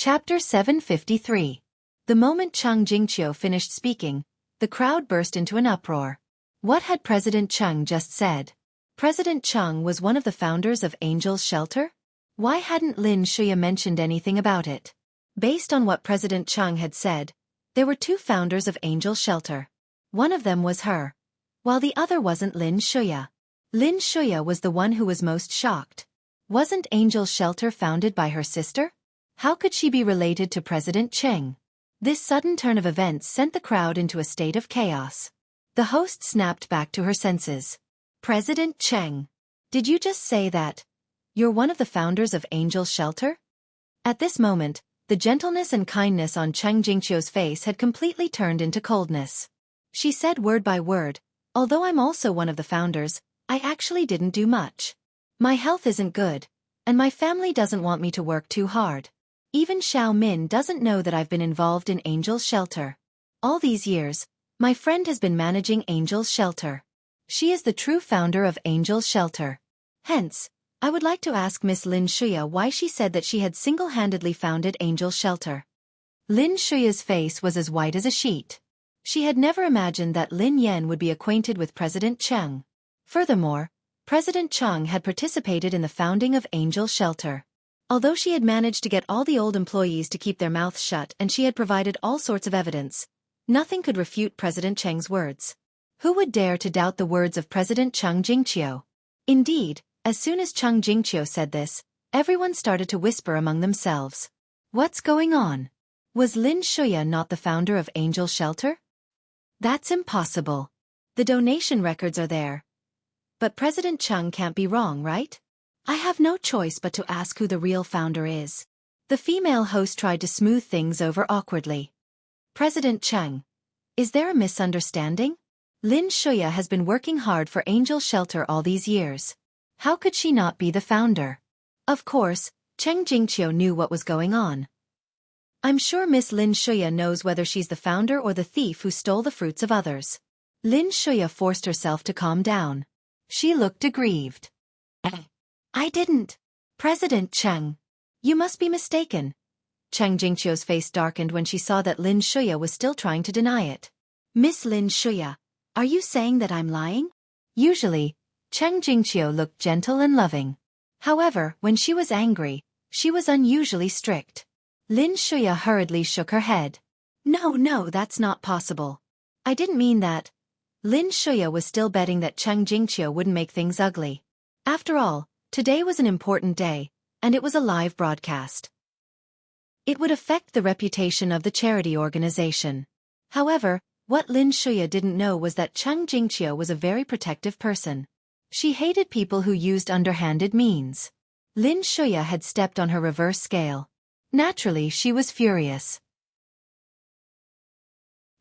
Chapter 753. The moment Cheng Jingqiu finished speaking, the crowd burst into an uproar. What had President Cheng just said? President Cheng was one of the founders of Angel's Shelter? Why hadn't Lin Shuya mentioned anything about it? Based on what President Cheng had said, there were two founders of Angel's Shelter. One of them was her, while the other wasn't Lin Shuya. Lin Shuya was the one who was most shocked. Wasn't Angel's Shelter founded by her sister? How could she be related to President Cheng? This sudden turn of events sent the crowd into a state of chaos. The host snapped back to her senses. President Cheng, did you just say that you're one of the founders of Angel's Shelter? At this moment, the gentleness and kindness on Cheng Jingqiu's face had completely turned into coldness. She said word by word, although I'm also one of the founders, I actually didn't do much. My health isn't good, and my family doesn't want me to work too hard. Even Xiao Min doesn't know that I've been involved in Angel's Shelter. All these years, my friend has been managing Angel's Shelter. She is the true founder of Angel's Shelter. Hence, I would like to ask Miss Lin Shuya why she said that she had single-handedly founded Angel's Shelter. Lin Shuya's face was as white as a sheet. She had never imagined that Lin Yan would be acquainted with President Cheng. Furthermore, President Cheng had participated in the founding of Angel's Shelter. Although she had managed to get all the old employees to keep their mouths shut and she had provided all sorts of evidence, nothing could refute President Cheng's words. Who would dare to doubt the words of President Cheng Jingqiu? Indeed, as soon as Cheng Jingqiu said this, everyone started to whisper among themselves. What's going on? Was Lin Shuya not the founder of Angel's Shelter? That's impossible. The donation records are there. But President Cheng can't be wrong, right? I have no choice but to ask who the real founder is. The female host tried to smooth things over awkwardly. President Cheng, is there a misunderstanding? Lin Shuya has been working hard for Angel's Shelter all these years. How could she not be the founder? Of course, Cheng Jingqiu knew what was going on. I'm sure Miss Lin Shuya knows whether she's the founder or the thief who stole the fruits of others. Lin Shuya forced herself to calm down. She looked aggrieved. I didn't. President Cheng. You must be mistaken. Cheng Jingqiu's face darkened when she saw that Lin Shuya was still trying to deny it. Miss Lin Shuya, are you saying that I'm lying? Usually, Cheng Jingqiu looked gentle and loving. However, when she was angry, she was unusually strict. Lin Shuya hurriedly shook her head. No, that's not possible. I didn't mean that. Lin Shuya was still betting that Cheng Jingqiu wouldn't make things ugly. After all, today was an important day, and it was a live broadcast. It would affect the reputation of the charity organization. However, what Lin Shuya didn't know was that Cheng Jingqiu was a very protective person. She hated people who used underhanded means. Lin Shuya had stepped on her reverse scale. Naturally, she was furious.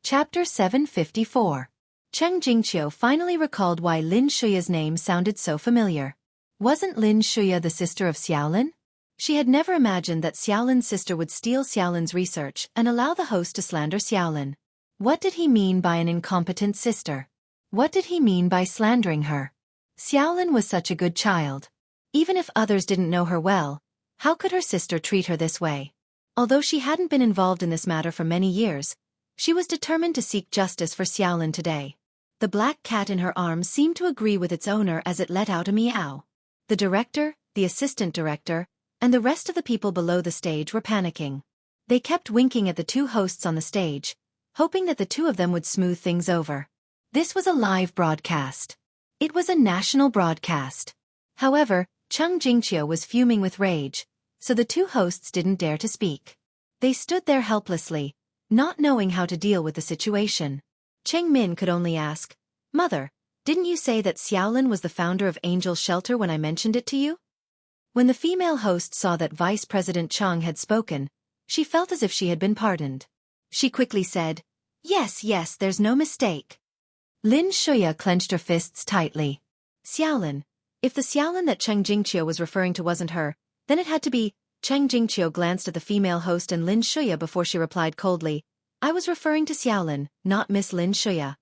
Chapter 754. Cheng Jingqiu finally recalled why Lin Shuya's name sounded so familiar. Wasn't Lin Shuya the sister of Xiaolin? She had never imagined that Xiaolin's sister would steal Xiaolin's research and allow the host to slander Xiaolin. What did he mean by an incompetent sister? What did he mean by slandering her? Xiaolin was such a good child. Even if others didn't know her well, how could her sister treat her this way? Although she hadn't been involved in this matter for many years, she was determined to seek justice for Xiaolin today. The black cat in her arms seemed to agree with its owner as it let out a meow. The director, the assistant director, and the rest of the people below the stage were panicking. They kept winking at the two hosts on the stage, hoping that the two of them would smooth things over. This was a live broadcast. It was a national broadcast. However, Cheng Jingqiu was fuming with rage, so the two hosts didn't dare to speak. They stood there helplessly, not knowing how to deal with the situation. Cheng Min could only ask, Mother, didn't you say that Xiaolin was the founder of Angel's Shelter when I mentioned it to you? When the female host saw that Vice President Cheng had spoken, she felt as if she had been pardoned. She quickly said, Yes, there's no mistake. Lin Shuya clenched her fists tightly. Xiaolin. If the Xiaolin that Cheng Jingqiu was referring to wasn't her, then it had to be. Cheng Jingqiu glanced at the female host and Lin Shuya before she replied coldly, I was referring to Xiaolin, not Miss Lin Shuya.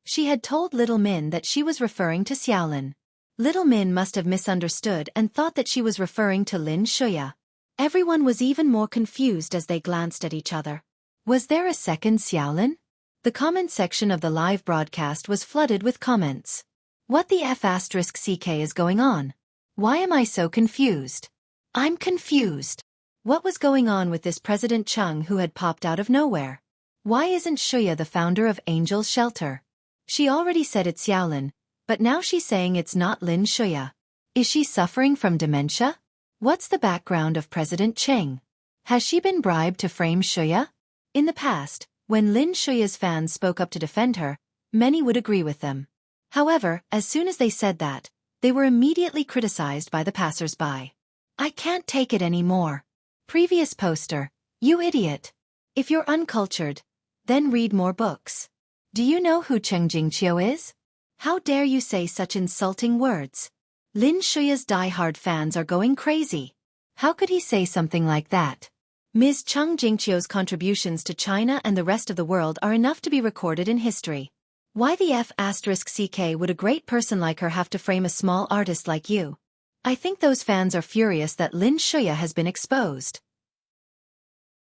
She had told Little Min that she was referring to Xiaolin. Little Min must have misunderstood and thought that she was referring to Lin Shuya. Everyone was even more confused as they glanced at each other. Was there a second Xiaolin? The comment section of the live broadcast was flooded with comments. What the F***CK is going on? Why am I so confused? I'm confused. What was going on with this President Chung who had popped out of nowhere? Why isn't Xueqi the founder of Angel's Shelter? She already said it's Xiaolin, but now she's saying it's not Lin Xueqi. Is she suffering from dementia? What's the background of President Cheng? Has she been bribed to frame Xueqi? In the past, when Lin Xueqi's fans spoke up to defend her, many would agree with them. However, as soon as they said that, they were immediately criticized by the passers-by. I can't take it anymore. Previous poster, you idiot. If you're uncultured, then read more books. Do you know who Cheng Jingqiu is? How dare you say such insulting words? Lin Xueqi's die-hard fans are going crazy. How could he say something like that? Ms. Cheng Jingqiu's contributions to China and the rest of the world are enough to be recorded in history. Why the F***CK would a great person like her have to frame a small artist like you? I think those fans are furious that Lin Xueqi has been exposed.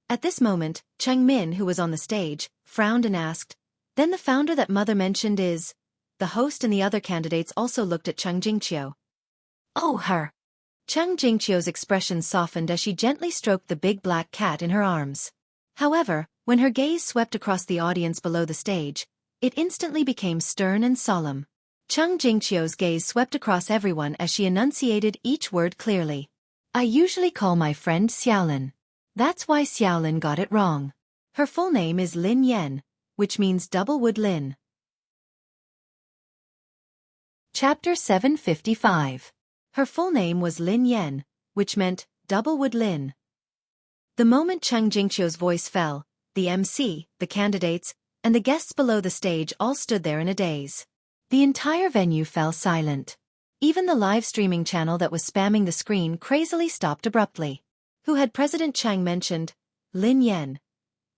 At this moment, Cheng Min, who was on the stage, frowned and asked, "Then the founder that mother mentioned is?" The host and the other candidates also looked at Cheng Jingqiu. Oh, her. Cheng Jingqiu's expression softened as she gently stroked the big black cat in her arms. However, when her gaze swept across the audience below the stage, it instantly became stern and solemn. Cheng Jingqiu's gaze swept across everyone as she enunciated each word clearly. I usually call my friend Xiaolin. That's why Xiaolin got it wrong. Her full name is Lin Yan, which means Double Wood Lin. Chapter 755. Her full name was Lin Yan, which meant Double Wood Lin. The moment Cheng Jingqiu's voice fell, the MC, the candidates, and the guests below the stage all stood there in a daze. The entire venue fell silent. Even the live streaming channel that was spamming the screen crazily stopped abruptly. Who had President Cheng mentioned? Lin Yan.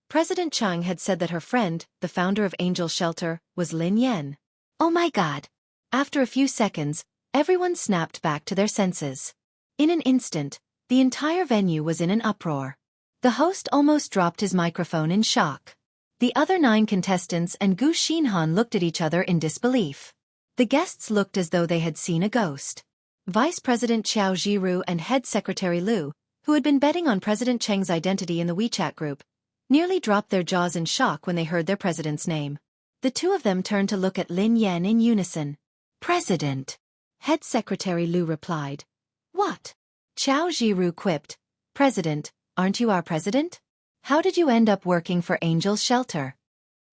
President Cheng had said that her friend, the founder of Angel's Shelter, was Lin Yan. Oh my God! After a few seconds, everyone snapped back to their senses. In an instant, the entire venue was in an uproar. The host almost dropped his microphone in shock. The other 9 contestants and Gu Xinhan looked at each other in disbelief. The guests looked as though they had seen a ghost. Vice President Qiao Jiru and Head Secretary Liu, who had been betting on President Cheng's identity in the WeChat group, nearly dropped their jaws in shock when they heard their president's name. The two of them turned to look at Lin Yan in unison. President. Head Secretary Liu replied. What? Qiao Jiru quipped. President, aren't you our president? How did you end up working for Angel's Shelter?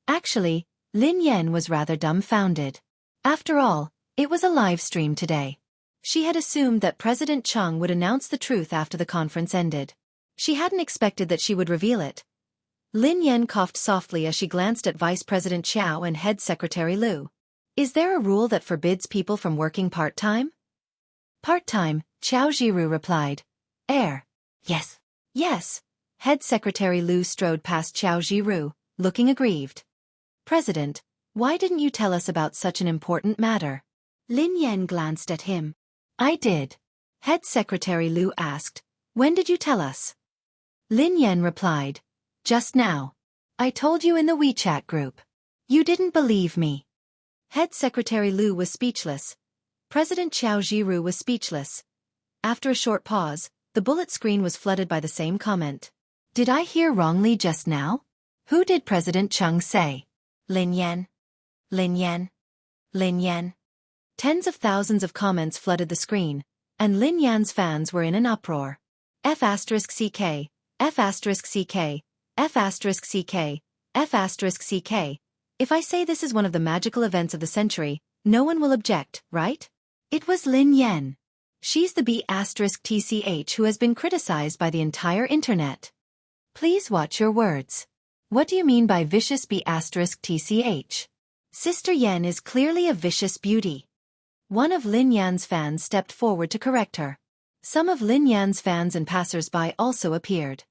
Actually, Lin Yan was rather dumbfounded. After all, it was a live stream today. She had assumed that President Cheng would announce the truth after the conference ended. She hadn't expected that she would reveal it. Lin Yan coughed softly as she glanced at Vice President Qiao and Head Secretary Liu. Is there a rule that forbids people from working part-time? Part-time, Qiao Jiru replied. Yes. Yes. Head Secretary Liu strode past Qiao Jiru, looking aggrieved. President, why didn't you tell us about such an important matter? Lin Yan glanced at him. I did. Head Secretary Liu asked, when did you tell us? Lin Yan replied, just now. I told you in the WeChat group. You didn't believe me. Head Secretary Liu was speechless. President Qiao Jiru was speechless. After a short pause, the bullet screen was flooded by the same comment. Did I hear wrongly just now? Who did President Cheng say? Lin Yan. Lin Yan. Lin Yan. Tens of thousands of comments flooded the screen, and Lin Yan's fans were in an uproar. F***CK, F***CK, F***CK, F***CK. If I say this is one of the magical events of the century, no one will object, right? It was Lin Yan. She's the B***TCH who has been criticized by the entire internet. Please watch your words. What do you mean by vicious B***TCH? Sister Yan is clearly a vicious beauty. One of Lin Yan's fans stepped forward to correct her. Some of Lin Yan's fans and passers-by also appeared.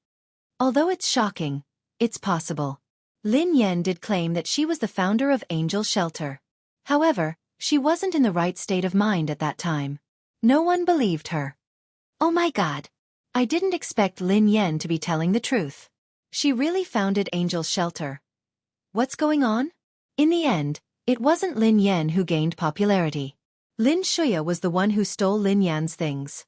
Although it's shocking, it's possible. Lin Yan did claim that she was the founder of Angel's Shelter. However, she wasn't in the right state of mind at that time. No one believed her. Oh my God. I didn't expect Lin Yan to be telling the truth. She really founded Angel's Shelter. What's going on? In the end, it wasn't Lin Yan who gained popularity. Lin Shuya was the one who stole Lin Yan's things.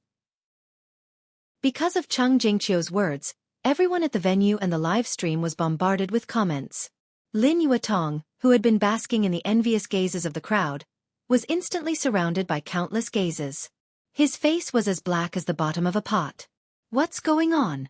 Because of Chang Jingqiu's words, everyone at the venue and the live stream was bombarded with comments. Lin Yuetong, who had been basking in the envious gazes of the crowd, was instantly surrounded by countless gazes. His face was as black as the bottom of a pot. What's going on?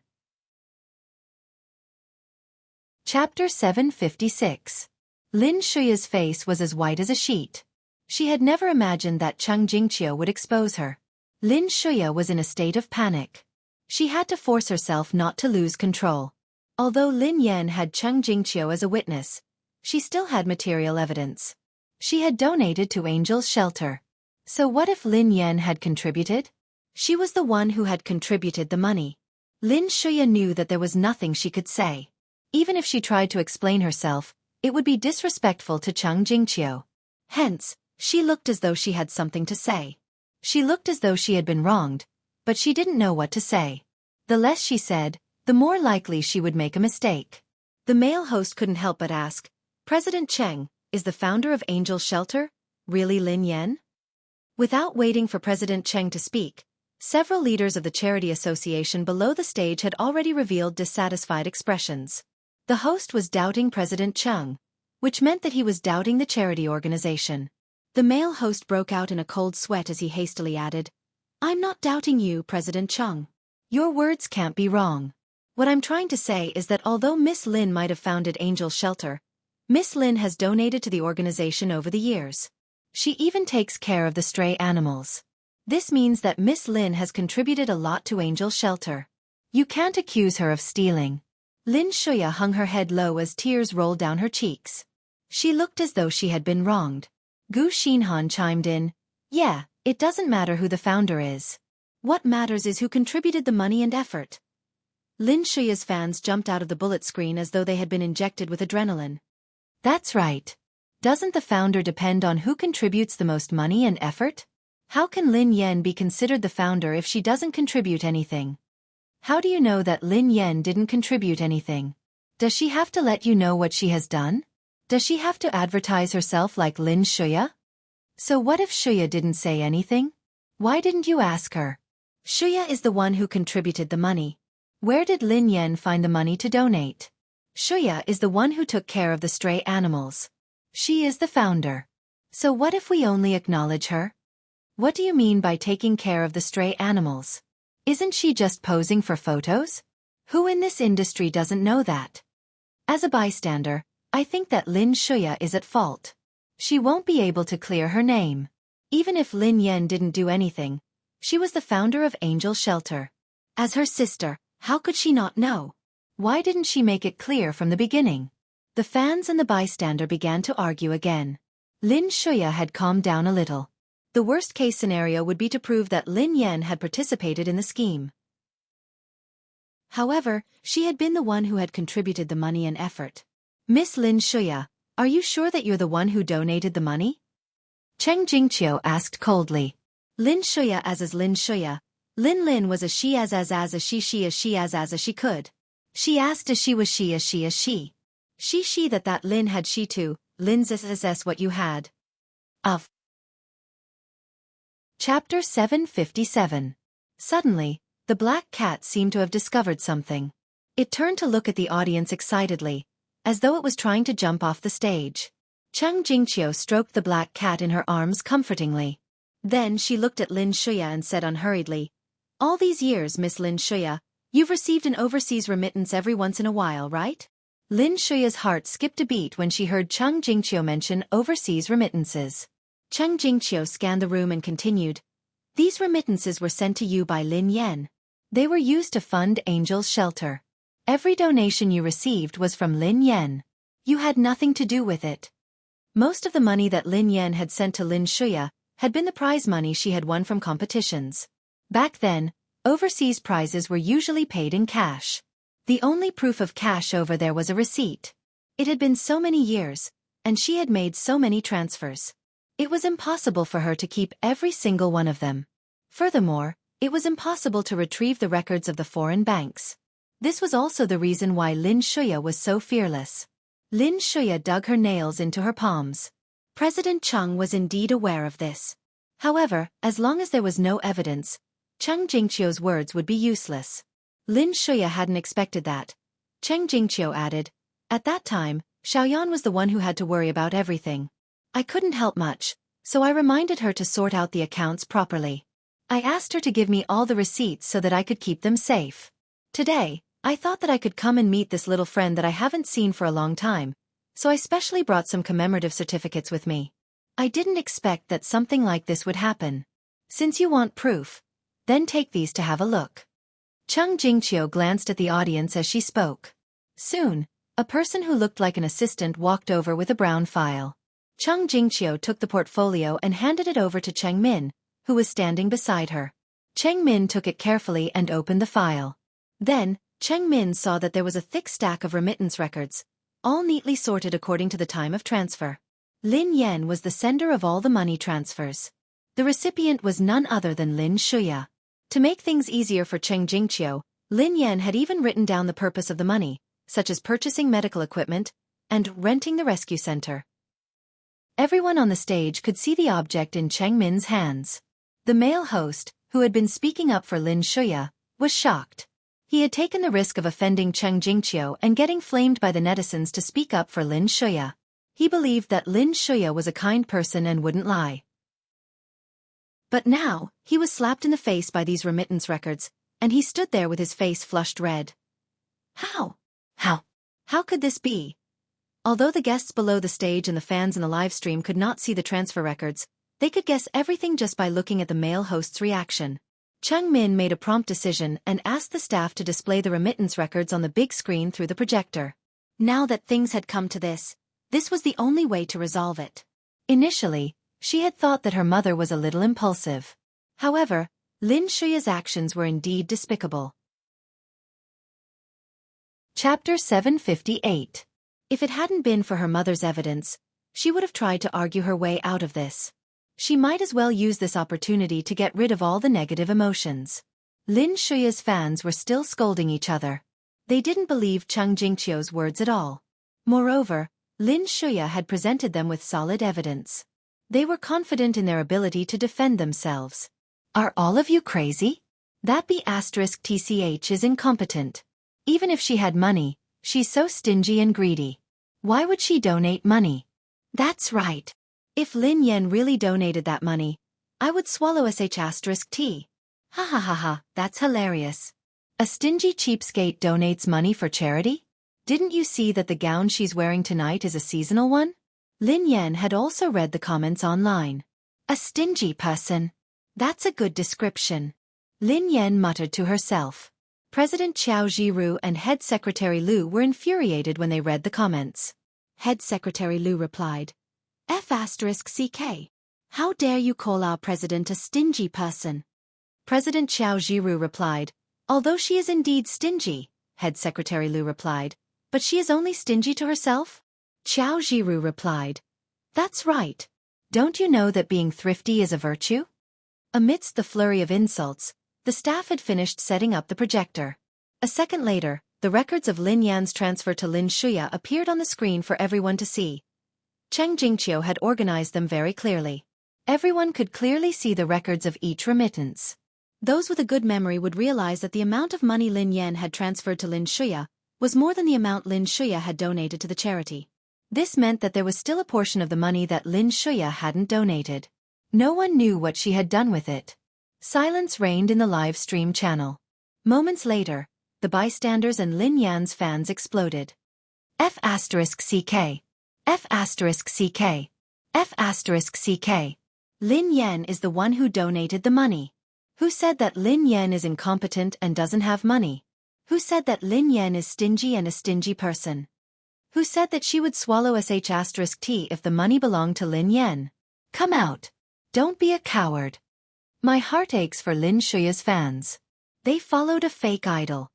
Chapter 756. Lin Shuya's face was as white as a sheet. She had never imagined that Chang Jingqiu would expose her. Lin Shuya was in a state of panic. She had to force herself not to lose control. Although Lin Yan had Chang Jingqiu as a witness, she still had material evidence. She had donated to Angel's Shelter. So what if Lin Yan had contributed? She was the one who had contributed the money. Lin Shuya knew that there was nothing she could say. Even if she tried to explain herself, it would be disrespectful to Chang Jingqiu. Hence, she looked as though she had something to say. She looked as though she had been wronged, but she didn't know what to say. The less she said, the more likely she would make a mistake. The male host couldn't help but ask, President Cheng, is the founder of Angel's Shelter really Lin Yan? Without waiting for President Cheng to speak, several leaders of the charity association below the stage had already revealed dissatisfied expressions. The host was doubting President Cheng, which meant that he was doubting the charity organization. The male host broke out in a cold sweat as he hastily added, I'm not doubting you, President Cheng. Your words can't be wrong. What I'm trying to say is that although Miss Lin might have founded Angel's Shelter, Miss Lin has donated to the organization over the years. She even takes care of the stray animals. This means that Miss Lin has contributed a lot to Angel's Shelter. You can't accuse her of stealing. Lin Shuya hung her head low as tears rolled down her cheeks. She looked as though she had been wronged. Gu Xinhan chimed in, Yeah, it doesn't matter who the founder is. What matters is who contributed the money and effort. Lin Shuya's fans jumped out of the bullet screen as though they had been injected with adrenaline. That's right. Doesn't the founder depend on who contributes the most money and effort? How can Lin Yan be considered the founder if she doesn't contribute anything? How do you know that Lin Yan didn't contribute anything? Does she have to let you know what she has done? Does she have to advertise herself like Lin Shuya? So what if Shuya didn't say anything? Why didn't you ask her? Shuya is the one who contributed the money. Where did Lin Yan find the money to donate? Shuya is the one who took care of the stray animals. She is the founder. So what if we only acknowledge her? What do you mean by taking care of the stray animals? Isn't she just posing for photos? Who in this industry doesn't know that? As a bystander, I think that Lin Shuya is at fault. She won't be able to clear her name. Even if Lin Yan didn't do anything, she was the founder of Angel Shelter. As her sister, how could she not know? Why didn't she make it clear from the beginning? The fans and the bystander began to argue again. Lin Shuya had calmed down a little. The worst-case scenario would be to prove that Lin Yan had participated in the scheme. However, she had been the one who had contributed the money and effort. Miss Lin Shuya, are you sure that you're the one who donated the money? Cheng Jingqiu asked coldly. Lin Shuya as Lin Shuya. Lin was a she as a she as she could. She asked as she was she as she as she. She that Lin had she too, Lin's as what you had. Of. Chapter 757. Suddenly, the black cat seemed to have discovered something. It turned to look at the audience excitedly, as though it was trying to jump off the stage. Chang Jingqiu stroked the black cat in her arms comfortingly. Then she looked at Lin Shuya and said unhurriedly, All these years, Miss Lin Shuya, you've received an overseas remittance every once in a while, right? Lin Shuya's heart skipped a beat when she heard Chang Jingqiu mention overseas remittances. Chang Jingqiu scanned the room and continued, These remittances were sent to you by Lin Yan. They were used to fund Angel's Shelter. Every donation you received was from Lin Yan. You had nothing to do with it. Most of the money that Lin Yan had sent to Lin Shuya had been the prize money she had won from competitions. Back then, overseas prizes were usually paid in cash. The only proof of cash over there was a receipt. It had been so many years, and she had made so many transfers. It was impossible for her to keep every single one of them. Furthermore, It was impossible to retrieve the records of the foreign banks. This was also the reason why Lin Shuya was so fearless. Lin Shuya dug her nails into her palms. President Cheng was indeed aware of this. However, as long as there was no evidence, Cheng Jingqiu's words would be useless. Lin Shuya hadn't expected that. Cheng Jingqiu added, "At that time, Xiaoyan was the one who had to worry about everything. I couldn't help much, so I reminded her to sort out the accounts properly. I asked her to give me all the receipts so that I could keep them safe. Today, I thought that I could come and meet this little friend that I haven't seen for a long time, so I specially brought some commemorative certificates with me. I didn't expect that something like this would happen. Since you want proof, then take these to have a look." Cheng Jingqiu glanced at the audience as she spoke. Soon, a person who looked like an assistant walked over with a brown file. Cheng Jingqiu took the portfolio and handed it over to Cheng Min, who was standing beside her. Cheng Min took it carefully and opened the file. Then, Cheng Min saw that there was a thick stack of remittance records, all neatly sorted according to the time of transfer. Lin Yan was the sender of all the money transfers. The recipient was none other than Lin Shuya. To make things easier for Cheng Jingqiu, Lin Yan had even written down the purpose of the money, such as purchasing medical equipment and renting the rescue center. Everyone on the stage could see the object in Cheng Min's hands. The male host, who had been speaking up for Lin Shuya, was shocked. He had taken the risk of offending Cheng Jingqiu and getting flamed by the netizens to speak up for Lin Shuya. He believed that Lin Shuya was a kind person and wouldn't lie. But now, he was slapped in the face by these remittance records, and he stood there with his face flushed red. How could this be? Although the guests below the stage and the fans in the live stream could not see the transfer records, they could guess everything just by looking at the male host's reaction. Cheng Min made a prompt decision and asked the staff to display the remittance records on the big screen through the projector. Now that things had come to this was the only way to resolve it. Initially, she had thought that her mother was a little impulsive. However, Lin Shuya's actions were indeed despicable. Chapter 758. If it hadn't been for her mother's evidence, she would have tried to argue her way out of this. She might as well use this opportunity to get rid of all the negative emotions. Lin Shuya's fans were still scolding each other. They didn't believe Cheng Jingqiu's words at all. Moreover, Lin Shuya had presented them with solid evidence. They were confident in their ability to defend themselves. Are all of you crazy? That B*TCH is incompetent. Even if she had money, she's so stingy and greedy. Why would she donate money? That's right. If Lin Yan really donated that money, I would swallow *T. Ha ha ha ha, that's hilarious. A stingy cheapskate donates money for charity? Didn't you see that the gown she's wearing tonight is a seasonal one? Lin Yan had also read the comments online. A stingy person. That's a good description. Lin Yan muttered to herself. President Qiao Jiru and Head Secretary Liu were infuriated when they read the comments. Head Secretary Liu replied, F***CK. How dare you call our president a stingy person? President Qiao Jiru replied, although she is indeed stingy, Head Secretary Liu replied, but she is only stingy to herself? Qiao Jiru replied, that's right. Don't you know that being thrifty is a virtue? Amidst the flurry of insults, the staff had finished setting up the projector. A second later, the records of Lin Yan's transfer to Lin Shuya appeared on the screen for everyone to see. Cheng Jingqiu had organized them very clearly. Everyone could clearly see the records of each remittance. Those with a good memory would realize that the amount of money Lin Yan had transferred to Lin Shuya was more than the amount Lin Shuya had donated to the charity. This meant that there was still a portion of the money that Lin Shuya hadn't donated. No one knew what she had done with it. Silence reigned in the live stream channel. Moments later, the bystanders and Lin Yan's fans exploded. F***CK. F***CK. F***CK. Lin Yan is the one who donated the money. Who said that Lin Yan is incompetent and doesn't have money? Who said that Lin Yan is stingy and a stingy person? Who said that she would swallow *T if the money belonged to Lin Yan? Come out. Don't be a coward. My heart aches for Lin Shuya's fans. They followed a fake idol.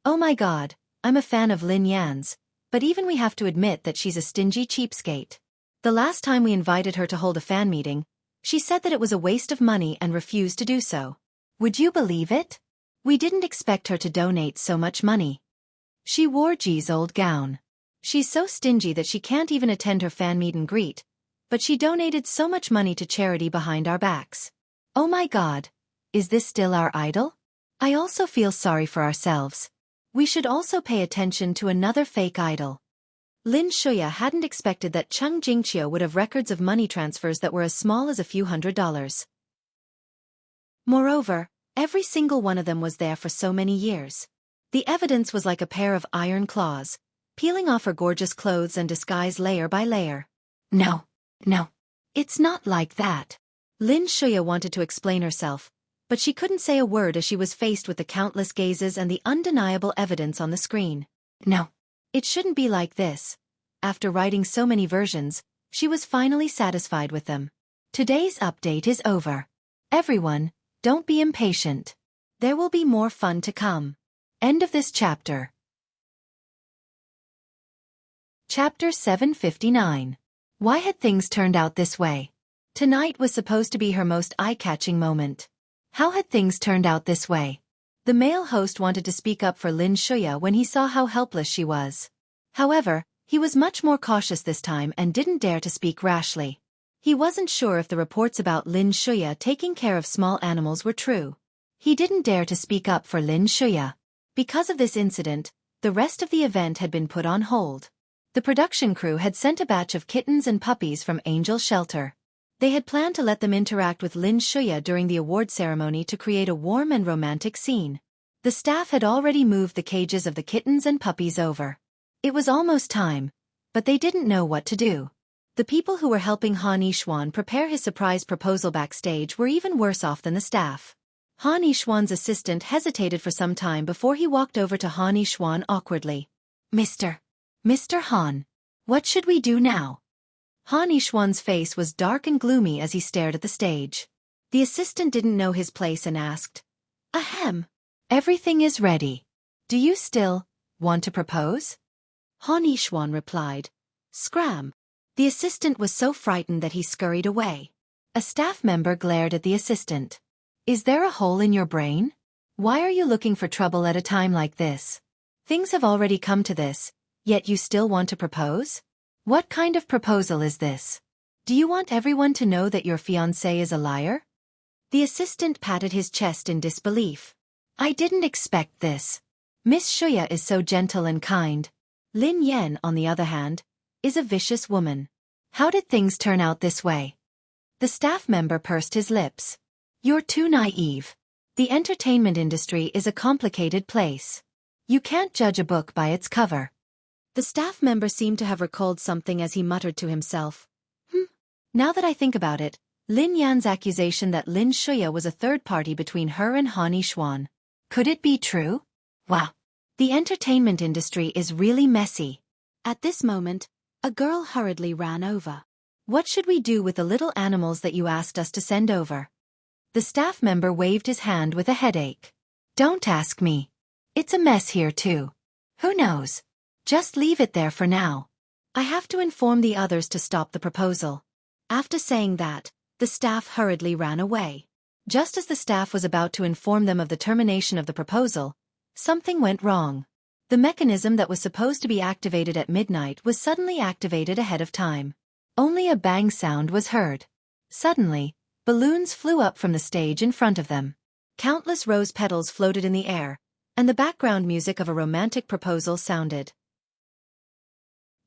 Oh my god, I'm a fan of Lin Yan's, but even we have to admit that she's a stingy cheapskate. The last time we invited her to hold a fan meeting, she said that it was a waste of money and refused to do so. Would you believe it? We didn't expect her to donate so much money. She wore Ji's old gown. She's so stingy that she can't even attend her fan meet and greet, but she donated so much money to charity behind our backs. Oh my God, is this still our idol? I also feel sorry for ourselves. We should also pay attention to another fake idol. Lin Shuya hadn't expected that Chung Jingqiu would have records of money transfers that were as small as a few $100s. Moreover, every single one of them was there for so many years. The evidence was like a pair of iron claws, peeling off her gorgeous clothes and disguise layer by layer. No, it's not like that. Lin Shuya wanted to explain herself, but she couldn't say a word as she was faced with the countless gazes and the undeniable evidence on the screen. No, it shouldn't be like this. After writing so many versions, she was finally satisfied with them. Today's update is over. Everyone, don't be impatient. There will be more fun to come. End of this chapter. Chapter 759. Why had things turned out this way? Tonight was supposed to be her most eye-catching moment. How had things turned out this way? The male host wanted to speak up for Lin Shuya when he saw how helpless she was. However, he was much more cautious this time and didn't dare to speak rashly. He wasn't sure if the reports about Lin Shuya taking care of small animals were true. He didn't dare to speak up for Lin Shuya. Because of this incident, the rest of the event had been put on hold. The production crew had sent a batch of kittens and puppies from Angel Shelter. They had planned to let them interact with Lin Shuya during the award ceremony to create a warm and romantic scene. The staff had already moved the cages of the kittens and puppies over. It was almost time, but they didn't know what to do. The people who were helping Han Yishuan prepare his surprise proposal backstage were even worse off than the staff. Han Yishuan's assistant hesitated for some time before he walked over to Han Yishuan awkwardly. Mr. Han, what should we do now? Han Yishuan's face was dark and gloomy as he stared at the stage. The assistant didn't know his place and asked, Ahem. Everything is ready. Do you still want to propose? Han Yishuan replied, Scram. The assistant was so frightened that he scurried away. A staff member glared at the assistant. Is there a hole in your brain? Why are you looking for trouble at a time like this? Things have already come to this, yet you still want to propose? What kind of proposal is this? Do you want everyone to know that your fiancé is a liar? The assistant patted his chest in disbelief. I didn't expect this. Miss Shuya is so gentle and kind. Lin Yan, on the other hand, is a vicious woman. How did things turn out this way? The staff member pursed his lips. You're too naive. The entertainment industry is a complicated place. You can't judge a book by its cover. The staff member seemed to have recalled something as he muttered to himself. Now that I think about it, Lin Yan's accusation that Lin Shuya was a third party between her and Han Yishuan. Could it be true? Wow. The entertainment industry is really messy. At this moment, a girl hurriedly ran over. What should we do with the little animals that you asked us to send over? The staff member waved his hand with a headache. Don't ask me. It's a mess here too. Who knows? Just leave it there for now. I have to inform the others to stop the proposal. After saying that, the staff hurriedly ran away. Just as the staff was about to inform them of the termination of the proposal, something went wrong. The mechanism that was supposed to be activated at midnight was suddenly activated ahead of time. Only a bang sound was heard. Suddenly, balloons flew up from the stage in front of them. Countless rose petals floated in the air, and the background music of a romantic proposal sounded.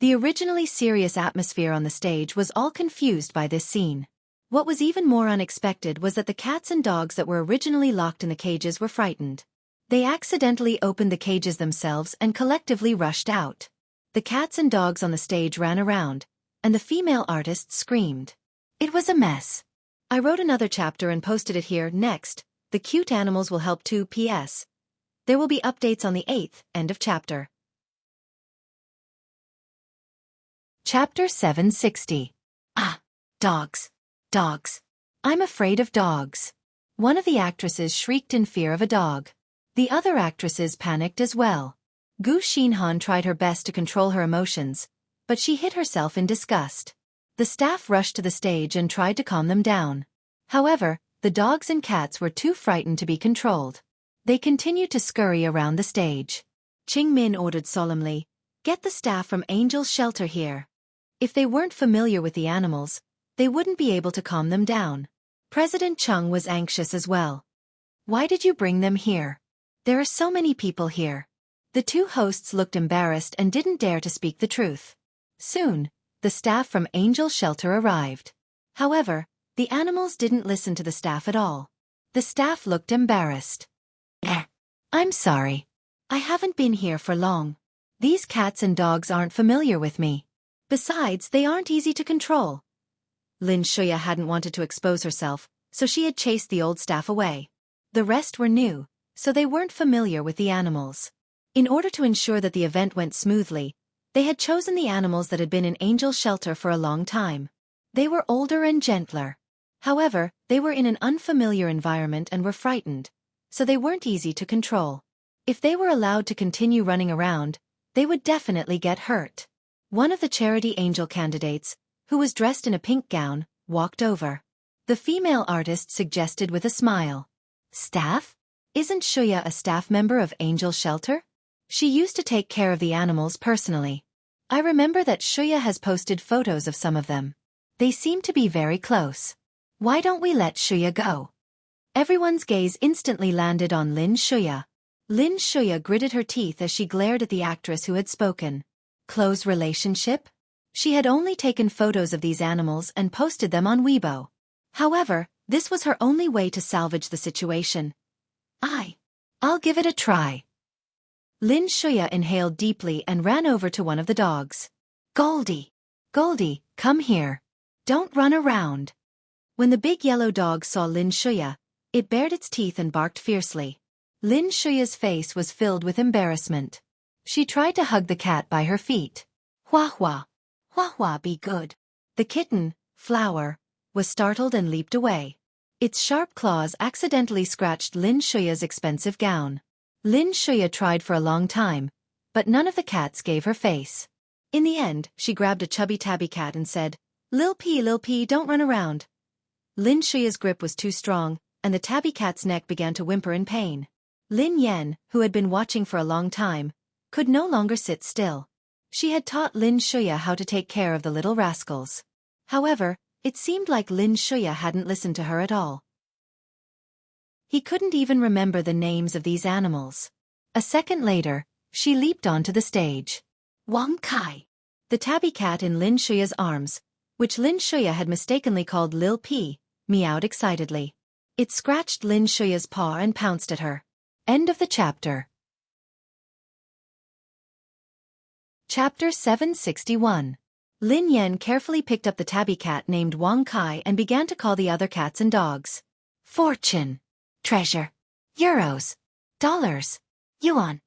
The originally serious atmosphere on the stage was all confused by this scene. What was even more unexpected was that the cats and dogs that were originally locked in the cages were frightened. They accidentally opened the cages themselves and collectively rushed out. The cats and dogs on the stage ran around, and the female artists screamed. It was a mess. I wrote another chapter and posted it here. Next, the cute animals will help too. P.S. There will be updates on the 8th, end of chapter. Chapter 760. Dogs. Dogs. I'm afraid of dogs. One of the actresses shrieked in fear of a dog. The other actresses panicked as well. Gu Xinhan tried her best to control her emotions, but she hid herself in disgust. The staff rushed to the stage and tried to calm them down. However, The dogs and cats were too frightened to be controlled. They continued to scurry around the stage. Qing Min ordered solemnly, "Get the staff from Angel's shelter here." If they weren't familiar with the animals, they wouldn't be able to calm them down. President Chung was anxious as well. "Why did you bring them here? There are so many people here." The two hosts looked embarrassed and didn't dare to speak the truth. Soon, the staff from Angel's shelter arrived. However, the animals didn't listen to the staff at all. The staff looked embarrassed. "I'm sorry. I haven't been here for long. These cats and dogs aren't familiar with me. Besides, they aren't easy to control." Lin Shuya hadn't wanted to expose herself, so she had chased the old staff away. The rest were new, so they weren't familiar with the animals. In order to ensure that the event went smoothly, they had chosen the animals that had been in Angel's shelter for a long time. They were older and gentler. However, they were in an unfamiliar environment and were frightened, so they weren't easy to control. If they were allowed to continue running around, they would definitely get hurt. One of the charity angel candidates, who was dressed in a pink gown, walked over. The female artist suggested with a smile, "Staff? Isn't Shuya a staff member of Angel's shelter? She used to take care of the animals personally. I remember that Shuya has posted photos of some of them. They seem to be very close. Why don't we let Shuya go?" Everyone's gaze instantly landed on Lin Shuya. Lin Shuya gritted her teeth as she glared at the actress who had spoken. Close relationship? She had only taken photos of these animals and posted them on Weibo. However, this was her only way to salvage the situation. I'll give it a try." Lin Shuya inhaled deeply and ran over to one of the dogs. "Goldie! Goldie, come here. Don't run around." When the big yellow dog saw Lin Shuya, it bared its teeth and barked fiercely. Lin Shuya's face was filled with embarrassment. She tried to hug the cat by her feet. "Hua hua. Hua hua, be good." The kitten, Flower, was startled and leaped away. Its sharp claws accidentally scratched Lin Shuya's expensive gown. Lin Shuya tried for a long time, but none of the cats gave her face. In the end, she grabbed a chubby tabby cat and said, Lil P, don't run around." Lin Shuya's grip was too strong, and the tabby cat's neck began to whimper in pain. Lin Yen, who had been watching for a long time, could no longer sit still. She had taught Lin Shuya how to take care of the little rascals. However, it seemed like Lin Shuya hadn't listened to her at all. He couldn't even remember the names of these animals. A second later, she leaped onto the stage. "Wang Kai!" The tabby cat in Lin Shuya's arms, which Lin Shuya had mistakenly called Lil P, meowed excitedly. It scratched Lin Shuya's paw and pounced at her. End of the chapter. Chapter 761. Lin Yen carefully picked up the tabby cat named Wang Kai and began to call the other cats and dogs. Fortune. Treasure. Euros. Dollars. Yuan.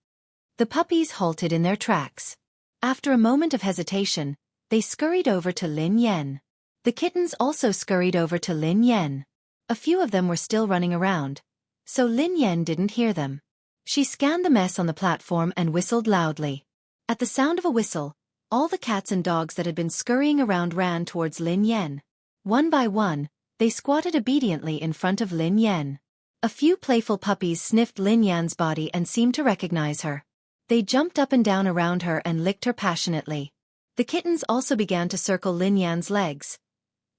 The puppies halted in their tracks. After a moment of hesitation, they scurried over to Lin Yen. The kittens also scurried over to Lin Yen. A few of them were still running around, so Lin Yen didn't hear them. She scanned the mess on the platform and whistled loudly. At the sound of a whistle, all the cats and dogs that had been scurrying around ran towards Lin Yen. One by one, they squatted obediently in front of Lin Yen. A few playful puppies sniffed Lin Yan's body and seemed to recognize her. They jumped up and down around her and licked her passionately. The kittens also began to circle Lin Yan's legs.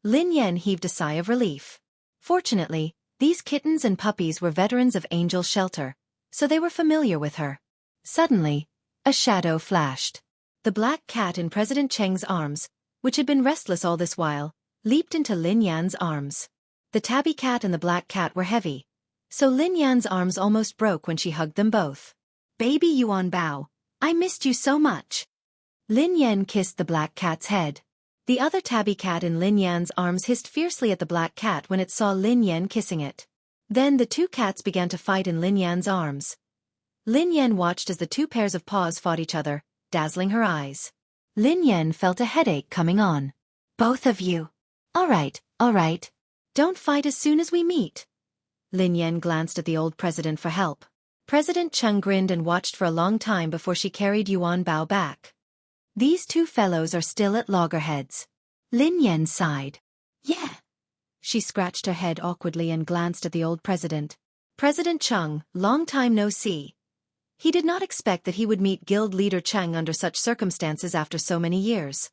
Lin Yen heaved a sigh of relief. Fortunately, these kittens and puppies were veterans of Angel's shelter, so they were familiar with her. Suddenly, a shadow flashed. The black cat in President Cheng's arms, which had been restless all this while, leaped into Lin Yan's arms. The tabby cat and the black cat were heavy, so Lin Yan's arms almost broke when she hugged them both. "Baby Yuan Bao, I missed you so much." Lin Yan kissed the black cat's head. The other tabby cat in Lin Yan's arms hissed fiercely at the black cat when it saw Lin Yan kissing it. Then the two cats began to fight in Lin Yan's arms. Lin Yan watched as the two pairs of paws fought each other, dazzling her eyes. Lin Yan felt a headache coming on. "Both of you. All right. Don't fight as soon as we meet." Lin Yan glanced at the old president for help. President Chung grinned and watched for a long time before she carried Yuan Bao back. "These two fellows are still at loggerheads." Lin Yan sighed. "Yeah. She scratched her head awkwardly and glanced at the old president. President Cheng, long time no see. He did not expect that he would meet guild leader Cheng under such circumstances after so many years.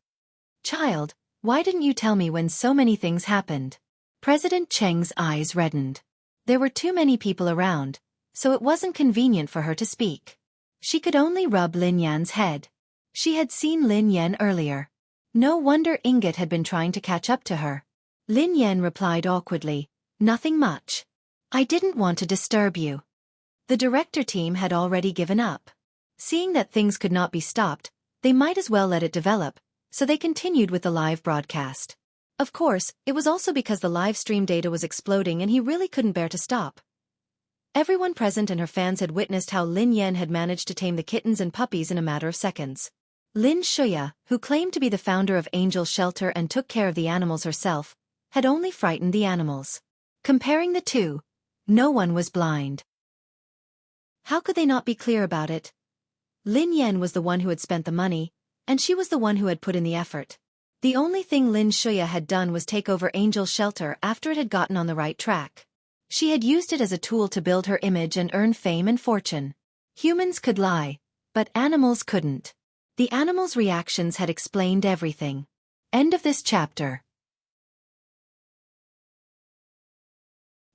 Child, why didn't you tell me when so many things happened? President Cheng's eyes reddened. There were too many people around, so it wasn't convenient for her to speak. She could only rub Lin Yan's head. She had seen Lin Yan earlier. No wonder Ingot had been trying to catch up to her. Lin Yan replied awkwardly, "Nothing much. I didn't want to disturb you." The director team had already given up. Seeing that things could not be stopped, they might as well let it develop, so they continued with the live broadcast. Of course, it was also because the live stream data was exploding and he really couldn't bear to stop. Everyone present and her fans had witnessed how Lin Yan had managed to tame the kittens and puppies in a matter of seconds. Lin Xueqi, who claimed to be the founder of Angel Shelter and took care of the animals herself, had only frightened the animals. Comparing the two, no one was blind. How could they not be clear about it? Lin Yan was the one who had spent the money, and she was the one who had put in the effort. The only thing Lin Xueqi had done was take over Angel Shelter after it had gotten on the right track. She had used it as a tool to build her image and earn fame and fortune. Humans could lie, but animals couldn't. The animals' reactions had explained everything. End of this chapter.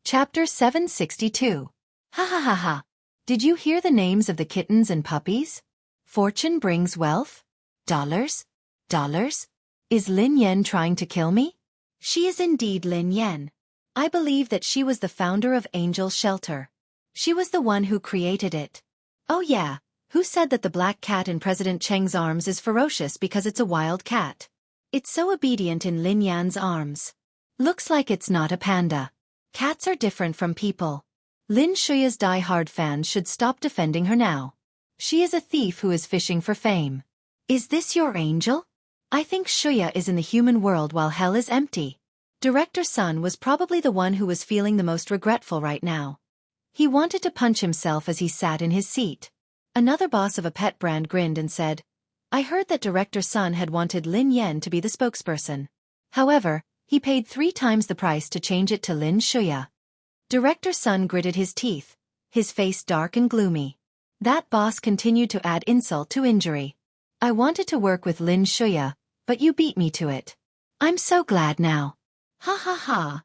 Chapter 762. Ha ha ha ha. Did you hear the names of the kittens and puppies? Fortune brings wealth? Dollars? Dollars? Is Lin Yan trying to kill me? She is indeed Lin Yan. I believe that she was the founder of Angel Shelter. She was the one who created it. Oh yeah, who said that the black cat in President Cheng's arms is ferocious because it's a wild cat? It's so obedient in Lin Yan's arms. Looks like it's not a panda. Cats are different from people. Lin Xueqi's die-hard fans should stop defending her now. She is a thief who is fishing for fame. Is this your angel? I think Xueqi is in the human world while hell is empty. Director Sun was probably the one who was feeling the most regretful right now. He wanted to punch himself as he sat in his seat. Another boss of a pet brand grinned and said, I heard that Director Sun had wanted Lin Yan to be the spokesperson. However, he paid 3 times the price to change it to Lin Xueqi. Director Sun gritted his teeth, his face dark and gloomy. That boss continued to add insult to injury. I wanted to work with Lin Xueqi, but you beat me to it. I'm so glad now. Ha ha ha.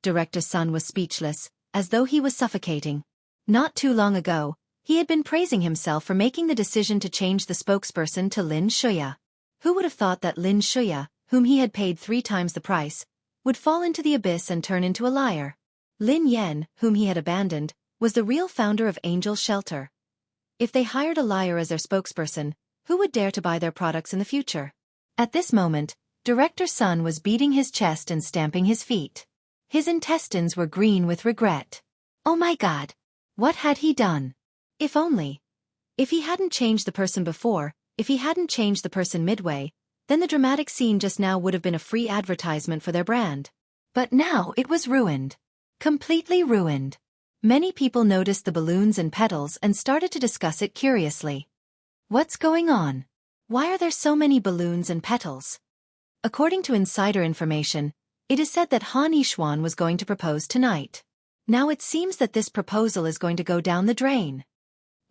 Director Sun was speechless, as though he was suffocating. Not too long ago, he had been praising himself for making the decision to change the spokesperson to Lin Xueqi. Who would have thought that Lin Xueqi, whom he had paid 3 times the price, would fall into the abyss and turn into a liar? Lin Yan, whom he had abandoned, was the real founder of Angel Shelter. If they hired a liar as their spokesperson, who would dare to buy their products in the future? At this moment, Director Sun was beating his chest and stamping his feet. His intestines were green with regret. Oh my God! What had he done? If only. If he hadn't changed the person before, if he hadn't changed the person midway, then the dramatic scene just now would have been a free advertisement for their brand. But now it was ruined. Completely ruined. Many people noticed the balloons and petals and started to discuss it curiously. What's going on? Why are there so many balloons and petals? According to insider information, it is said that Han Yishuan was going to propose tonight. Now it seems that this proposal is going to go down the drain.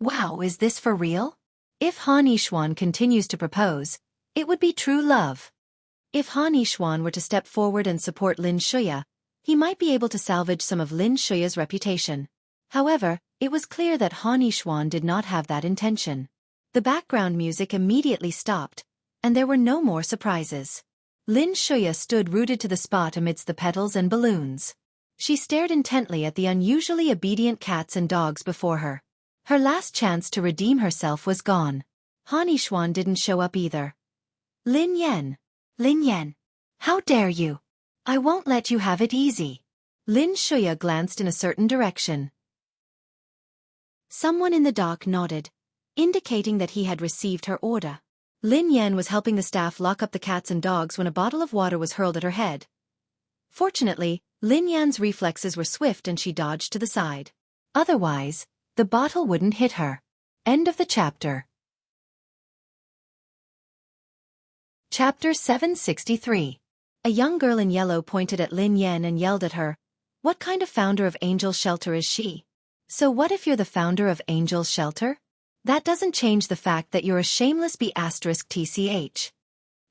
Wow, is this for real? If Han Yishuan continues to propose, it would be true love. If Han Yishuan were to step forward and support Lin Xueqi, he might be able to salvage some of Lin Xueqi's reputation. However, it was clear that Han Yishuan did not have that intention. The background music immediately stopped, and there were no more surprises. Lin Xueqi stood rooted to the spot amidst the petals and balloons. She stared intently at the unusually obedient cats and dogs before her. Her last chance to redeem herself was gone. Han Yishuan didn't show up either. Lin Yan. Lin Yan. How dare you? I won't let you have it easy. Lin Xueqi glanced in a certain direction. Someone in the dock nodded, indicating that he had received her order. Lin Yan was helping the staff lock up the cats and dogs when a bottle of water was hurled at her head. Fortunately, Lin Yan's reflexes were swift and she dodged to the side. Otherwise, the bottle wouldn't hit her. End of the chapter. Chapter 763. A young girl in yellow pointed at Lin Yan and yelled at her. What kind of founder of Angel's Shelter is she? So what if you're the founder of Angel's Shelter? That doesn't change the fact that you're a shameless B*TCH.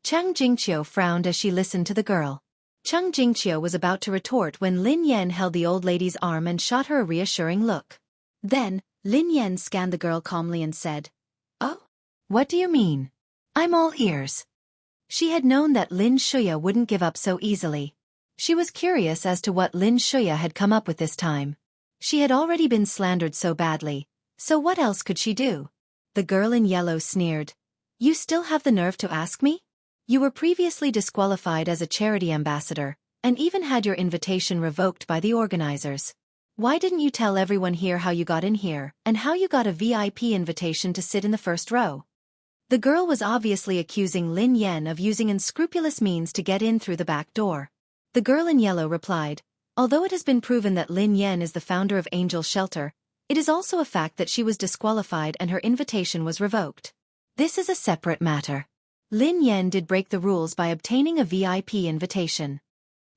Chang Jingqiu frowned as she listened to the girl. Chang Jingqiu was about to retort when Lin Yan held the old lady's arm and shot her a reassuring look. Then, Lin Yan scanned the girl calmly and said, "Oh? What do you mean? I'm all ears." She had known that Lin Shuya wouldn't give up so easily. She was curious as to what Lin Shuya had come up with this time. She had already been slandered so badly, so what else could she do? The girl in yellow sneered. "You still have the nerve to ask me? You were previously disqualified as a charity ambassador, and even had your invitation revoked by the organizers. Why didn't you tell everyone here how you got in here, and how you got a VIP invitation to sit in the first row?" The girl was obviously accusing Lin Yan of using unscrupulous means to get in through the back door. The girl in yellow replied, "Although it has been proven that Lin Yan is the founder of Angel's Shelter, it is also a fact that she was disqualified and her invitation was revoked. This is a separate matter. Lin Yan did break the rules by obtaining a VIP invitation.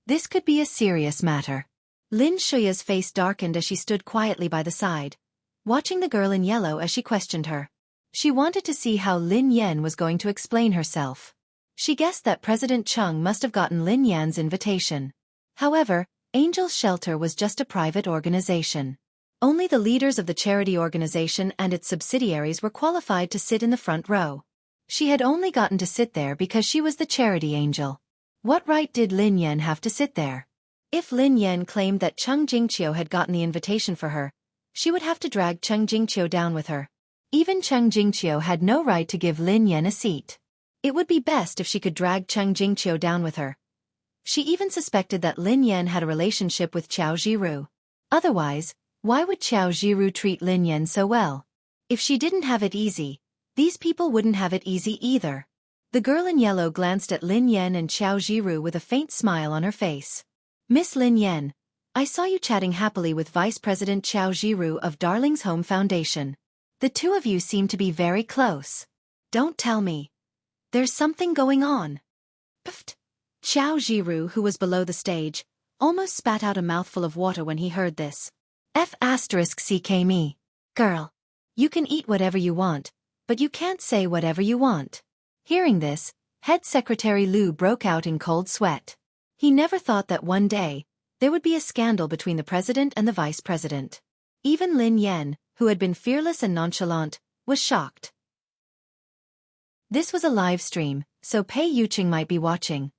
This could be a serious matter." Lin Shuya's face darkened as she stood quietly by the side, watching the girl in yellow as she questioned her. She wanted to see how Lin Yan was going to explain herself. She guessed that President Chung must have gotten Lin Yan's invitation. However, Angel's Shelter was just a private organization. Only the leaders of the charity organization and its subsidiaries were qualified to sit in the front row. She had only gotten to sit there because she was the charity angel. What right did Lin Yan have to sit there? If Lin Yan claimed that Chang Jingqiu had gotten the invitation for her, she would have to drag Chang Jingqiu down with her. Even Chang Jingqiu had no right to give Lin Yan a seat. It would be best if she could drag Chang Jingqiu down with her. She even suspected that Lin Yan had a relationship with Qiao Jiru. Otherwise, why would Qiao Jiru treat Lin Yan so well? If she didn't have it easy, these people wouldn't have it easy either. The girl in yellow glanced at Lin Yan and Qiao Jiru with a faint smile on her face. "Miss Lin Yan, I saw you chatting happily with Vice President Qiao Jiru of Darling's Home Foundation. The two of you seem to be very close. Don't tell me. There's something going on." Pfft. Qiao Jiru, who was below the stage, almost spat out a mouthful of water when he heard this. F***ck me. Girl. You can eat whatever you want, but you can't say whatever you want. Hearing this, Head Secretary Liu broke out in cold sweat. He never thought that one day, there would be a scandal between the president and the vice president. Even Lin Yan, who had been fearless and nonchalant, was shocked. This was a live stream, so Pei Yuqing might be watching.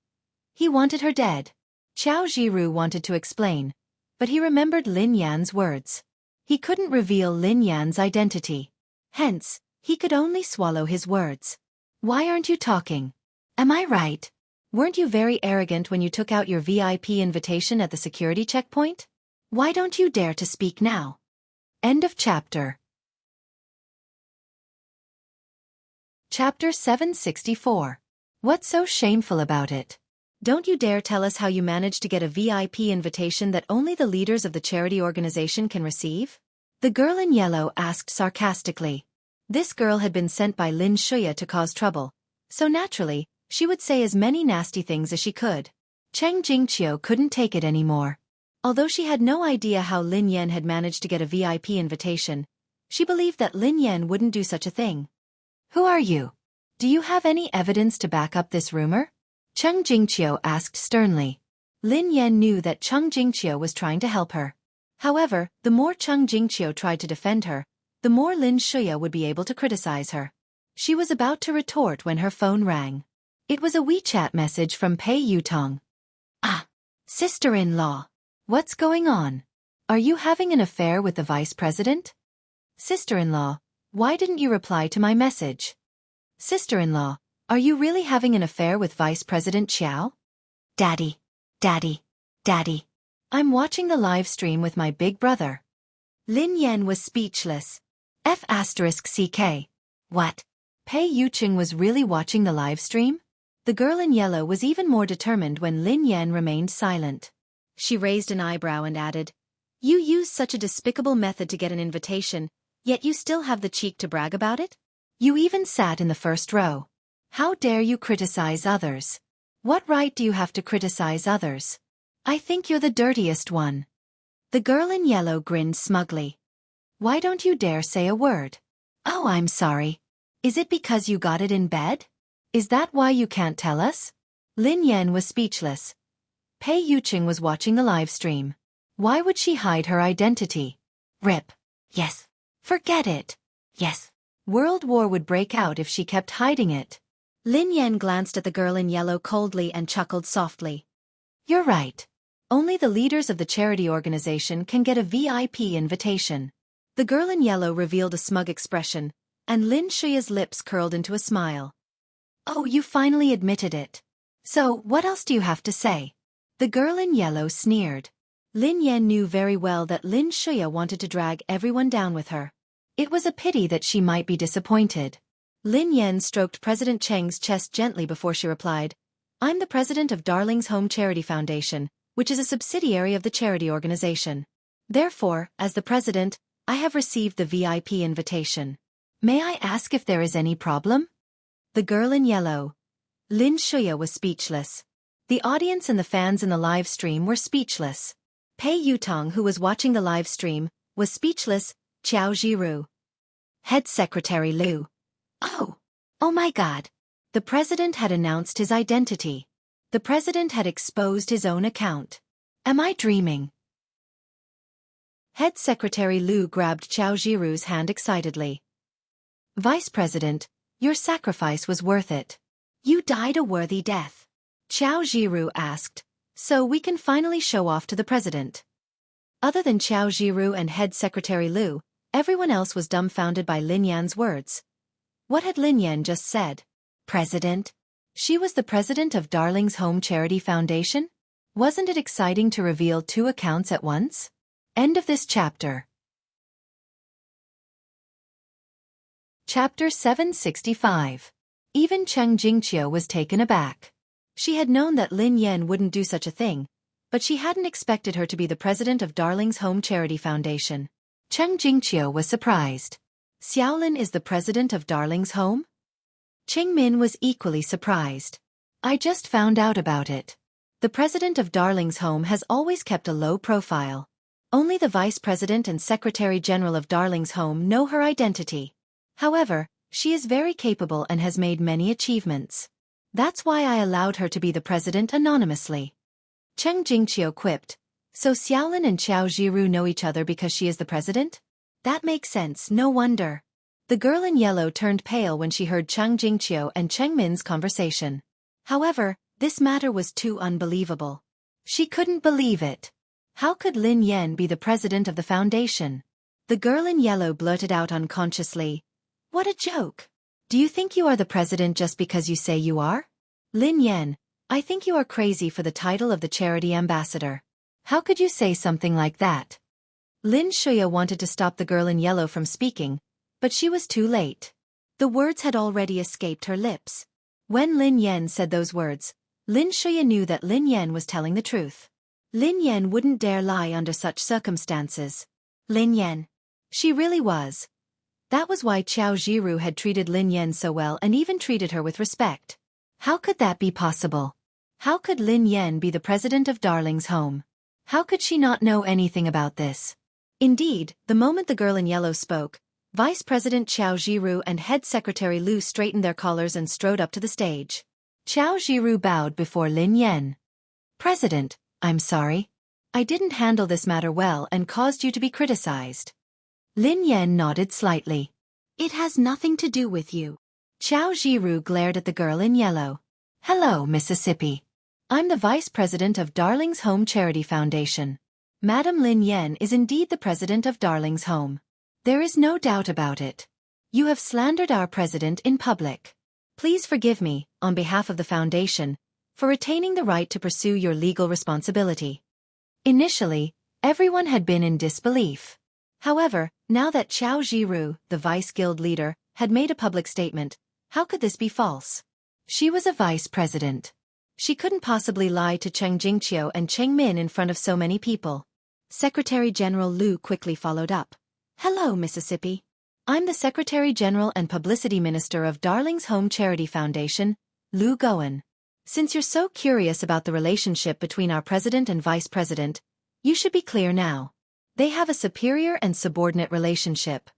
He wanted her dead. Qiao Jiru wanted to explain, but he remembered Lin Yan's words. He couldn't reveal Lin Yan's identity. Hence, he could only swallow his words. "Why aren't you talking? Am I right? Weren't you very arrogant when you took out your VIP invitation at the security checkpoint? Why don't you dare to speak now?" End of chapter. Chapter 764. What's so shameful about it? Don't you dare tell us how you managed to get a VIP invitation that only the leaders of the charity organization can receive? The girl in yellow asked sarcastically. This girl had been sent by Lin Shuya to cause trouble, so naturally, she would say as many nasty things as she could. Chang Jingqiu couldn't take it anymore. Although she had no idea how Lin Yan had managed to get a VIP invitation, she believed that Lin Yan wouldn't do such a thing. "Who are you? Do you have any evidence to back up this rumor?" Chang Jingqiu asked sternly. Lin Yan knew that Chang Jingqiu was trying to help her. However, the more Chang Jingqiu tried to defend her, the more Lin Shuya would be able to criticize her. She was about to retort when her phone rang. It was a WeChat message from Pei Yutong. "Ah, sister-in-law. What's going on? Are you having an affair with the vice president?" "Sister-in-law, why didn't you reply to my message?" "Sister-in-law, are you really having an affair with Vice President Qiao?" "Daddy, Daddy, Daddy. I'm watching the live stream with my big brother." Lin Yan was speechless. F***ck. What? Pei Yuqing was really watching the live stream? The girl in yellow was even more determined when Lin Yan remained silent. She raised an eyebrow and added, "You used such a despicable method to get an invitation, yet you still have the cheek to brag about it? You even sat in the first row. How dare you criticize others? What right do you have to criticize others? I think you're the dirtiest one. The girl in yellow grinned smugly. Why don't you dare say a word? Oh, I'm sorry. Is it because you got it in bed? Is that why you can't tell us? Lin Yan was speechless. Pei Yuqing was watching the live stream. Why would she hide her identity? Rip. Yes. Forget it. Yes. World War would break out if she kept hiding it. Lin Yan glanced at the girl in yellow coldly and chuckled softly. You're right. Only the leaders of the charity organization can get a VIP invitation. The girl in yellow revealed a smug expression, and Lin Shuya's lips curled into a smile. Oh, you finally admitted it. So, what else do you have to say? The girl in yellow sneered. Lin Yan knew very well that Lin Shuya wanted to drag everyone down with her. It was a pity that she might be disappointed. Lin Yan stroked President Cheng's chest gently before she replied, I'm the president of Darling's Home Charity Foundation, which is a subsidiary of the charity organization. Therefore, as the president, I have received the VIP invitation. May I ask if there is any problem? The girl in yellow. Lin Shuya was speechless. The audience and the fans in the live stream were speechless. Pei Yutong, who was watching the live stream, was speechless. Qiao Jiru. Head Secretary Liu. Oh my God. The president had announced his identity. The president had exposed his own account. Am I dreaming? Head Secretary Liu grabbed Qiao Jiru's hand excitedly. Vice President, your sacrifice was worth it. You died a worthy death. Qiao Jiru asked, so we can finally show off to the president. Other than Qiao Jiru and Head Secretary Liu, everyone else was dumbfounded by Lin Yan's words. What had Lin Yan just said? President? She was the president of Darling's Home Charity Foundation? Wasn't it exciting to reveal 2 accounts at once? End of this chapter. Chapter 765. Even Cheng Jingqiu was taken aback. She had known that Lin Yan wouldn't do such a thing, but she hadn't expected her to be the president of Darling's Home Charity Foundation. Cheng Jingqiu was surprised. Xiaolin is the president of Darling's Home? Cheng Min was equally surprised. I just found out about it. The president of Darling's Home has always kept a low profile. Only the vice president and secretary general of Darling's Home know her identity. However, she is very capable and has made many achievements. That's why I allowed her to be the president anonymously. Cheng Jingqiu quipped. So Xiaolin and Qiao Jiru know each other because she is the president? That makes sense, no wonder. The girl in yellow turned pale when she heard Cheng Jingqiu and Cheng Min's conversation. However, this matter was too unbelievable. She couldn't believe it. How could Lin Yan be the president of the foundation? The girl in yellow blurted out unconsciously. What a joke. Do you think you are the president just because you say you are? Lin Yan, I think you are crazy for the title of the charity ambassador. How could you say something like that? Lin Shuya wanted to stop the girl in yellow from speaking, but she was too late. The words had already escaped her lips. When Lin Yan said those words, Lin Shuya knew that Lin Yan was telling the truth. Lin Yan wouldn't dare lie under such circumstances. Lin Yan. She really was. That was why Qiao Jiru had treated Lin Yan so well and even treated her with respect. How could that be possible? How could Lin Yan be the president of Darling's Home? How could she not know anything about this? Indeed, the moment the girl in yellow spoke, Vice President Qiao Jiru and Head Secretary Liu straightened their collars and strode up to the stage. Qiao Jiru bowed before Lin Yan. President, I'm sorry. I didn't handle this matter well and caused you to be criticized. Lin Yan nodded slightly. It has nothing to do with you. Qiao Jiru glared at the girl in yellow. Hello, Mississippi. I'm the vice president of Darling's Home Charity Foundation. Madam Lin Yan is indeed the president of Darling's Home. There is no doubt about it. You have slandered our president in public. Please forgive me, on behalf of the foundation, for retaining the right to pursue your legal responsibility. Initially, everyone had been in disbelief. However, now that Qiao Jiru, the vice guild leader, had made a public statement, how could this be false? She was a vice president. She couldn't possibly lie to Cheng Jingqiu and Cheng Min in front of so many people. Secretary General Liu quickly followed up. Hello, Mississippi. I'm the Secretary General and Publicity Minister of Darling's Home Charity Foundation, Liu Goen. Since you're so curious about the relationship between our president and vice president, you should be clear now. They have a superior and subordinate relationship.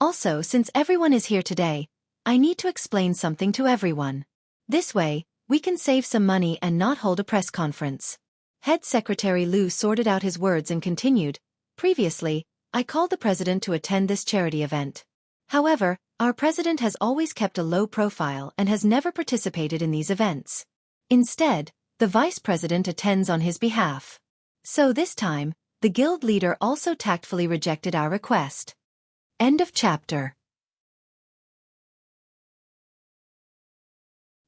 Also, since everyone is here today, I need to explain something to everyone. This way, we can save some money and not hold a press conference. Head Secretary Liu sorted out his words and continued, previously, I called the president to attend this charity event. However, our president has always kept a low profile and has never participated in these events. Instead, the vice president attends on his behalf. So this time, the guild leader also tactfully rejected our request. End of chapter.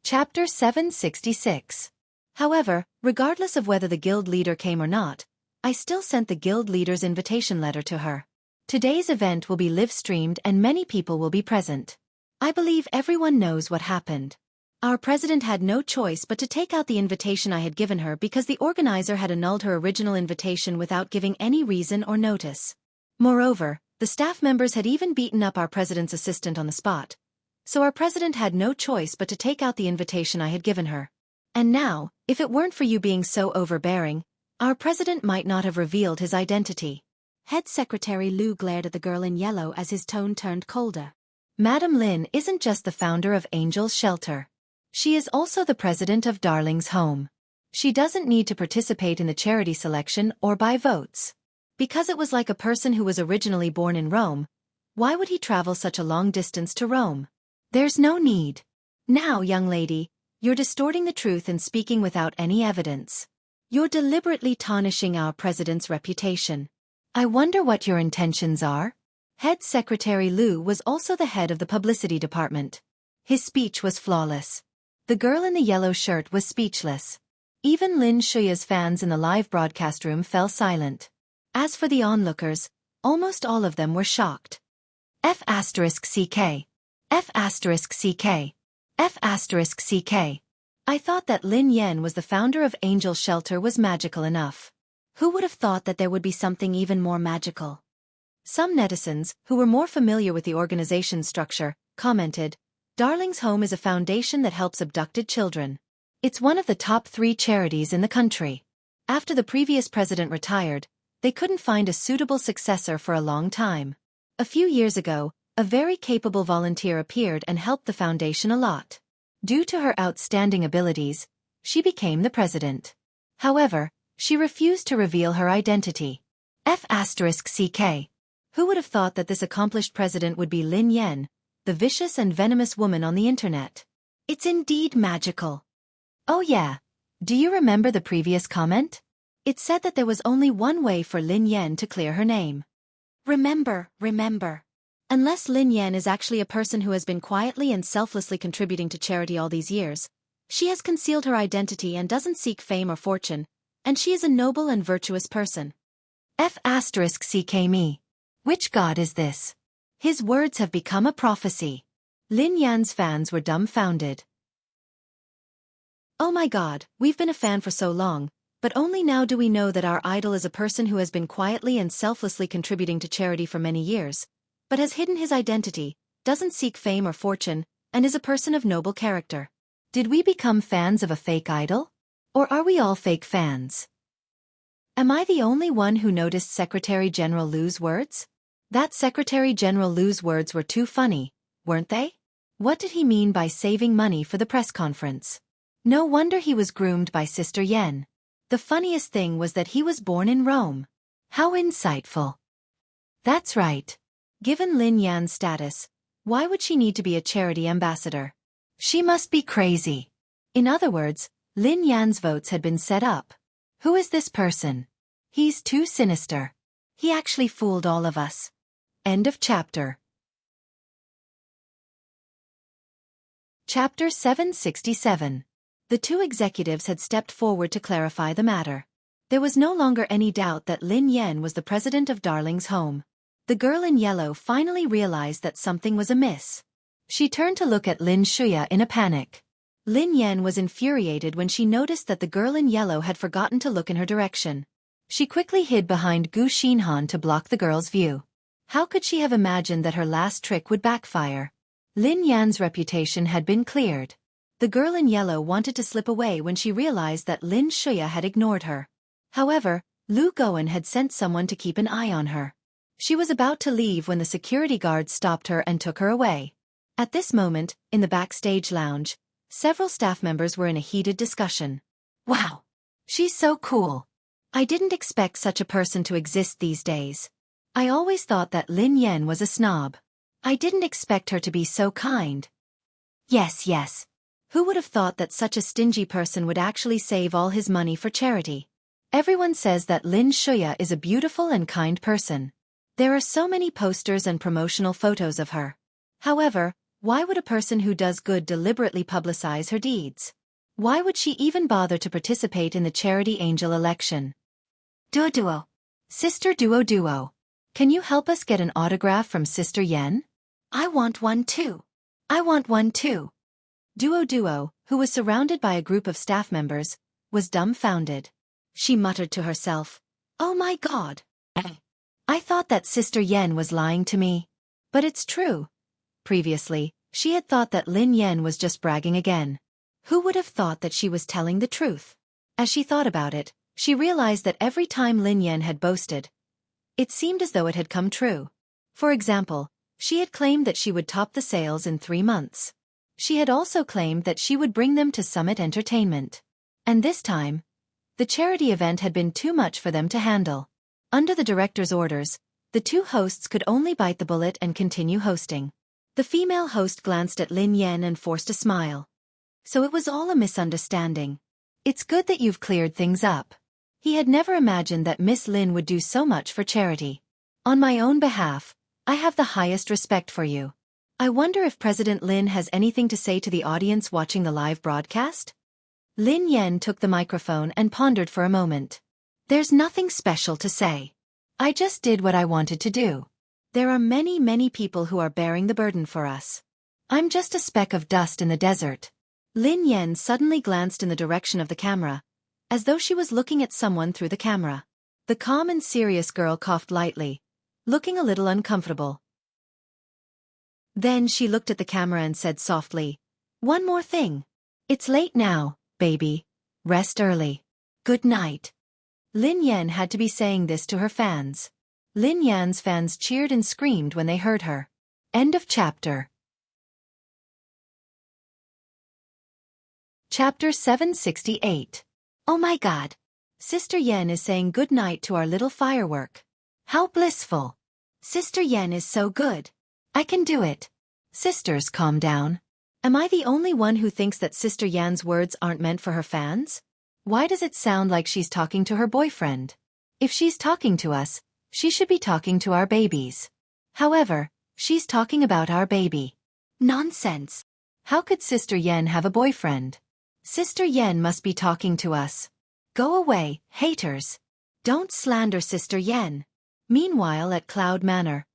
Chapter 766. However, regardless of whether the guild leader came or not, I still sent the guild leader's invitation letter to her. Today's event will be live-streamed and many people will be present. I believe everyone knows what happened. Our president had no choice but to take out the invitation I had given her because the organizer had annulled her original invitation without giving any reason or notice. Moreover, the staff members had even beaten up our president's assistant on the spot. So our president had no choice but to take out the invitation I had given her. And now, if it weren't for you being so overbearing, our president might not have revealed his identity. Head Secretary Liu glared at the girl in yellow as his tone turned colder. Madam Lin isn't just the founder of Angel's Shelter. She is also the president of Darling's Home. She doesn't need to participate in the charity selection or buy votes. Because it was like a person who was originally born in Rome, why would he travel such a long distance to Rome? There's no need. Now, young lady, you're distorting the truth and speaking without any evidence. You're deliberately tarnishing our president's reputation. I wonder what your intentions are? Head Secretary Liu was also the head of the publicity department. His speech was flawless. The girl in the yellow shirt was speechless. Even Lin Shuya's fans in the live broadcast room fell silent. As for the onlookers, almost all of them were shocked. F***CK. F***CK. F***CK. I thought that Lin Yan was the founder of Angel Shelter was magical enough. Who would have thought that there would be something even more magical? Some netizens, who were more familiar with the organization's structure, commented, Darling's Home is a foundation that helps abducted children. It's one of the top 3 charities in the country. After the previous president retired, they couldn't find a suitable successor for a long time. A few years ago, a very capable volunteer appeared and helped the foundation a lot. Due to her outstanding abilities, she became the president. However, she refused to reveal her identity. F***CK. Who would have thought that this accomplished president would be Lin Yan, the vicious and venomous woman on the internet? It's indeed magical. Oh yeah. Do you remember the previous comment? It said that there was only one way for Lin Yan to clear her name. Remember. Unless Lin Yan is actually a person who has been quietly and selflessly contributing to charity all these years, she has concealed her identity and doesn't seek fame or fortune, and she is a noble and virtuous person. F***CK me. Which god is this? His words have become a prophecy. Lin Yan's fans were dumbfounded. Oh my god, we've been a fan for so long, but only now do we know that our idol is a person who has been quietly and selflessly contributing to charity for many years, but has hidden his identity, doesn't seek fame or fortune, and is a person of noble character. Did we become fans of a fake idol? Or are we all fake fans? Am I the only one who noticed Secretary General Liu's words? That Secretary General Liu's words were too funny, weren't they? What did he mean by saving money for the press conference? No wonder he was groomed by Sister Yen. The funniest thing was that he was born in Rome. How insightful. That's right. Given Lin Yan's status, why would she need to be a charity ambassador? She must be crazy. In other words, Lin Yan's votes had been set up. Who is this person? He's too sinister. He actually fooled all of us. End of chapter. Chapter 767. The 2 executives had stepped forward to clarify the matter. There was no longer any doubt that Lin Yan was the president of Darling's Home. The girl in yellow finally realized that something was amiss. She turned to look at Lin Shuya in a panic. Lin Yan was infuriated when she noticed that the girl in yellow had forgotten to look in her direction. She quickly hid behind Gu Xinhan to block the girl's view. How could she have imagined that her last trick would backfire? Lin Yan's reputation had been cleared. The girl in yellow wanted to slip away when she realized that Lin Shuya had ignored her. However, Lu Goen had sent someone to keep an eye on her. She was about to leave when the security guards stopped her and took her away. At this moment, in the backstage lounge, several staff members were in a heated discussion. Wow! She's so cool. I didn't expect such a person to exist these days. I always thought that Lin Yen was a snob. I didn't expect her to be so kind. Yes. Who would have thought that such a stingy person would actually save all his money for charity? Everyone says that Lin Shuya is a beautiful and kind person. There are so many posters and promotional photos of her. However, why would a person who does good deliberately publicize her deeds? Why would she even bother to participate in the charity angel election? Duo. Sister Duo. Can you help us get an autograph from Sister Yen? I want one too. Duo, who was surrounded by a group of staff members, was dumbfounded. She muttered to herself, "Oh my God! I thought that Sister Yen was lying to me. But it's true." Previously, she had thought that Lin Yen was just bragging again. Who would have thought that she was telling the truth? As she thought about it, she realized that every time Lin Yen had boasted, it seemed as though it had come true. For example, she had claimed that she would top the sales in 3 months. She had also claimed that she would bring them to Summit Entertainment. And this time, the charity event had been too much for them to handle. Under the director's orders, the 2 hosts could only bite the bullet and continue hosting. The female host glanced at Lin Yen and forced a smile. So it was all a misunderstanding. It's good that you've cleared things up. He had never imagined that Miss Lin would do so much for charity. On my own behalf, I have the highest respect for you. I wonder if President Lin has anything to say to the audience watching the live broadcast? Lin Yen took the microphone and pondered for a moment. There's nothing special to say. I just did what I wanted to do. There are many people who are bearing the burden for us. I'm just a speck of dust in the desert. Lin Yen suddenly glanced in the direction of the camera, as though she was looking at someone through the camera. The calm and serious girl coughed lightly, looking a little uncomfortable. Then she looked at the camera and said softly, "One more thing. It's late now, baby. Rest early. Good night." Lin Yen had to be saying this to her fans. Lin Yan's fans cheered and screamed when they heard her. End of chapter. Chapter 768. Oh my God. Sister Yen is saying good night to our little firework. How blissful. Sister Yen is so good. I can do it. Sisters, calm down. Am I the only one who thinks that Sister Yan's words aren't meant for her fans? Why does it sound like she's talking to her boyfriend? If she's talking to us, she should be talking to our babies. However, she's talking about our baby. Nonsense. How could Sister Yen have a boyfriend? Sister Yen must be talking to us. Go away, haters. Don't slander Sister Yen. Meanwhile at Cloud Manor,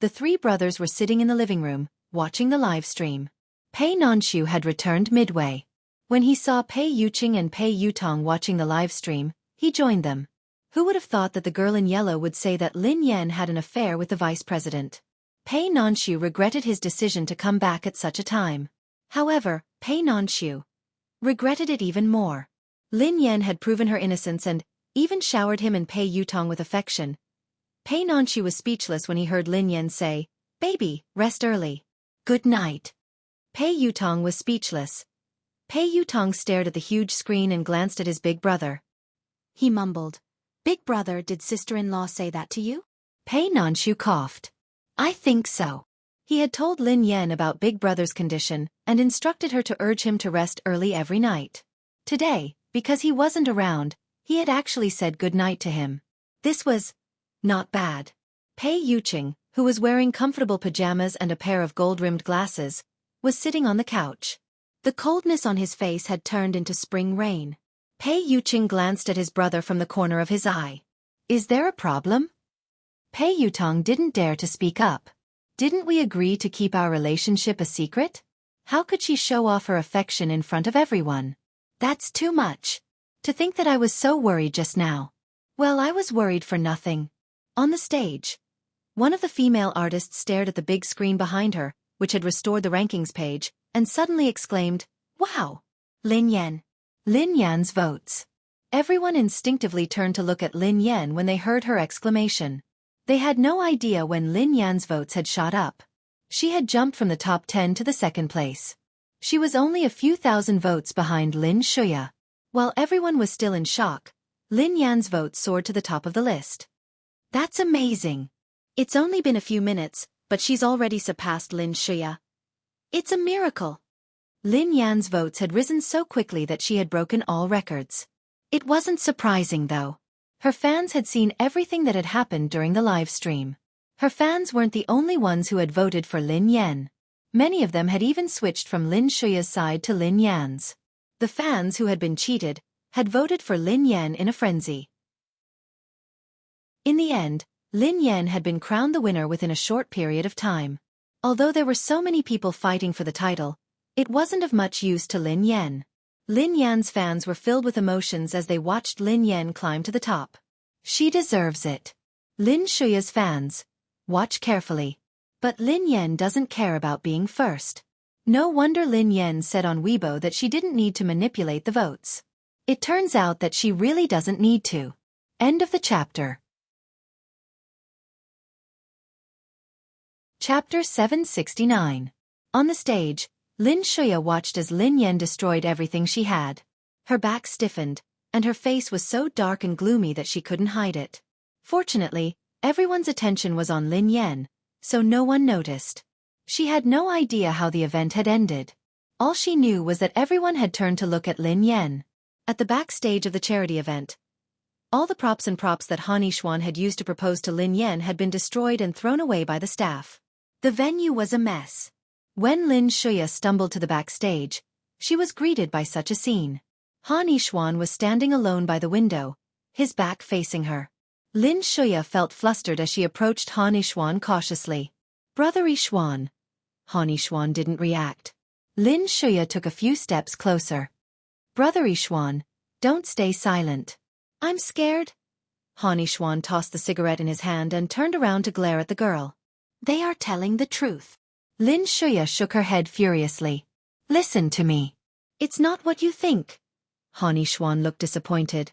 the 3 brothers were sitting in the living room, watching the live stream. Pei Nanshu had returned midway. When he saw Pei Yuqing and Pei Yutong watching the live stream, he joined them. Who would have thought that the girl in yellow would say that Lin Yen had an affair with the vice president? Pei Nanshu regretted his decision to come back at such a time. However, Pei Nanshu regretted it even more. Lin Yen had proven her innocence and even showered him and Pei Yutong with affection. Pei Nanshu was speechless when he heard Lin Yen say, "Baby, rest early. Good night." Pei Yutong was speechless. Pei Yutong stared at the huge screen and glanced at his big brother. He mumbled, "Big brother, did sister-in-law say that to you?" Pei Nanshu coughed. "I think so." He had told Lin Yen about Big Brother's condition and instructed her to urge him to rest early every night. Today, because he wasn't around, he had actually said good night to him. This was not bad. Pei Yuqing, who was wearing comfortable pajamas and a pair of gold-rimmed glasses, was sitting on the couch. The coldness on his face had turned into spring rain. Pei Yuqing glanced at his brother from the corner of his eye. "Is there a problem?" Pei Yutong didn't dare to speak up. Didn't we agree to keep our relationship a secret? How could she show off her affection in front of everyone? That's too much. To think that I was so worried just now. Well, I was worried for nothing. On the stage, one of the female artists stared at the big screen behind her, which had restored the rankings page, and suddenly exclaimed, Wow! Lin Yan. Lin Yan's votes. Everyone instinctively turned to look at Lin Yan when they heard her exclamation. They had no idea when Lin Yan's votes had shot up. She had jumped from the top 10 to the second place. She was only a few thousand votes behind Lin Xueqi. While everyone was still in shock, Lin Yan's votes soared to the top of the list. That's amazing. It's only been a few minutes, but she's already surpassed Lin Xueqi. It's a miracle. Lin Yan's votes had risen so quickly that she had broken all records. It wasn't surprising though. Her fans had seen everything that had happened during the live stream. Her fans weren't the only ones who had voted for Lin Yan. Many of them had even switched from Lin Xueqi's side to Lin Yan's. The fans who had been cheated had voted for Lin Yan in a frenzy. In the end, Lin Yan had been crowned the winner within a short period of time. Although there were so many people fighting for the title, it wasn't of much use to Lin Yan. Lin Yan's fans were filled with emotions as they watched Lin Yan climb to the top. She deserves it. Lin Xueqi's fans, watch carefully. But Lin Yan doesn't care about being first. No wonder Lin Yan said on Weibo that she didn't need to manipulate the votes. It turns out that she really doesn't need to. End of the chapter. Chapter 769. On the stage, Lin Xueqi watched as Lin Yan destroyed everything she had. Her back stiffened, and her face was so dark and gloomy that she couldn't hide it. Fortunately, everyone's attention was on Lin Yan, so no one noticed. She had no idea how the event had ended. All she knew was that everyone had turned to look at Lin Yan. At the backstage of the charity event, all the props that Han Yixuan had used to propose to Lin Yan had been destroyed and thrown away by the staff. The venue was a mess. When Lin Xueqi stumbled to the backstage, she was greeted by such a scene. Han Yixuan was standing alone by the window, his back facing her. Lin Xueqi felt flustered as she approached Han Yixuan cautiously. "Brother Yixuan." Han Yixuan didn't react. Lin Xueqi took a few steps closer. "Brother Yixuan, don't stay silent." "I'm scared." Han Yixuan tossed the cigarette in his hand and turned around to glare at the girl. "They are telling the truth." Lin Xueqi shook her head furiously. "Listen to me. It's not what you think." Han Yixuan looked disappointed.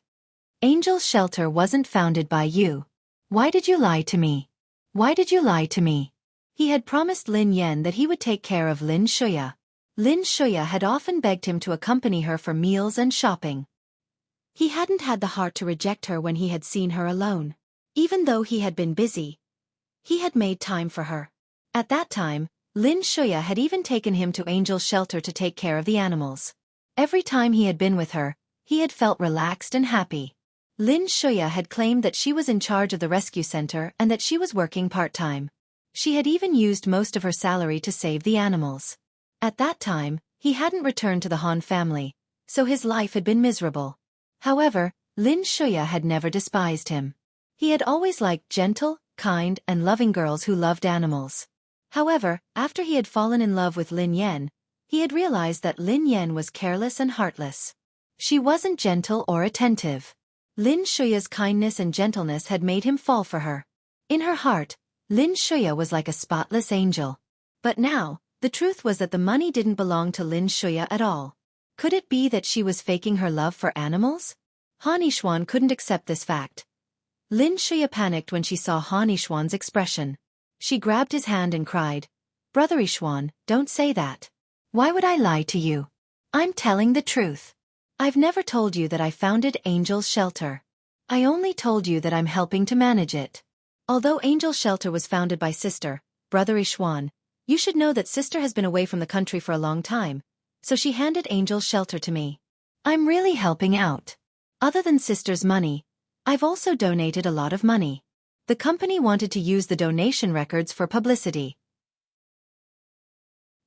"Angel's Shelter wasn't founded by you. Why did you lie to me? Why did you lie to me?" He had promised Lin Yan that he would take care of Lin Xueqi. Lin Xueqi had often begged him to accompany her for meals and shopping. He hadn't had the heart to reject her when he had seen her alone. Even though he had been busy, he had made time for her. At that time, Lin Xueqi had even taken him to Angel's Shelter to take care of the animals. Every time he had been with her, he had felt relaxed and happy. Lin Xueqi had claimed that she was in charge of the rescue center and that she was working part-time. She had even used most of her salary to save the animals. At that time, he hadn't returned to the Han family, so his life had been miserable. However, Lin Xueqi had never despised him. He had always liked gentle, kind, and loving girls who loved animals. However, after he had fallen in love with Lin Yan, he had realized that Lin Yan was careless and heartless. She wasn't gentle or attentive. Lin Xueqi's kindness and gentleness had made him fall for her. In her heart, Lin Xueqi was like a spotless angel. But now, the truth was that the money didn't belong to Lin Xueqi at all. Could it be that she was faking her love for animals? Han Yixuan couldn't accept this fact. Lin Xueqi panicked when she saw Han Yixuan's expression. She grabbed his hand and cried, "Brother Yixuan, don't say that. Why would I lie to you? I'm telling the truth. I've never told you that I founded Angel's Shelter. I only told you that I'm helping to manage it. Although Angel's Shelter was founded by Sister, Brother Yixuan, you should know that Sister has been away from the country for a long time, so she handed Angel's Shelter to me. I'm really helping out. Other than Sister's money, I've also donated a lot of money. The company wanted to use the donation records for publicity.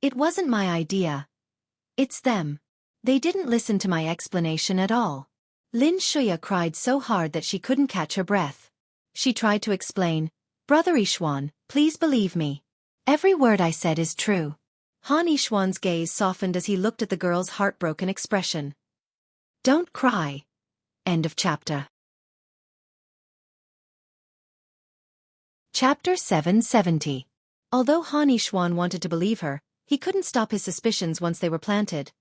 It wasn't my idea. It's them. They didn't listen to my explanation at all." Lin Xueqi cried so hard that she couldn't catch her breath. She tried to explain, "Brother Yixuan, please believe me. Every word I said is true." Han Yixuan's gaze softened as he looked at the girl's heartbroken expression. "Don't cry." End of chapter. Chapter 770. Although Han Yixuan wanted to believe her, he couldn't stop his suspicions once they were planted.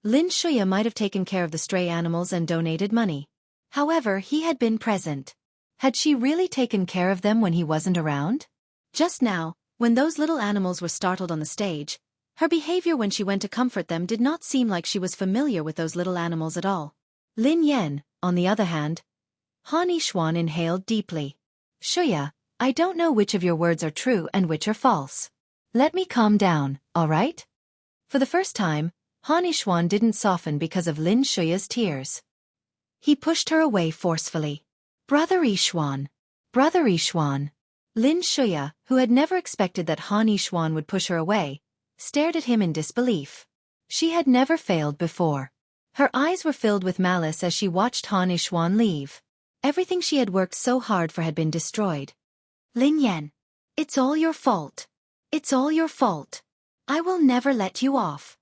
Lin Shuya might have taken care of the stray animals and donated money. However, he had been present. Had she really taken care of them when he wasn't around? Just now, when those little animals were startled on the stage, her behavior when she went to comfort them did not seem like she was familiar with those little animals at all. Lin Yan, on the other hand, Han Yishuan inhaled deeply. Shuya, I don't know which of your words are true and which are false. Let me calm down, all right? For the first time, Han Yishuan didn't soften because of Lin Shuya's tears. He pushed her away forcefully. Brother Yishuan. Brother Yishuan. Lin Shuya, who had never expected that Han Yishuan would push her away, stared at him in disbelief. She had never failed before. Her eyes were filled with malice as she watched Han Yishuan leave. Everything she had worked so hard for had been destroyed. Lin Yan. It's all your fault. It's all your fault. I will never let you off.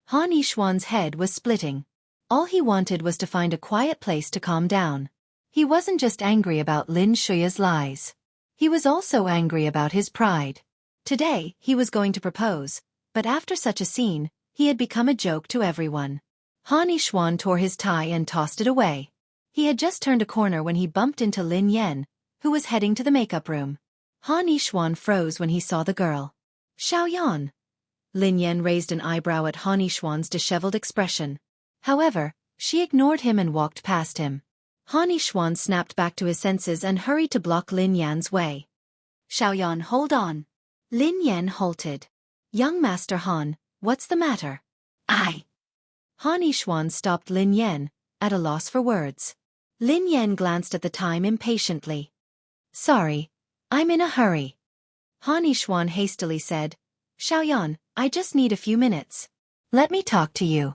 Han Yishuan's head was splitting. All he wanted was to find a quiet place to calm down. He wasn't just angry about Lin Shuya's lies. He was also angry about his pride. Today, he was going to propose, but after such a scene, he had become a joke to everyone. Han Yishuan tore his tie and tossed it away. He had just turned a corner when he bumped into Lin Yan, who was heading to the makeup room. Han Yishuan froze when he saw the girl. Xiaoyan. Lin Yan raised an eyebrow at Han Yishuan's disheveled expression. However, she ignored him and walked past him. Han Yishuan snapped back to his senses and hurried to block Lin Yan's way. Xiaoyan, hold on. Lin Yan halted. Young Master Han, what's the matter? Han Yishuan stopped Lin Yan, at a loss for words. Lin Yan glanced at the time impatiently. Sorry, I'm in a hurry. Han Yishuan hastily said, Xiaoyan, I just need a few minutes. Let me talk to you.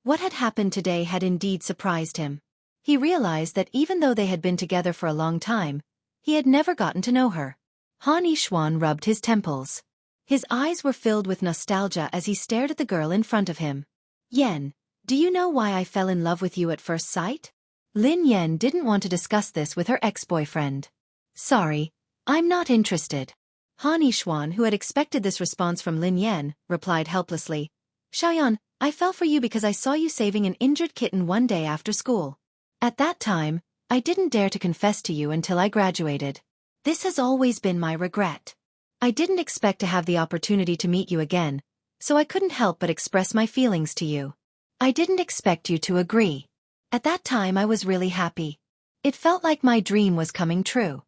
What had happened today had indeed surprised him. He realized that even though they had been together for a long time, he had never gotten to know her. Han Yishuan rubbed his temples. His eyes were filled with nostalgia as he stared at the girl in front of him. Yan, do you know why I fell in love with you at first sight? Lin Yan didn't want to discuss this with her ex-boyfriend. Sorry, I'm not interested. Han Yishuan, who had expected this response from Lin Yan, replied helplessly. Xiaoyan, I fell for you because I saw you saving an injured kitten one day after school. At that time, I didn't dare to confess to you until I graduated. This has always been my regret. I didn't expect to have the opportunity to meet you again, so I couldn't help but express my feelings to you. I didn't expect you to agree. At that time I was really happy. It felt like my dream was coming true.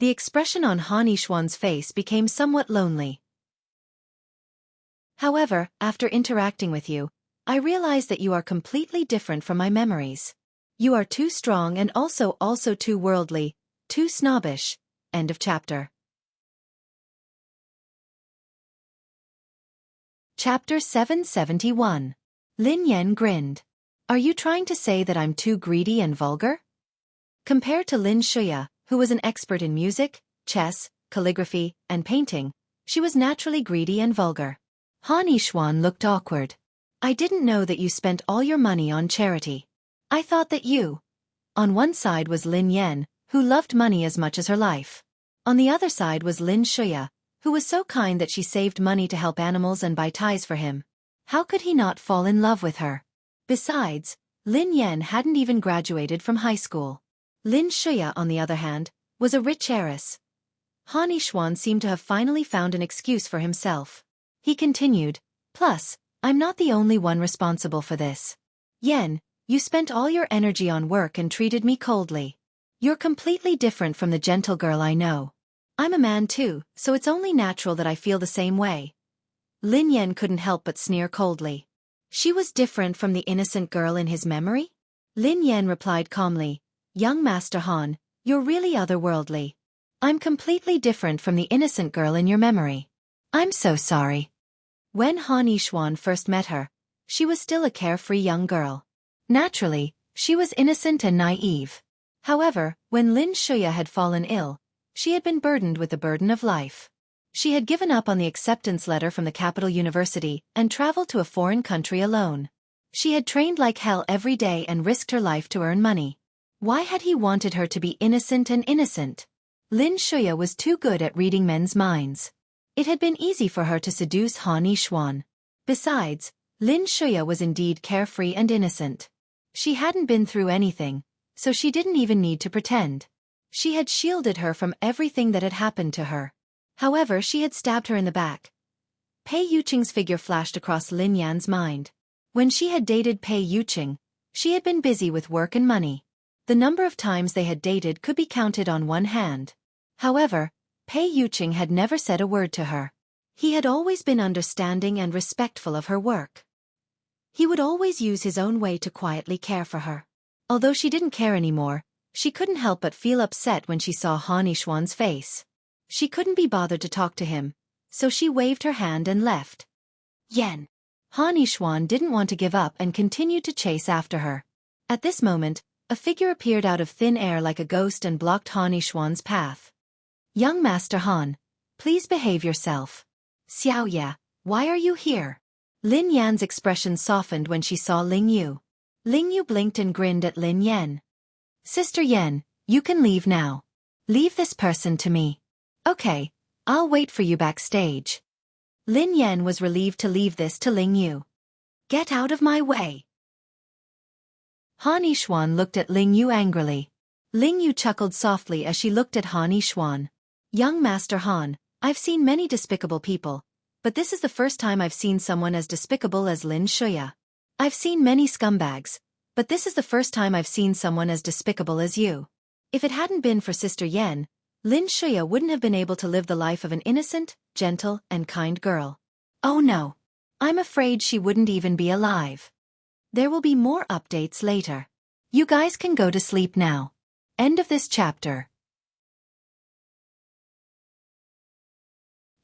The expression on Han Yishuan's face became somewhat lonely. However, after interacting with you, I realized that you are completely different from my memories. You are too strong and also too worldly, too snobbish. End of chapter. Chapter 771. Lin Yan grinned. Are you trying to say that I'm too greedy and vulgar? Compared to Lin Shuya, who was an expert in music, chess, calligraphy, and painting, she was naturally greedy and vulgar. Han Yishuan looked awkward. I didn't know that you spent all your money on charity. I thought that you. On one side was Lin Yan, who loved money as much as her life. On the other side was Lin Shuya, who was so kind that she saved money to help animals and buy ties for him. How could he not fall in love with her? Besides, Lin Yan hadn't even graduated from high school. Lin Shuya, on the other hand, was a rich heiress. Han Yishuan seemed to have finally found an excuse for himself. He continued, plus, I'm not the only one responsible for this. Yan, you spent all your energy on work and treated me coldly. You're completely different from the gentle girl I know. I'm a man too, so it's only natural that I feel the same way. Lin Yan couldn't help but sneer coldly. She was different from the innocent girl in his memory? Lin Yan replied calmly, Young Master Han, you're really otherworldly. I'm completely different from the innocent girl in your memory. I'm so sorry. When Han Yishuan first met her, she was still a carefree young girl. Naturally, she was innocent and naive. However, when Lin Shuya had fallen ill, she had been burdened with the burden of life. She had given up on the acceptance letter from the capital university and traveled to a foreign country alone. She had trained like hell every day and risked her life to earn money. Why had he wanted her to be innocent and innocent? Lin Shuya was too good at reading men's minds. It had been easy for her to seduce Han Yishuan. Besides, Lin Shuya was indeed carefree and innocent. She hadn't been through anything, so she didn't even need to pretend. She had shielded her from everything that had happened to her. However, she had stabbed her in the back. Pei Yuqing's figure flashed across Lin Yan's mind. When she had dated Pei Yuqing, she had been busy with work and money. The number of times they had dated could be counted on one hand. However, Pei Yuqing had never said a word to her. He had always been understanding and respectful of her work. He would always use his own way to quietly care for her. Although she didn't care anymore, she couldn't help but feel upset when she saw Han Yishuan's face. She couldn't be bothered to talk to him, so she waved her hand and left. Yen. Han Yishuan didn't want to give up and continued to chase after her. At this moment, a figure appeared out of thin air like a ghost and blocked Han Yishuan's path. Young Master Han, please behave yourself. Xiaoya, why are you here? Lin Yan's expression softened when she saw Ling Yu. Ling Yu blinked and grinned at Lin Yan. Sister Yan, you can leave now. Leave this person to me. Okay, I'll wait for you backstage. Lin Yan was relieved to leave this to Ling Yu. Get out of my way. Han Yishuan looked at Ling Yu angrily. Ling Yu chuckled softly as she looked at Han Yishuan. Young Master Han, I've seen many despicable people, but this is the first time I've seen someone as despicable as Lin Shuya. I've seen many scumbags, but this is the first time I've seen someone as despicable as you. If it hadn't been for Sister Yan, Lin Shuya wouldn't have been able to live the life of an innocent, gentle, and kind girl. Oh no. I'm afraid she wouldn't even be alive. There will be more updates later. You guys can go to sleep now. End of this chapter.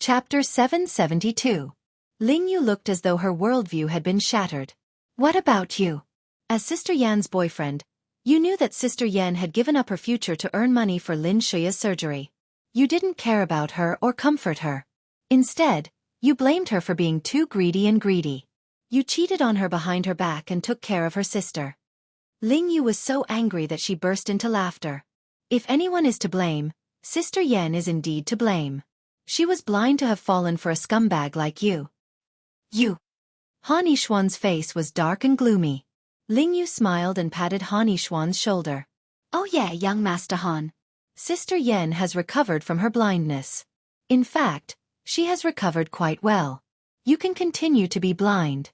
Chapter 772. Ling Yu looked as though her worldview had been shattered. What about you? As Sister Yan's boyfriend, you knew that Sister Yan had given up her future to earn money for Lin Shuya's surgery. You didn't care about her or comfort her. Instead, you blamed her for being too greedy and greedy. You cheated on her behind her back and took care of her sister. Ling Yu was so angry that she burst into laughter. If anyone is to blame, Sister Yan is indeed to blame. She was blind to have fallen for a scumbag like you. You. Han Yishuan's face was dark and gloomy. Ling Yu smiled and patted Han Yishuan's shoulder. Oh yeah, young Master Han. Sister Yan has recovered from her blindness. In fact, she has recovered quite well. You can continue to be blind.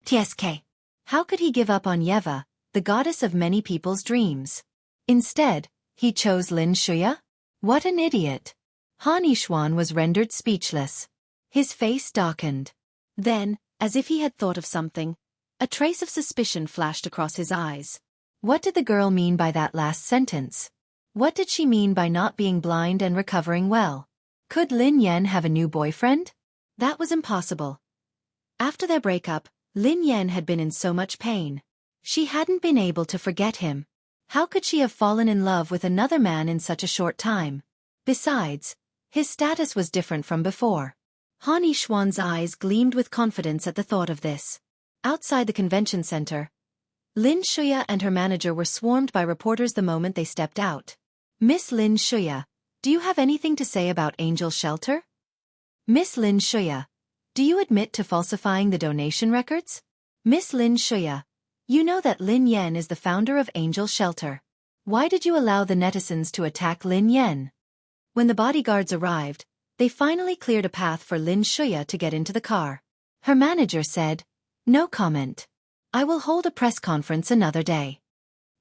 TSK. How could he give up on Yeva, the goddess of many people's dreams? Instead, he chose Lin Shuya? What an idiot. Han Yishuan was rendered speechless. His face darkened. Then, as if he had thought of something, a trace of suspicion flashed across his eyes. What did the girl mean by that last sentence? What did she mean by not being blind and recovering well? Could Lin Yan have a new boyfriend? That was impossible. After their breakup, Lin Yan had been in so much pain. She hadn't been able to forget him. How could she have fallen in love with another man in such a short time? Besides, his status was different from before. Han Yishuan's eyes gleamed with confidence at the thought of this. Outside the convention center, Lin Shuya and her manager were swarmed by reporters the moment they stepped out. Miss Lin Shuya, do you have anything to say about Angel Shelter? Miss Lin Shuya, do you admit to falsifying the donation records? Miss Lin Shuya, you know that Lin Yan is the founder of Angel Shelter. Why did you allow the netizens to attack Lin Yan? When the bodyguards arrived, they finally cleared a path for Lin Shuya to get into the car. Her manager said, "No comment. I will hold a press conference another day."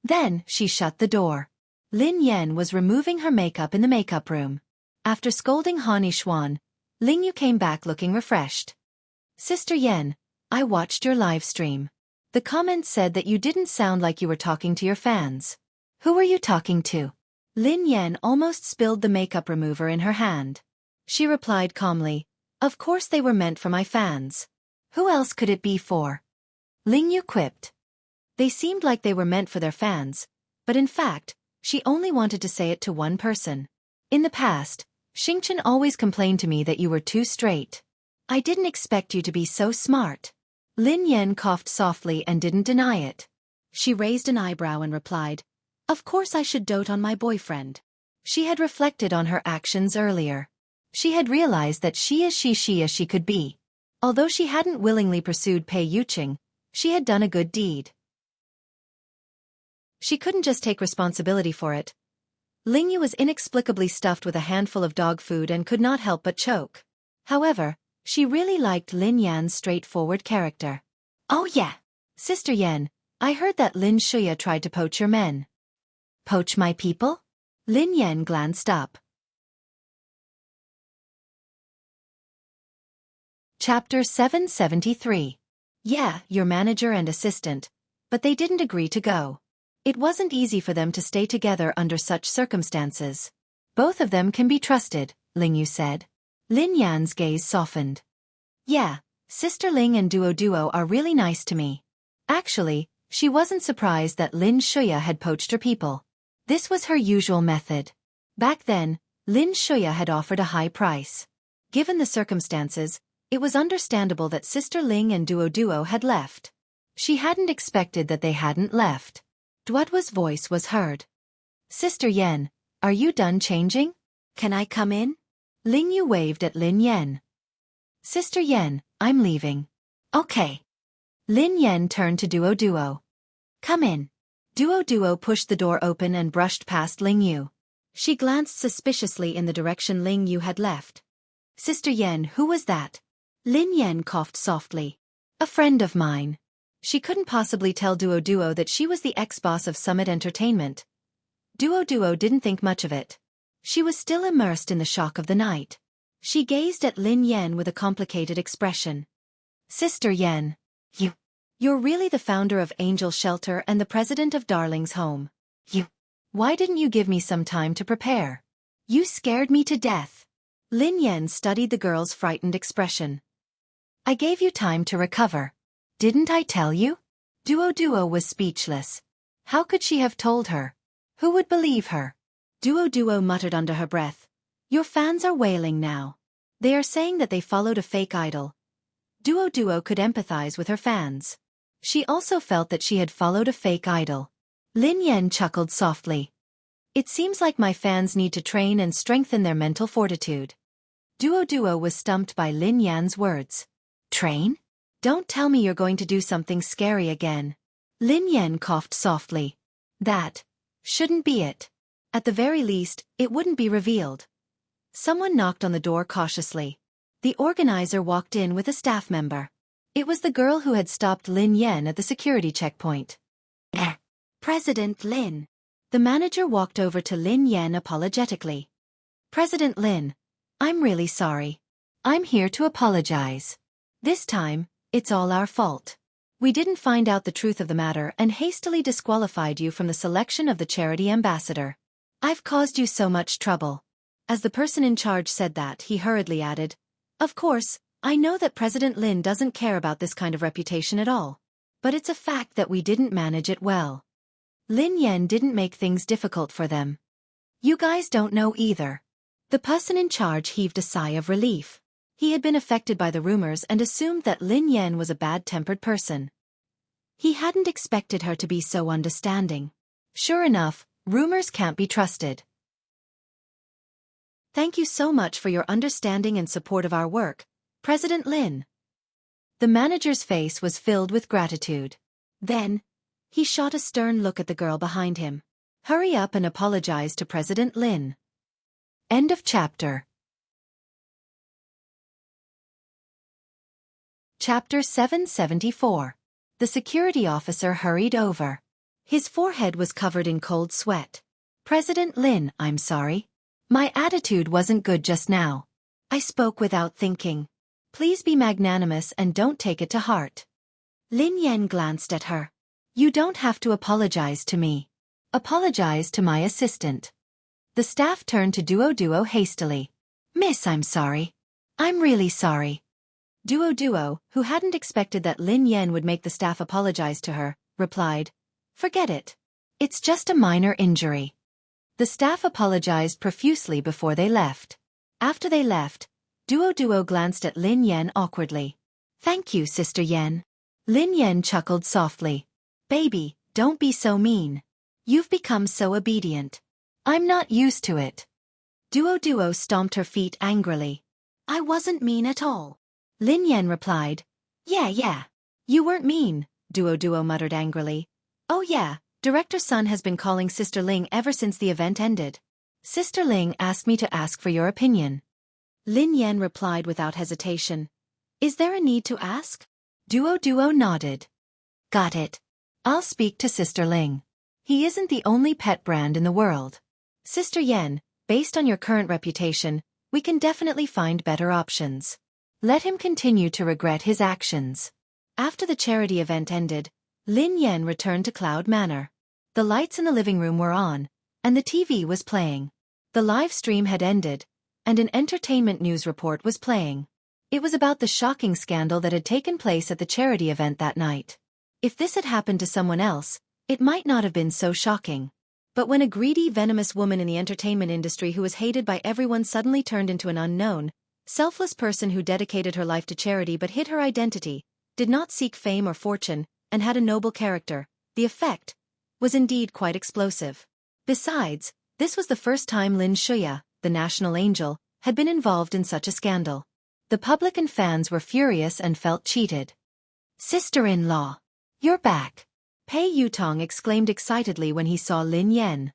Then, she shut the door. Lin Yan was removing her makeup in the makeup room. After scolding Han Yishuan, Ling Yu came back looking refreshed. Sister Yan, I watched your live stream. The comments said that you didn't sound like you were talking to your fans. Who were you talking to? Lin Yan almost spilled the makeup remover in her hand. She replied calmly, "Of course they were meant for my fans. Who else could it be for?" Ling Yu quipped. They seemed like they were meant for their fans, but in fact, she only wanted to say it to one person. In the past, Xingchen always complained to me that you were too straight. I didn't expect you to be so smart. Lin Yan coughed softly and didn't deny it. She raised an eyebrow and replied, "Of course I should dote on my boyfriend." She had reflected on her actions earlier. She had realized that she as she could be. Although she hadn't willingly pursued Pei Yuqing, she had done a good deed. She couldn't just take responsibility for it. Ling Yu was inexplicably stuffed with a handful of dog food and could not help but choke. However, she really liked Lin Yan's straightforward character. "Oh yeah, Sister Yan, I heard that Lin Shuya tried to poach your men." "Poach my people?" Lin Yan glanced up. Chapter 773. Yeah, your manager and assistant. But they didn't agree to go. It wasn't easy for them to stay together under such circumstances. "Both of them can be trusted," Ling Yu said. Lin Yan's gaze softened. "Yeah, Sister Ling and Duo are really nice to me." Actually, she wasn't surprised that Lin Shuya had poached her people. This was her usual method. Back then, Lin Shuya had offered a high price. Given the circumstances, it was understandable that Sister Ling and Duo had left. She hadn't expected that they hadn't left. Duo's voice was heard. "Sister Yan, are you done changing? Can I come in?" Ling Yu waved at Lin Yan. "Sister Yan, I'm leaving." "Okay." Lin Yan turned to Duo. "Come in." Duo pushed the door open and brushed past Ling Yu. She glanced suspiciously in the direction Ling Yu had left. "Sister Yan, who was that?" Lin Yan coughed softly. "A friend of mine." She couldn't possibly tell Duo that she was the ex-boss of Summit Entertainment. Duo didn't think much of it. She was still immersed in the shock of the night. She gazed at Lin Yan with a complicated expression. "Sister Yan, you're really the founder of Angel Shelter and the president of Darling's Home. Why didn't you give me some time to prepare? You scared me to death." Lin Yan studied the girl's frightened expression. "I gave you time to recover. Didn't I tell you?" Duo was speechless. How could she have told her? Who would believe her? Duo muttered under her breath. "Your fans are wailing now. They are saying that they followed a fake idol." Duo could empathize with her fans. She also felt that she had followed a fake idol. Lin Yan chuckled softly. "It seems like my fans need to train and strengthen their mental fortitude." Duo was stumped by Lin Yan's words. "Train? Don't tell me you're going to do something scary again." Lin Yan coughed softly. "That shouldn't be it. At the very least, it wouldn't be revealed." Someone knocked on the door cautiously. The organizer walked in with a staff member. It was the girl who had stopped Lin Yan at the security checkpoint. "President Lin." The manager walked over to Lin Yan apologetically. "President Lin, I'm really sorry. I'm here to apologize. This time, it's all our fault. We didn't find out the truth of the matter and hastily disqualified you from the selection of the charity ambassador. I've caused you so much trouble." As the person in charge said that, he hurriedly added, "Of course, I know that President Lin doesn't care about this kind of reputation at all. But it's a fact that we didn't manage it well." Lin Yan didn't make things difficult for them. "You guys don't know either." The person in charge heaved a sigh of relief. He had been affected by the rumors and assumed that Lin Yan was a bad-tempered person. He hadn't expected her to be so understanding. Sure enough, rumors can't be trusted. "Thank you so much for your understanding and support of our work, President Lin." The manager's face was filled with gratitude. Then, he shot a stern look at the girl behind him. "Hurry up and apologize to President Lin." End of chapter. Chapter 774. The security officer hurried over. His forehead was covered in cold sweat. "President Lin, I'm sorry. My attitude wasn't good just now. I spoke without thinking. Please be magnanimous and don't take it to heart." Lin Yan glanced at her. "You don't have to apologize to me. Apologize to my assistant." The staff turned to Duo hastily. "Miss, I'm sorry. I'm really sorry." Duo, who hadn't expected that Lin Yan would make the staff apologize to her, replied, "Forget it. It's just a minor injury." The staff apologized profusely before they left. After they left, Duo glanced at Lin Yan awkwardly. "Thank you, Sister Yan." Lin Yan chuckled softly. "Baby, don't be so mean. You've become so obedient. I'm not used to it." Duo stomped her feet angrily. "I wasn't mean at all. Lin Yan replied. Yeah. You weren't mean, Duo muttered angrily. Oh yeah, Director Sun has been calling Sister Ling ever since the event ended. Sister Ling asked me to ask for your opinion. Lin Yan replied without hesitation. Is there a need to ask? Duo nodded. Got it. I'll speak to Sister Ling. He isn't the only pet brand in the world. Sister Yan, based on your current reputation, we can definitely find better options. Let him continue to regret his actions. After the charity event ended, Lin Yan returned to Cloud Manor. The lights in the living room were on, and the TV was playing. The live stream had ended, and an entertainment news report was playing. It was about the shocking scandal that had taken place at the charity event that night. If this had happened to someone else, it might not have been so shocking. But when a greedy, venomous woman in the entertainment industry who was hated by everyone suddenly turned into an unknown, selfless person who dedicated her life to charity but hid her identity, did not seek fame or fortune, and had a noble character, the effect was indeed quite explosive. Besides, this was the first time Lin Xueqi, the national angel, had been involved in such a scandal. The public and fans were furious and felt cheated. Sister-in-law, you're back. Pei Yutong exclaimed excitedly when he saw Lin Yan.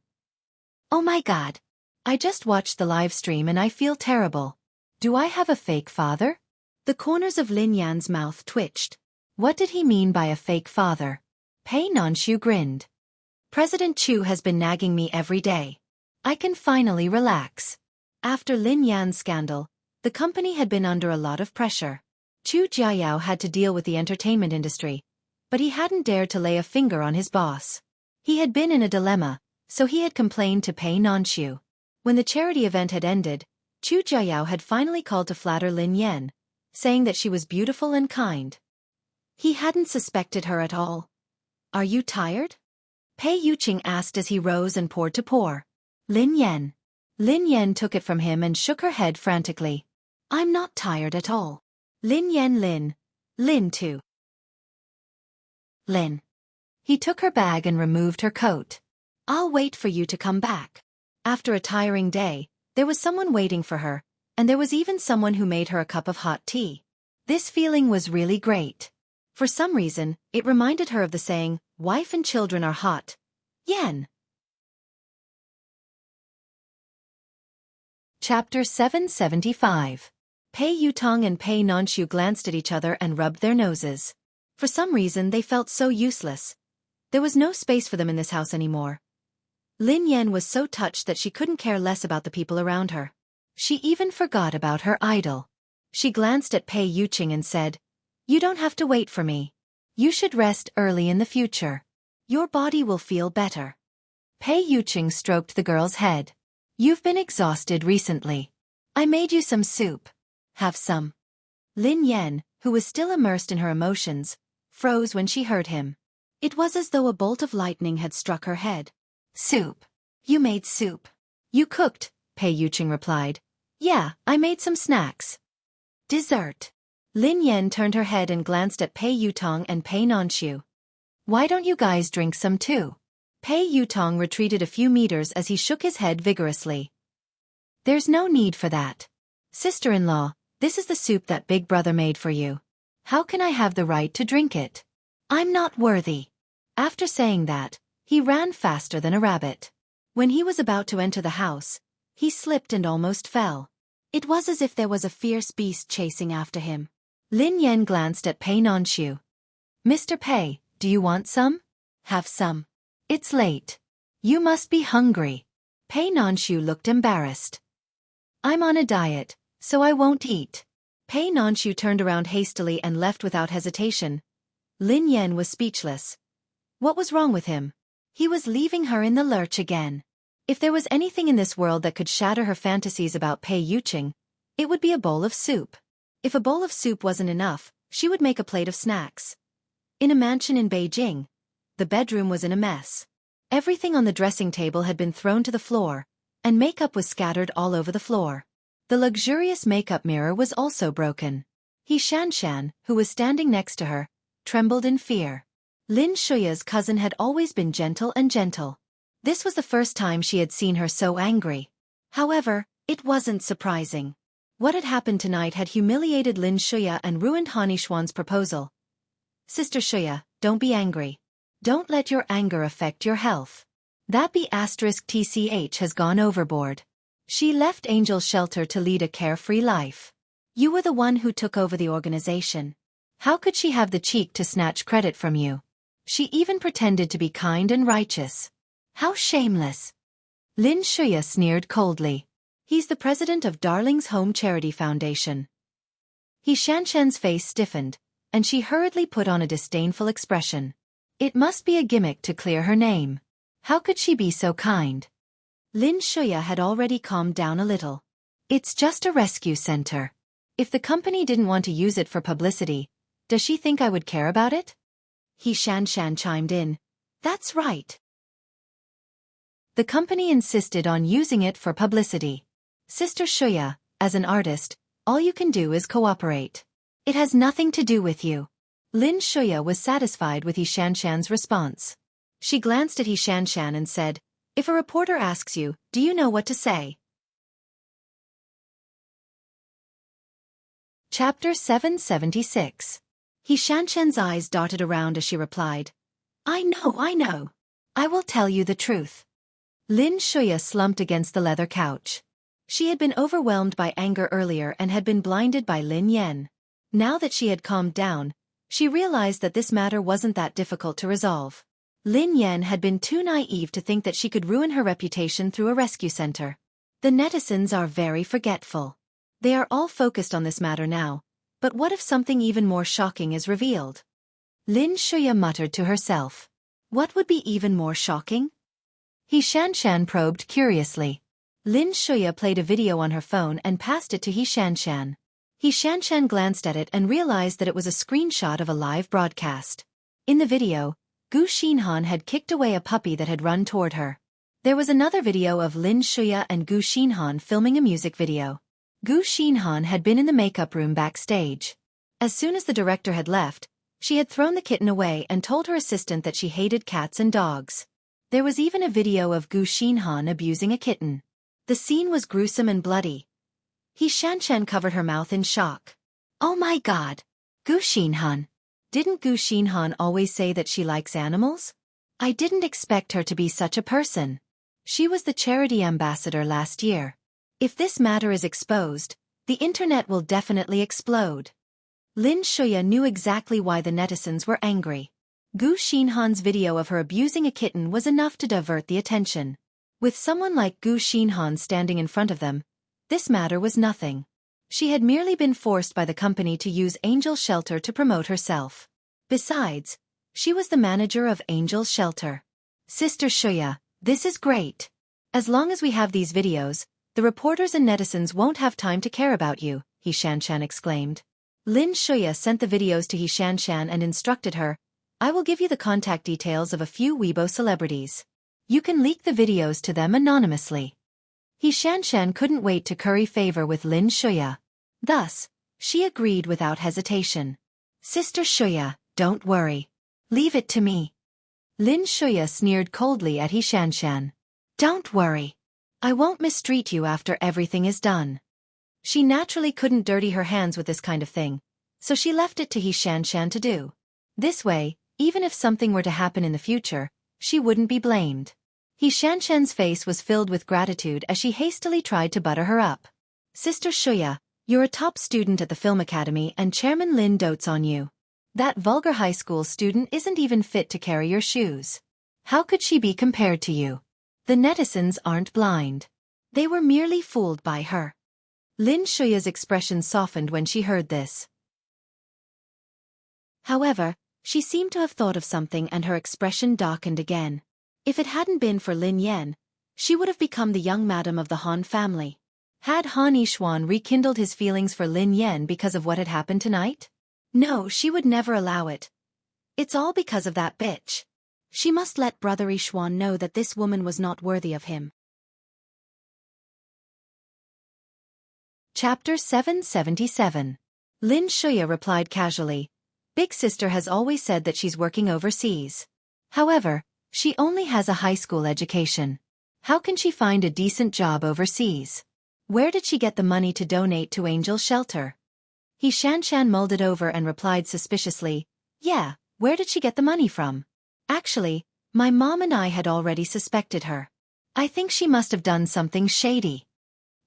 Oh my god. I just watched the live stream and I feel terrible. Do I have a fake father? The corners of Lin Yan's mouth twitched. What did he mean by a fake father? Pei Nanshu grinned. President Chu has been nagging me every day. I can finally relax. After Lin Yan's scandal, the company had been under a lot of pressure. Chu Jiayao had to deal with the entertainment industry, but he hadn't dared to lay a finger on his boss. He had been in a dilemma, so he had complained to Pei Nanshu. When the charity event had ended, Chu Jiayao had finally called to flatter Lin Yan, saying that she was beautiful and kind. He hadn't suspected her at all. Are you tired? Pei Yuqing asked as he rose and poured to pour. Lin Yan. Lin Yan took it from him and shook her head frantically. I'm not tired at all. Lin Yan. Lin too. Lin. He took her bag and removed her coat. I'll wait for you to come back. After a tiring day, there was someone waiting for her, and there was even someone who made her a cup of hot tea. This feeling was really great. For some reason, it reminded her of the saying, wife and children are hot. Yan. Chapter 775. Pei Yutong and Pei Nanshu glanced at each other and rubbed their noses. For some reason they felt so useless. There was no space for them in this house anymore. Lin Yan was so touched that she couldn't care less about the people around her. She even forgot about her idol. She glanced at Pei Yuqing and said, You don't have to wait for me. You should rest early in the future. Your body will feel better. Pei Yuqing stroked the girl's head. You've been exhausted recently. I made you some soup. Have some. Lin Yan, who was still immersed in her emotions, froze when she heard him. It was as though a bolt of lightning had struck her head. Soup. You made soup. You cooked, Pei Yuqing replied. Yeah, I made some snacks. Dessert. Lin Yan turned her head and glanced at Pei Yutong and Pei Nanshu. Why don't you guys drink some too? Pei Yutong retreated a few meters as he shook his head vigorously. There's no need for that. Sister-in-law, this is the soup that Big Brother made for you. How can I have the right to drink it? I'm not worthy. After saying that, he ran faster than a rabbit. When he was about to enter the house, he slipped and almost fell. It was as if there was a fierce beast chasing after him. Lin Yan glanced at Pei Nanshu. Mr. Pei, do you want some? Have some. It's late. You must be hungry. Pei Nanshu looked embarrassed. I'm on a diet, so I won't eat. Pei Nanshu turned around hastily and left without hesitation. Lin Yan was speechless. What was wrong with him? He was leaving her in the lurch again. If there was anything in this world that could shatter her fantasies about Pei Yuqing, it would be a bowl of soup. If a bowl of soup wasn't enough, she would make a plate of snacks. In a mansion in Beijing, the bedroom was in a mess. Everything on the dressing table had been thrown to the floor, and makeup was scattered all over the floor. The luxurious makeup mirror was also broken. Shanshan, who was standing next to her, trembled in fear. Lin Shuya's cousin had always been gentle and gentle. This was the first time she had seen her so angry. However, it wasn't surprising. What had happened tonight had humiliated Lin Xueqi and ruined Han Yishuan's proposal. Sister Xueqi, don't be angry. Don't let your anger affect your health. That B*TCH has gone overboard. She left Angel's shelter to lead a carefree life. You were the one who took over the organization. How could she have the cheek to snatch credit from you? She even pretended to be kind and righteous. How shameless! Lin Xueqi sneered coldly. He's the president of Darling's Home Charity Foundation. He Shanshan's face stiffened, and she hurriedly put on a disdainful expression. It must be a gimmick to clear her name. How could she be so kind? Lin Xueqi had already calmed down a little. It's just a rescue center. If the company didn't want to use it for publicity, does she think I would care about it? He Shanshan chimed in. That's right. The company insisted on using it for publicity. Sister Xueqi, as an artist, all you can do is cooperate. It has nothing to do with you. Lin Xueqi was satisfied with He Shanshan's response. She glanced at He Shanshan and said, if a reporter asks you, do you know what to say? Chapter 776. He Shanshan's eyes darted around as she replied, I know. I will tell you the truth. Lin Xueqi slumped against the leather couch. She had been overwhelmed by anger earlier and had been blinded by Lin Yan. Now that she had calmed down, she realized that this matter wasn't that difficult to resolve. Lin Yan had been too naive to think that she could ruin her reputation through a rescue center. The netizens are very forgetful. They are all focused on this matter now, but what if something even more shocking is revealed? Lin Xueqi muttered to herself. What would be even more shocking? He Shanshan probed curiously. Lin Xueqi played a video on her phone and passed it to He Shanshan. He Shanshan glanced at it and realized that it was a screenshot of a live broadcast. In the video, Gu Xinhan had kicked away a puppy that had run toward her. There was another video of Lin Xueqi and Gu Xinhan filming a music video. Gu Xinhan had been in the makeup room backstage. As soon as the director had left, she had thrown the kitten away and told her assistant that she hated cats and dogs. There was even a video of Gu Xinhan abusing a kitten. The scene was gruesome and bloody. He Shanshan covered her mouth in shock. Oh my god! Gu Xinhan! Didn't Gu Xinhan always say that she likes animals? I didn't expect her to be such a person. She was the charity ambassador last year. If this matter is exposed, the internet will definitely explode. Lin Xueqi knew exactly why the netizens were angry. Gu Xinhan's video of her abusing a kitten was enough to divert the attention. With someone like Gu Xinhan standing in front of them, this matter was nothing. She had merely been forced by the company to use Angel's Shelter to promote herself. Besides, she was the manager of Angel's Shelter. Sister Xueqi, this is great. As long as we have these videos, the reporters and netizens won't have time to care about you, He Shanshan exclaimed. Lin Xueqi sent the videos to He Shanshan and instructed her, I will give you the contact details of a few Weibo celebrities. You can leak the videos to them anonymously. He Shanshan couldn't wait to curry favor with Lin Xueqi. Thus, she agreed without hesitation. Sister Xueqi, don't worry. Leave it to me. Lin Xueqi sneered coldly at He Shanshan. Don't worry. I won't mistreat you after everything is done. She naturally couldn't dirty her hands with this kind of thing, so she left it to He Shanshan to do. This way, even if something were to happen in the future, she wouldn't be blamed. He Shanshan's face was filled with gratitude as she hastily tried to butter her up. Sister Xueqi, you're a top student at the Film Academy and Chairman Lin dotes on you. That vulgar high school student isn't even fit to carry your shoes. How could she be compared to you? The netizens aren't blind. They were merely fooled by her. Lin Xueqi's expression softened when she heard this. However, she seemed to have thought of something and her expression darkened again. If it hadn't been for Lin Yan, she would have become the young madam of the Han family. Had Han Yishuan rekindled his feelings for Lin Yan because of what had happened tonight? No, she would never allow it. It's all because of that bitch. She must let Brother Yishuan know that this woman was not worthy of him. Chapter 777. Lin Xueqi replied casually. Big sister has always said that she's working overseas. However, she only has a high school education. How can she find a decent job overseas? Where did she get the money to donate to Angel Shelter? He Shanshan mulled it over and replied suspiciously, yeah, where did she get the money from? Actually, my mom and I had already suspected her. I think she must have done something shady.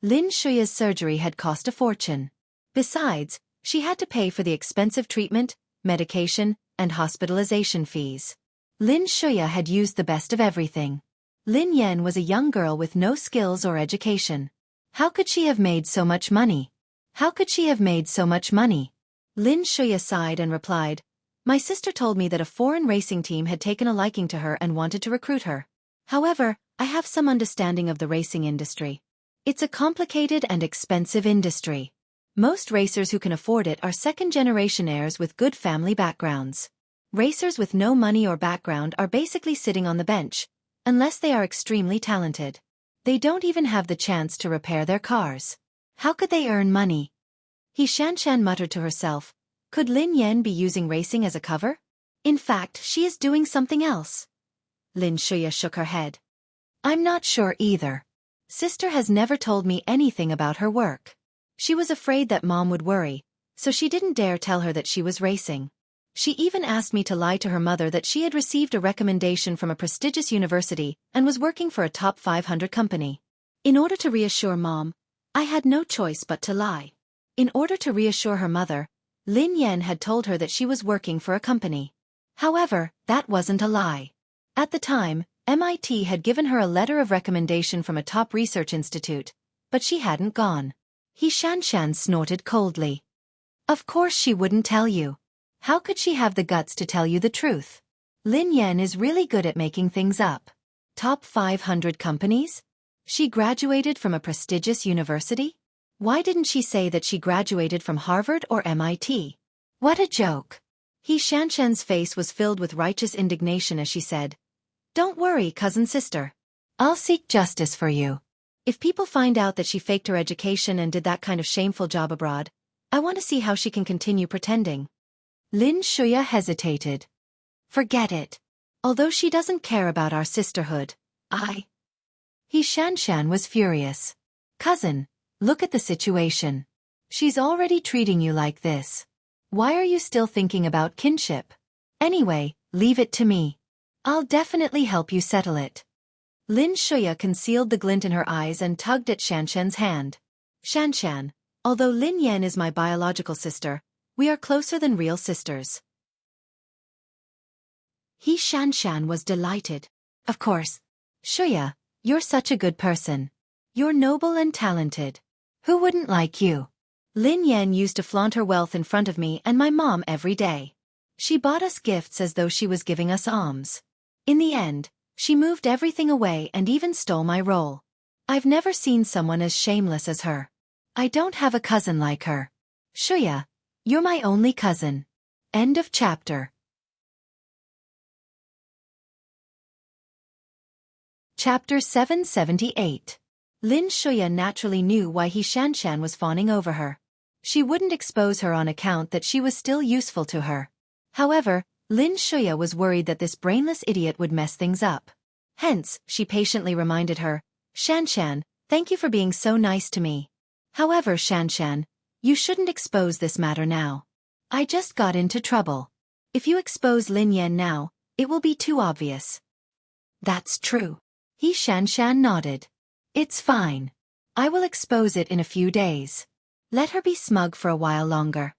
Lin Shuya's surgery had cost a fortune. Besides, she had to pay for the expensive treatment, medication, and hospitalization fees. Lin Shuya had used the best of everything. Lin Yan was a young girl with no skills or education. How could she have made so much money? How could she have made so much money? Lin Shuya sighed and replied, my sister told me that a foreign racing team had taken a liking to her and wanted to recruit her. However, I have some understanding of the racing industry. It's a complicated and expensive industry. Most racers who can afford it are second-generation heirs with good family backgrounds. Racers with no money or background are basically sitting on the bench, unless they are extremely talented. They don't even have the chance to repair their cars. How could they earn money? He Shanshan muttered to herself, could Lin Yan be using racing as a cover? In fact, she is doing something else. Lin Shuya shook her head. I'm not sure either. Sister has never told me anything about her work. She was afraid that Mom would worry, so she didn't dare tell her that she was racing. She even asked me to lie to her mother that she had received a recommendation from a prestigious university and was working for a top 500 company. In order to reassure Mom, I had no choice but to lie. In order to reassure her mother, Lin Yan had told her that she was working for a company. However, that wasn't a lie. At the time, MIT had given her a letter of recommendation from a top research institute, but she hadn't gone. He Shanshan snorted coldly. Of course she wouldn't tell you. How could she have the guts to tell you the truth? Lin Yan is really good at making things up. Top 500 companies? She graduated from a prestigious university? Why didn't she say that she graduated from Harvard or MIT? What a joke. He Shanshan's face was filled with righteous indignation as she said, don't worry, cousin sister. I'll seek justice for you. If people find out that she faked her education and did that kind of shameful job abroad, I want to see how she can continue pretending. Lin Shuya hesitated. Forget it. Although she doesn't care about our sisterhood, He Shanshan was furious. Cousin, look at the situation. She's already treating you like this. Why are you still thinking about kinship? Anyway, leave it to me. I'll definitely help you settle it. Lin Shuya concealed the glint in her eyes and tugged at Shanshan's hand. Shanshan, although Lin Yan is my biological sister, we are closer than real sisters. He Shanshan was delighted. Of course. Shuya, you're such a good person. You're noble and talented. Who wouldn't like you? Lin Yan used to flaunt her wealth in front of me and my mom every day. She bought us gifts as though she was giving us alms. In the end, she moved everything away and even stole my role. I've never seen someone as shameless as her. I don't have a cousin like her. Shuya, you're my only cousin. End of chapter. Chapter 778. Lin Shuya naturally knew why He Shanshan was fawning over her. She wouldn't expose her on account that she was still useful to her. However, Lin Shuya was worried that this brainless idiot would mess things up. Hence, she patiently reminded her, Shanshan, thank you for being so nice to me. However, Shanshan, you shouldn't expose this matter now. I just got into trouble. If you expose Lin Yan now, it will be too obvious. That's true. He Shanshan nodded. It's fine. I will expose it in a few days. Let her be smug for a while longer.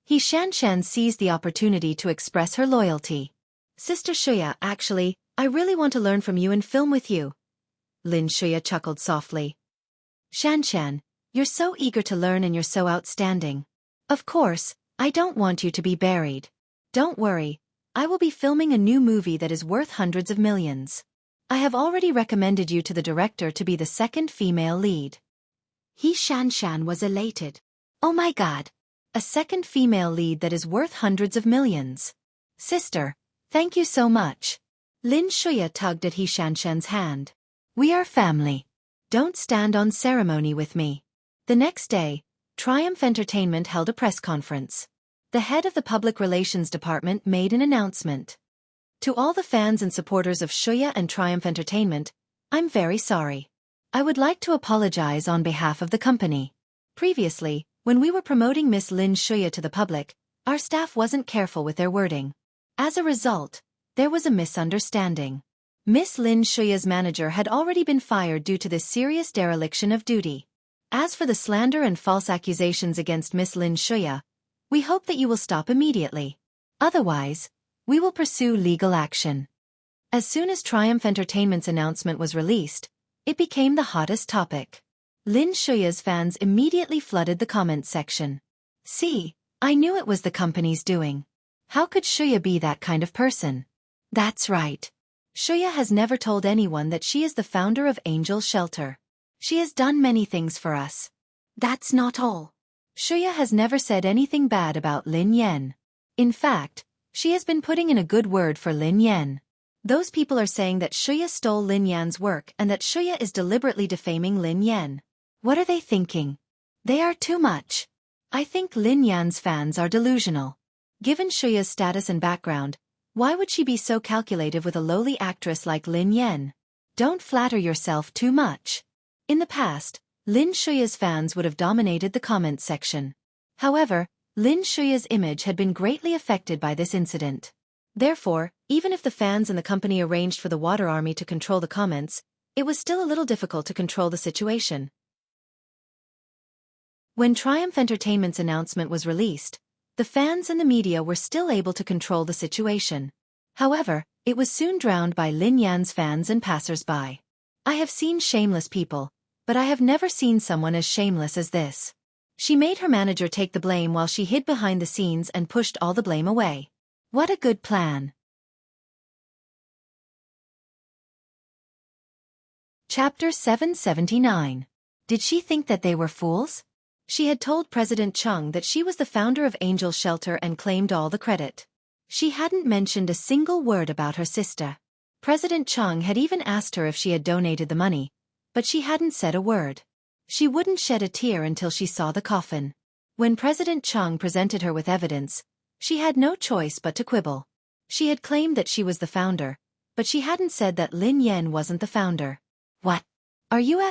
He Shanshan seized the opportunity to express her loyalty. Sister Shuya, actually, I really want to learn from you and film with you. Lin Shuya chuckled softly. Shanshan, you're so eager to learn and you're so outstanding. Of course, I don't want you to be buried. Don't worry, I will be filming a new movie that is worth hundreds of millions. I have already recommended you to the director to be the second female lead. He Shanshan was elated. Oh my god. A second female lead that is worth hundreds of millions. Sister, thank you so much. Lin Shuya tugged at He Shanshan's hand. We are family. Don't stand on ceremony with me. The next day, Triumph Entertainment held a press conference. The head of the public relations department made an announcement. To all the fans and supporters of Shuya and Triumph Entertainment, I'm very sorry. I would like to apologize on behalf of the company. Previously, when we were promoting Miss Lin Xueqi to the public, our staff wasn't careful with their wording. As a result, there was a misunderstanding. Miss Lin Xueqi's manager had already been fired due to this serious dereliction of duty. As for the slander and false accusations against Miss Lin Xueqi, we hope that you will stop immediately. Otherwise, we will pursue legal action. As soon as Triumph Entertainment's announcement was released, it became the hottest topic. Lin Xueqi's fans immediately flooded the comments section. See, I knew it was the company's doing. How could Xueqi be that kind of person? That's right. Xueqi has never told anyone that she is the founder of Angel Shelter. She has done many things for us. That's not all. Xueqi has never said anything bad about Lin Yan. In fact, she has been putting in a good word for Lin Yan. Those people are saying that Xueqi stole Lin Yan's work and that Xueqi is deliberately defaming Lin Yan. What are they thinking? They are too much. I think Lin Yan's fans are delusional. Given Xueqi's status and background, why would she be so calculative with a lowly actress like Lin Yan? Don't flatter yourself too much. In the past, Lin Xueqi's fans would have dominated the comments section. However, Lin Xueqi's image had been greatly affected by this incident. Therefore, even if the fans and the company arranged for the water army to control the comments, it was still a little difficult to control the situation. When Triumph Entertainment's announcement was released, the fans and the media were still able to control the situation. However, it was soon drowned by Lin Yan's fans and passers-by. I have seen shameless people, but I have never seen someone as shameless as this. She made her manager take the blame while she hid behind the scenes and pushed all the blame away. What a good plan. Chapter 779. Did she think that they were fools? She had told President Chung that she was the founder of Angel Shelter and claimed all the credit. She hadn't mentioned a single word about her sister. President Chung had even asked her if she had donated the money, but she hadn't said a word. She wouldn't shed a tear until she saw the coffin. When President Chung presented her with evidence, she had no choice but to quibble. She had claimed that she was the founder, but she hadn't said that Lin Yan wasn't the founder. What? Are you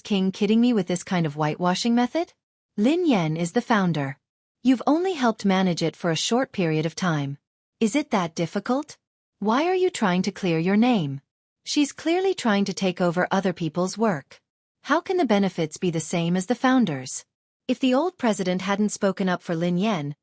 King kidding me with this kind of whitewashing method? Lin Yan is the founder. You've only helped manage it for a short period of time. Is it that difficult? Why are you trying to clear your name? She's clearly trying to take over other people's work. How can the benefits be the same as the founders? If the old president hadn't spoken up for Lin Yan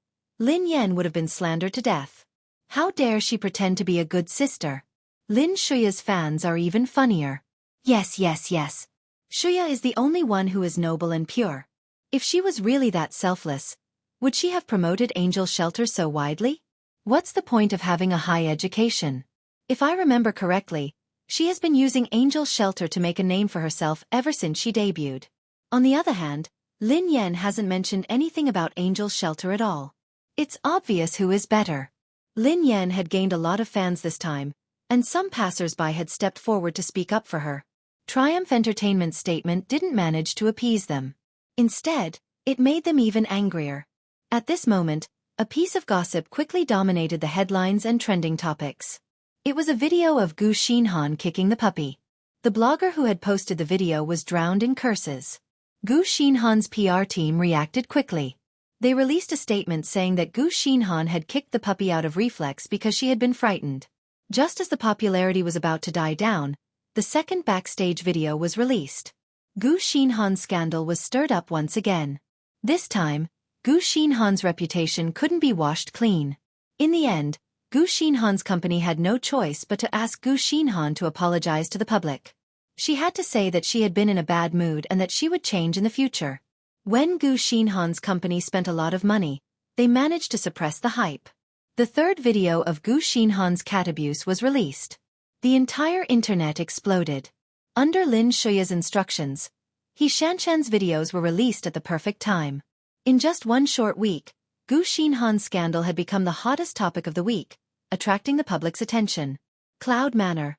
would have been slandered to death. How dare she pretend to be a good sister? Lin Xueqi's fans are even funnier. Yes. Xueqi is the only one who is noble and pure. If she was really that selfless, would she have promoted Angel Shelter so widely? What's the point of having a high education? If I remember correctly, she has been using Angel Shelter to make a name for herself ever since she debuted. On the other hand, Lin Yan hasn't mentioned anything about Angel Shelter at all. It's obvious who is better. Lin Yan had gained a lot of fans this time, and some passers-by had stepped forward to speak up for her. Triumph Entertainment's statement didn't manage to appease them. Instead, it made them even angrier. At this moment, a piece of gossip quickly dominated the headlines and trending topics. It was a video of Gu Xinhan kicking the puppy. The blogger who had posted the video was drowned in curses. Gu Xinhan's PR team reacted quickly. They released a statement saying that Gu Xinhan had kicked the puppy out of reflex because she had been frightened. Just as the popularity was about to die down, the second backstage video was released. Gu Xinhan's scandal was stirred up once again. This time, Gu Xinhan's reputation couldn't be washed clean. In the end, Gu Xinhan's company had no choice but to ask Gu Xinhan to apologize to the public. She had to say that she had been in a bad mood and that she would change in the future. When Gu Xinhan's company spent a lot of money, they managed to suppress the hype. The third video of Gu Xinhan's cat abuse was released. The entire internet exploded. Under Lin Xueqi's instructions, He Shanshan's videos were released at the perfect time. In just one short week, Gu Xinhan's scandal had become the hottest topic of the week, attracting the public's attention. Cloud Manor.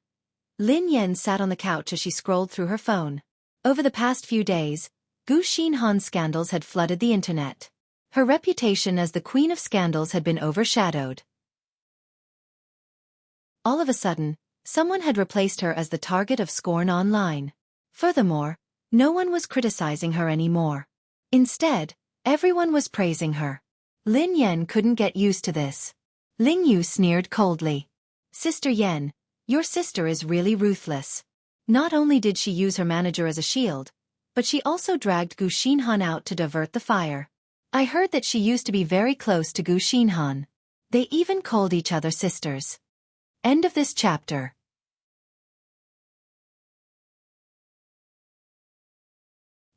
Lin Yan sat on the couch as she scrolled through her phone. Over the past few days, Gu Xinhan's scandals had flooded the internet. Her reputation as the queen of scandals had been overshadowed. All of a sudden, someone had replaced her as the target of scorn online. Furthermore, no one was criticizing her anymore. Instead, everyone was praising her. Lin Yan couldn't get used to this. Ling Yu sneered coldly. Sister Yan, your sister is really ruthless. Not only did she use her manager as a shield, but she also dragged Gu Xinhan out to divert the fire. I heard that she used to be very close to Gu Xinhan. They even called each other sisters. End of this chapter.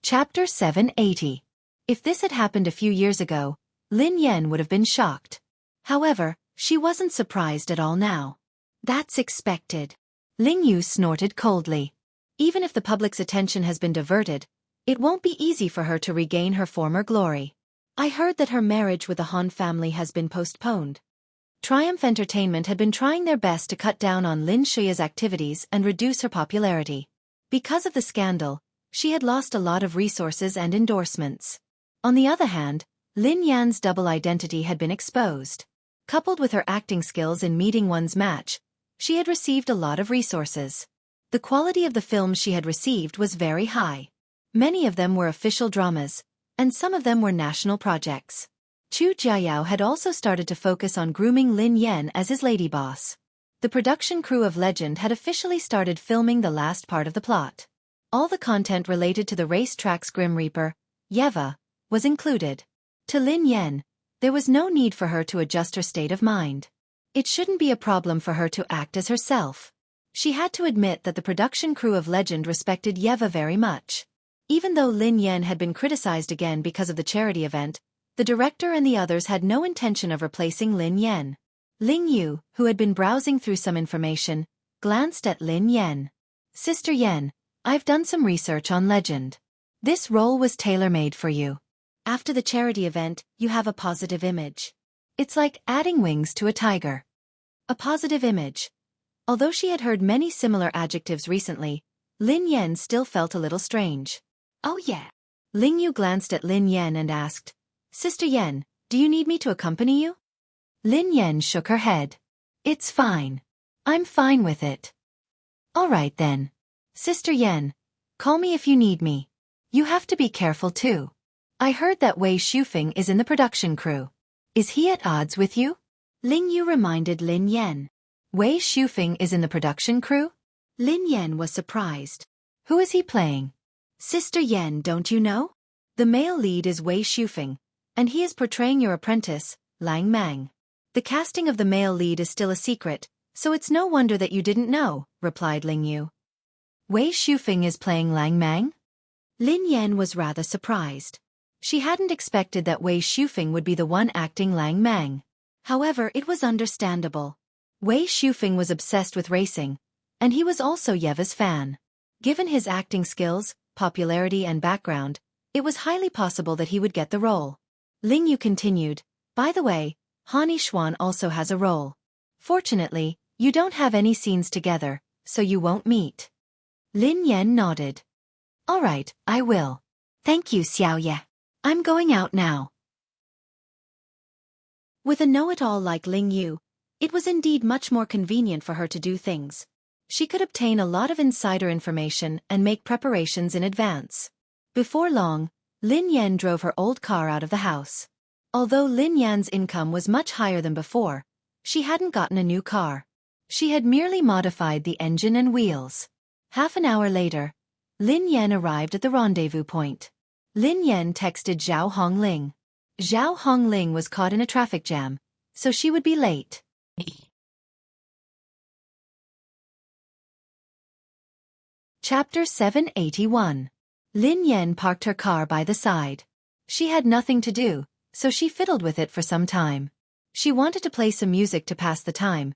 Chapter 780. If this had happened a few years ago, Lin Yan would have been shocked. However, she wasn't surprised at all now. That's expected. Ling Yu snorted coldly. Even if the public's attention has been diverted, it won't be easy for her to regain her former glory. I heard that her marriage with the Han family has been postponed. Triumph Entertainment had been trying their best to cut down on Lin Shuya's activities and reduce her popularity. Because of the scandal, she had lost a lot of resources and endorsements. On the other hand, Lin Yan's double identity had been exposed. Coupled with her acting skills in meeting one's match, she had received a lot of resources. The quality of the films she had received was very high. Many of them were official dramas, and some of them were national projects. Chu Jiayao had also started to focus on grooming Lin Yan as his lady boss. The production crew of Legend had officially started filming the last part of the plot. All the content related to the racetrack's Grim Reaper, Yeva, was included. To Lin Yan, there was no need for her to adjust her state of mind. It shouldn't be a problem for her to act as herself. She had to admit that the production crew of Legend respected Yeva very much. Even though Lin Yan had been criticized again because of the charity event, the director and the others had no intention of replacing Lin Yan. Ling Yu, who had been browsing through some information, glanced at Lin Yan. Sister Yan, I've done some research on Legend. This role was tailor-made for you. After the charity event, you have a positive image. It's like adding wings to a tiger. A positive image. Although she had heard many similar adjectives recently, Lin Yan still felt a little strange. Oh yeah. Ling Yu glanced at Lin Yan and asked, Sister Yan, do you need me to accompany you? Lin Yan shook her head. It's fine. I'm fine with it. All right then. Sister Yan, call me if you need me. You have to be careful too. I heard that Wei Shufeng is in the production crew. Is he at odds with you? Ling Yu reminded Lin Yan. Wei Shufeng is in the production crew? Lin Yan was surprised. Who is he playing? Sister Yan, don't you know? The male lead is Wei Shufeng, and he is portraying your apprentice, Lang Mang. The casting of the male lead is still a secret, so it's no wonder that you didn't know, replied Ling Yu. Wei Shufeng is playing Lang Mang? Lin Yan was rather surprised. She hadn't expected that Wei Shufeng would be the one acting Lang Mang. However, it was understandable. Wei Shufeng was obsessed with racing, and he was also Yeva's fan. Given his acting skills, popularity and background, it was highly possible that he would get the role. Ling Yu continued, by the way, Han Yixuan also has a role. Fortunately, you don't have any scenes together, so you won't meet. Lin Yan nodded. All right, I will. Thank you, Xiaoye. I'm going out now. With a know-it-all like Ling Yu, it was indeed much more convenient for her to do things. She could obtain a lot of insider information and make preparations in advance. Before long, Lin Yan drove her old car out of the house. Although Lin Yan's income was much higher than before, she hadn't gotten a new car. She had merely modified the engine and wheels. Half an hour later, Lin Yan arrived at the rendezvous point. Lin Yan texted Zhao Hongling. Zhao Hongling was caught in a traffic jam, so she would be late. Chapter 781. Lin Yan parked her car by the side. She had nothing to do, so she fiddled with it for some time. She wanted to play some music to pass the time,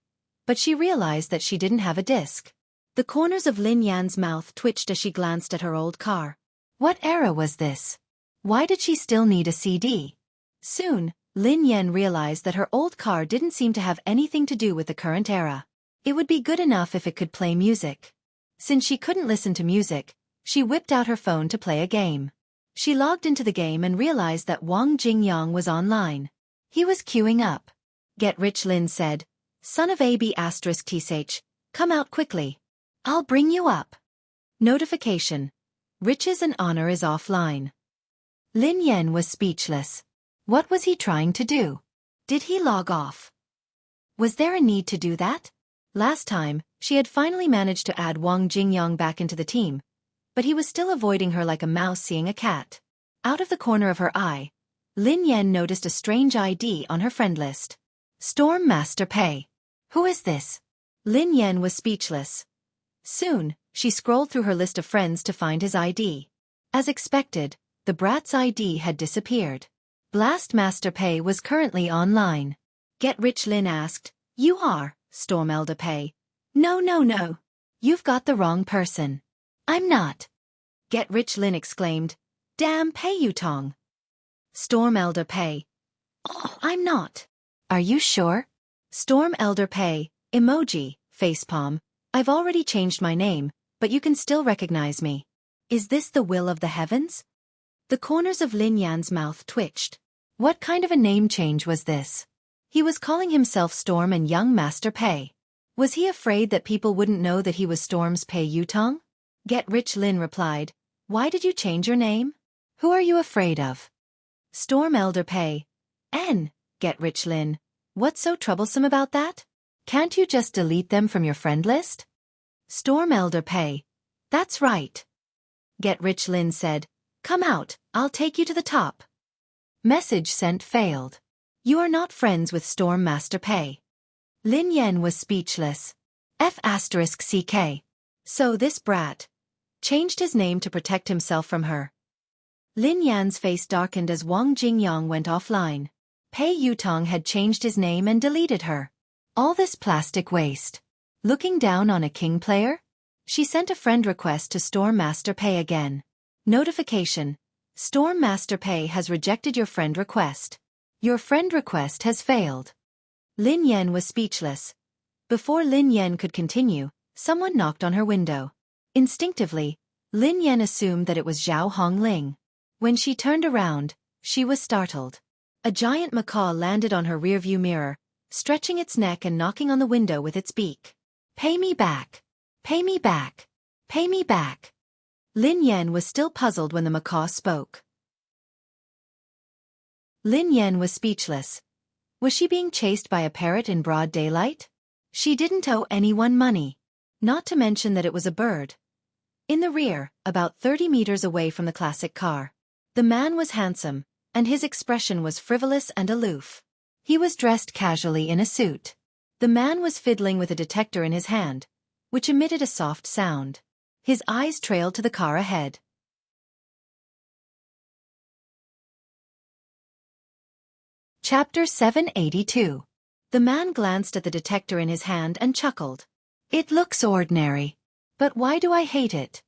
but she realized that she didn't have a disc. The corners of Lin Yan's mouth twitched as she glanced at her old car. What era was this? Why did she still need a CD? Soon, Lin Yan realized that her old car didn't seem to have anything to do with the current era. It would be good enough if it could play music. Since she couldn't listen to music, she whipped out her phone to play a game. She logged into the game and realized that Wang Jingyang was online. He was queuing up. Get rich, Lin said. Son of AB*TSH, come out quickly. I'll bring you up. Notification. Riches and honor is offline. Lin Yan was speechless. What was he trying to do? Did he log off? Was there a need to do that? Last time, she had finally managed to add Wang Jingyang back into the team, but he was still avoiding her like a mouse seeing a cat. Out of the corner of her eye, Lin Yan noticed a strange ID on her friend list. Storm Master Pei. Who is this? Lin Yan was speechless. Soon, she scrolled through her list of friends to find his ID. As expected, the brat's ID had disappeared. Blast Master Pei was currently online. Get Rich Lin asked, "You are Storm Elder Pei?" No. You've got the wrong person. I'm not. Get Rich Lin exclaimed, "Damn Pei Yutong." Storm Elder Pei. Oh, I'm not. Are you sure? Storm Elder Pei, emoji, facepalm. I've already changed my name, but you can still recognize me. Is this the will of the heavens? The corners of Lin Yan's mouth twitched. What kind of a name change was this? He was calling himself Storm and Young Master Pei. Was he afraid that people wouldn't know that he was Storm's Pei Yutong? Get Rich Lin replied, "Why did you change your name? Who are you afraid of?" Storm Elder Pei. Get Rich Lin. What's so troublesome about that? Can't you just delete them from your friend list? Storm Elder Pei. That's right. Get Rich Lin said, "Come out, I'll take you to the top." Message sent failed. You are not friends with Storm Master Pei. Lin Yan was speechless. F***CK. So this brat changed his name to protect himself from her. Lin Yan's face darkened as Wang Jingyang went offline. Pei Yutong had changed his name and deleted her. All this plastic waste. Looking down on a king player? She sent a friend request to Storm Master Pei again. Notification. Storm Master Pei has rejected your friend request. Your friend request has failed. Lin Yan was speechless. Before Lin Yan could continue, someone knocked on her window. Instinctively, Lin Yan assumed that it was Zhao Hongling. When she turned around, she was startled. A giant macaw landed on her rearview mirror, stretching its neck and knocking on the window with its beak. Pay me back. Pay me back. Pay me back. Lin Yan was still puzzled when the macaw spoke. Lin Yan was speechless. Was she being chased by a parrot in broad daylight? She didn't owe anyone money. Not to mention that it was a bird. In the rear, about 30 meters away from the classic car, the man was handsome, and his expression was frivolous and aloof. He was dressed casually in a suit. The man was fiddling with a detector in his hand, which emitted a soft sound. His eyes trailed to the car ahead. Chapter 782. The man glanced at the detector in his hand and chuckled. It looks ordinary. But why do I hate it?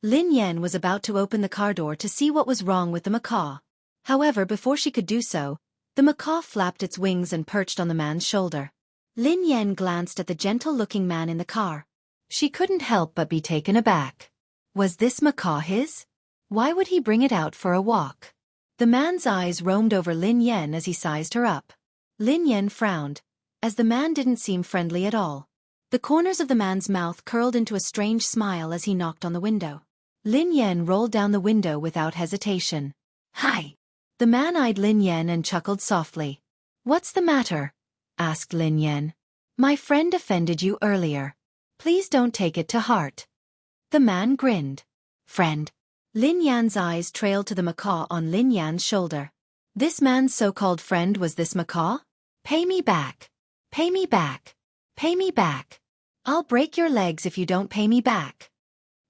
Lin Yan was about to open the car door to see what was wrong with the macaw. However, before she could do so, the macaw flapped its wings and perched on the man's shoulder. Lin Yan glanced at the gentle-looking man in the car. She couldn't help but be taken aback. Was this macaw his? Why would he bring it out for a walk? The man's eyes roamed over Lin Yan as he sized her up. Lin Yan frowned, as the man didn't seem friendly at all. The corners of the man's mouth curled into a strange smile as he knocked on the window. Lin Yan rolled down the window without hesitation. Hi! The man eyed Lin Yan and chuckled softly. What's the matter? Asked Lin Yan. My friend offended you earlier. Please don't take it to heart. The man grinned. Friend. Lin Yan's eyes trailed to the macaw on Lin Yan's shoulder. This man's so-called friend was this macaw? Pay me back. Pay me back. Pay me back. I'll break your legs if you don't pay me back.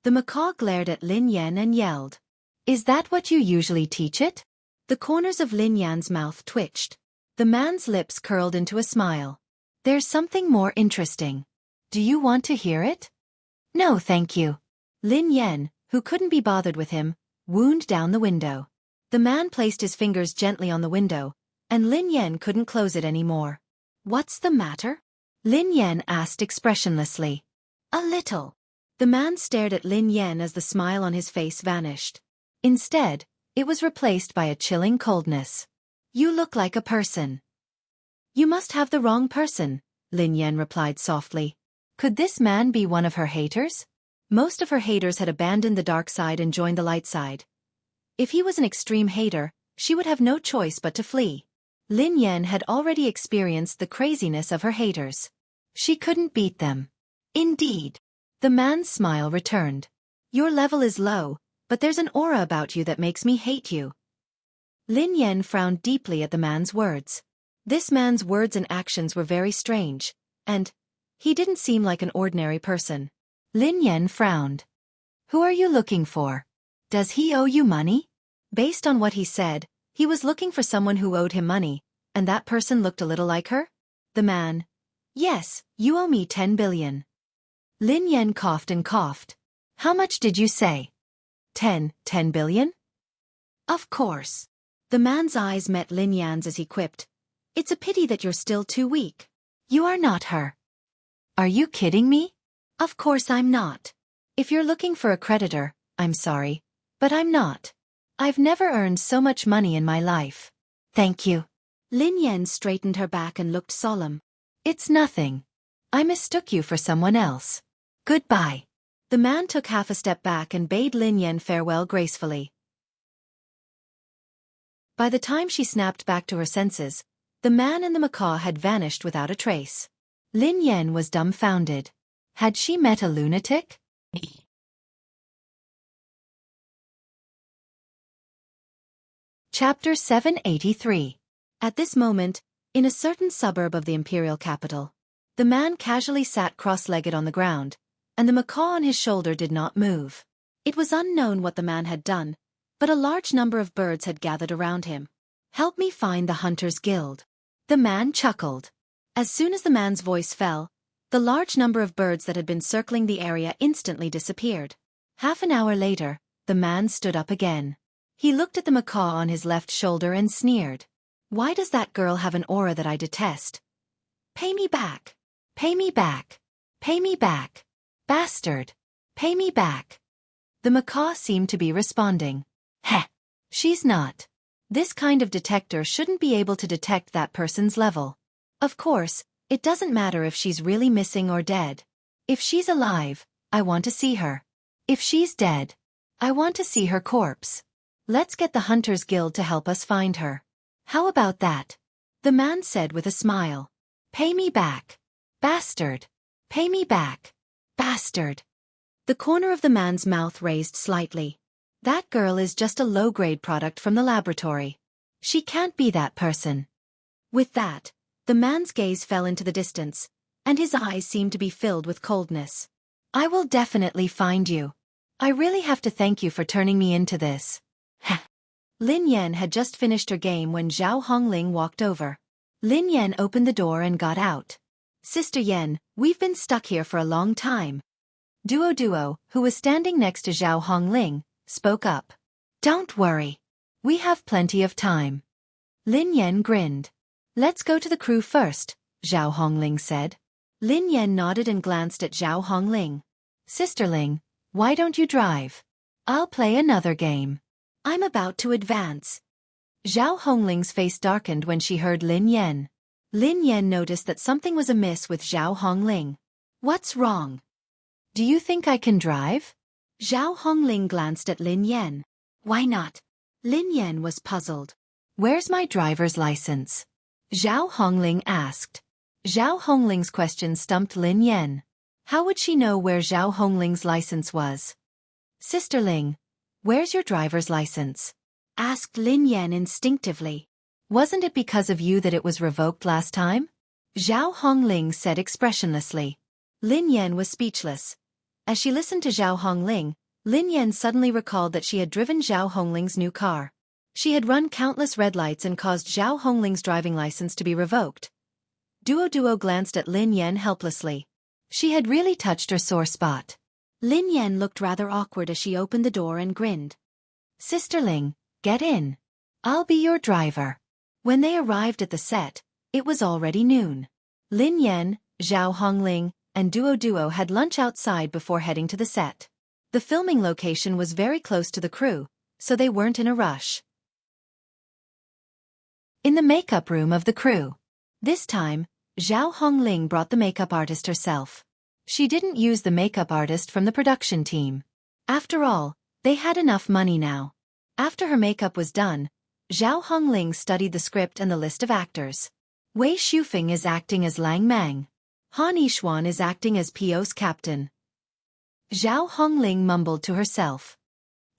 The macaw glared at Lin Yan and yelled. Is that what you usually teach it? The corners of Lin Yan's mouth twitched. The man's lips curled into a smile. There's something more interesting. Do you want to hear it? No, thank you. Lin Yan, who couldn't be bothered with him, wound down the window. The man placed his fingers gently on the window, and Lin Yan couldn't close it anymore. What's the matter? Lin Yan asked expressionlessly. A little. The man stared at Lin Yan as the smile on his face vanished. Instead, it was replaced by a chilling coldness. You look like a person. You must have the wrong person, Lin Yan replied softly. Could this man be one of her haters? Most of her haters had abandoned the dark side and joined the light side. If he was an extreme hater, she would have no choice but to flee. Lin Yan had already experienced the craziness of her haters. She couldn't beat them. Indeed. The man's smile returned. Your level is low, but there's an aura about you that makes me hate you. Lin Yan frowned deeply at the man's words. This man's words and actions were very strange, and he didn't seem like an ordinary person. Lin Yan frowned. Who are you looking for? Does he owe you money? Based on what he said, he was looking for someone who owed him money, and that person looked a little like her? The man. Yes, you owe me 10 billion. Lin Yan coughed and coughed. How much did you say? 10 billion? Of course. The man's eyes met Lin Yan's as he quipped. It's a pity that you're still too weak. You are not her. Are you kidding me? Of course I'm not. If you're looking for a creditor, I'm sorry, but I'm not. I've never earned so much money in my life. Thank you. Lin Yan straightened her back and looked solemn. It's nothing. I mistook you for someone else. Goodbye. The man took half a step back and bade Lin Yan farewell gracefully. By the time she snapped back to her senses, the man and the macaw had vanished without a trace. Lin Yan was dumbfounded. Had she met a lunatic? Chapter 783. At this moment, in a certain suburb of the imperial capital, the man casually sat cross-legged on the ground, and the macaw on his shoulder did not move. It was unknown what the man had done, but a large number of birds had gathered around him. Help me find the Hunters Guild. The man chuckled. As soon as the man's voice fell, the large number of birds that had been circling the area instantly disappeared. Half an hour later, the man stood up again. He looked at the macaw on his left shoulder and sneered. Why does that girl have an aura that I detest? Pay me back. Pay me back. Pay me back. Bastard. Pay me back. The macaw seemed to be responding. Heh. She's not. This kind of detector shouldn't be able to detect that person's level. Of course, it doesn't matter if she's really missing or dead. If she's alive, I want to see her. If she's dead, I want to see her corpse. Let's get the Hunters Guild to help us find her. How about that? The man said with a smile. Pay me back. Bastard. Pay me back. Bastard. The corner of the man's mouth raised slightly. That girl is just a low-grade product from the laboratory. She can't be that person. With that, the man's gaze fell into the distance, and his eyes seemed to be filled with coldness. I will definitely find you. I really have to thank you for turning me into this. Lin Yan had just finished her game when Zhao Hongling walked over. Lin Yan opened the door and got out. Sister Yan, we've been stuck here for a long time. Duo, who was standing next to Zhao Hongling, spoke up. Don't worry. We have plenty of time. Lin Yan grinned. Let's go to the crew first, Zhao Hongling said. Lin Yan nodded and glanced at Zhao Hongling. Sisterling, why don't you drive? I'll play another game. I'm about to advance. Zhao Hongling's face darkened when she heard Lin Yan. Lin Yan noticed that something was amiss with Zhao Hongling. What's wrong? Do you think I can drive? Zhao Hongling glanced at Lin Yan. Why not? Lin Yan was puzzled. Where's my driver's license? Zhao Hongling asked. Zhao Hongling's question stumped Lin Yan. How would she know where Zhao Hongling's license was? Sisterling, where's your driver's license? Asked Lin Yan instinctively. Wasn't it because of you that it was revoked last time? Zhao Hongling said expressionlessly. Lin Yan was speechless. As she listened to Zhao Hongling, Lin Yan suddenly recalled that she had driven Zhao Hongling's new car. She had run countless red lights and caused Zhao Hongling's driving license to be revoked. Duo glanced at Lin Yan helplessly. She had really touched her sore spot. Lin Yan looked rather awkward as she opened the door and grinned. Sisterling, get in. I'll be your driver. When they arrived at the set, it was already noon. Lin Yan, Zhao Hongling, and Duo had lunch outside before heading to the set. The filming location was very close to the crew, so they weren't in a rush. In the makeup room of the crew. This time, Zhao Hongling brought the makeup artist herself. She didn't use the makeup artist from the production team. After all, they had enough money now. After her makeup was done, Zhao Hongling studied the script and the list of actors. Wei Shufeng is acting as Lang Mang. Han Yishuan is acting as Pio's captain. Zhao Hongling mumbled to herself.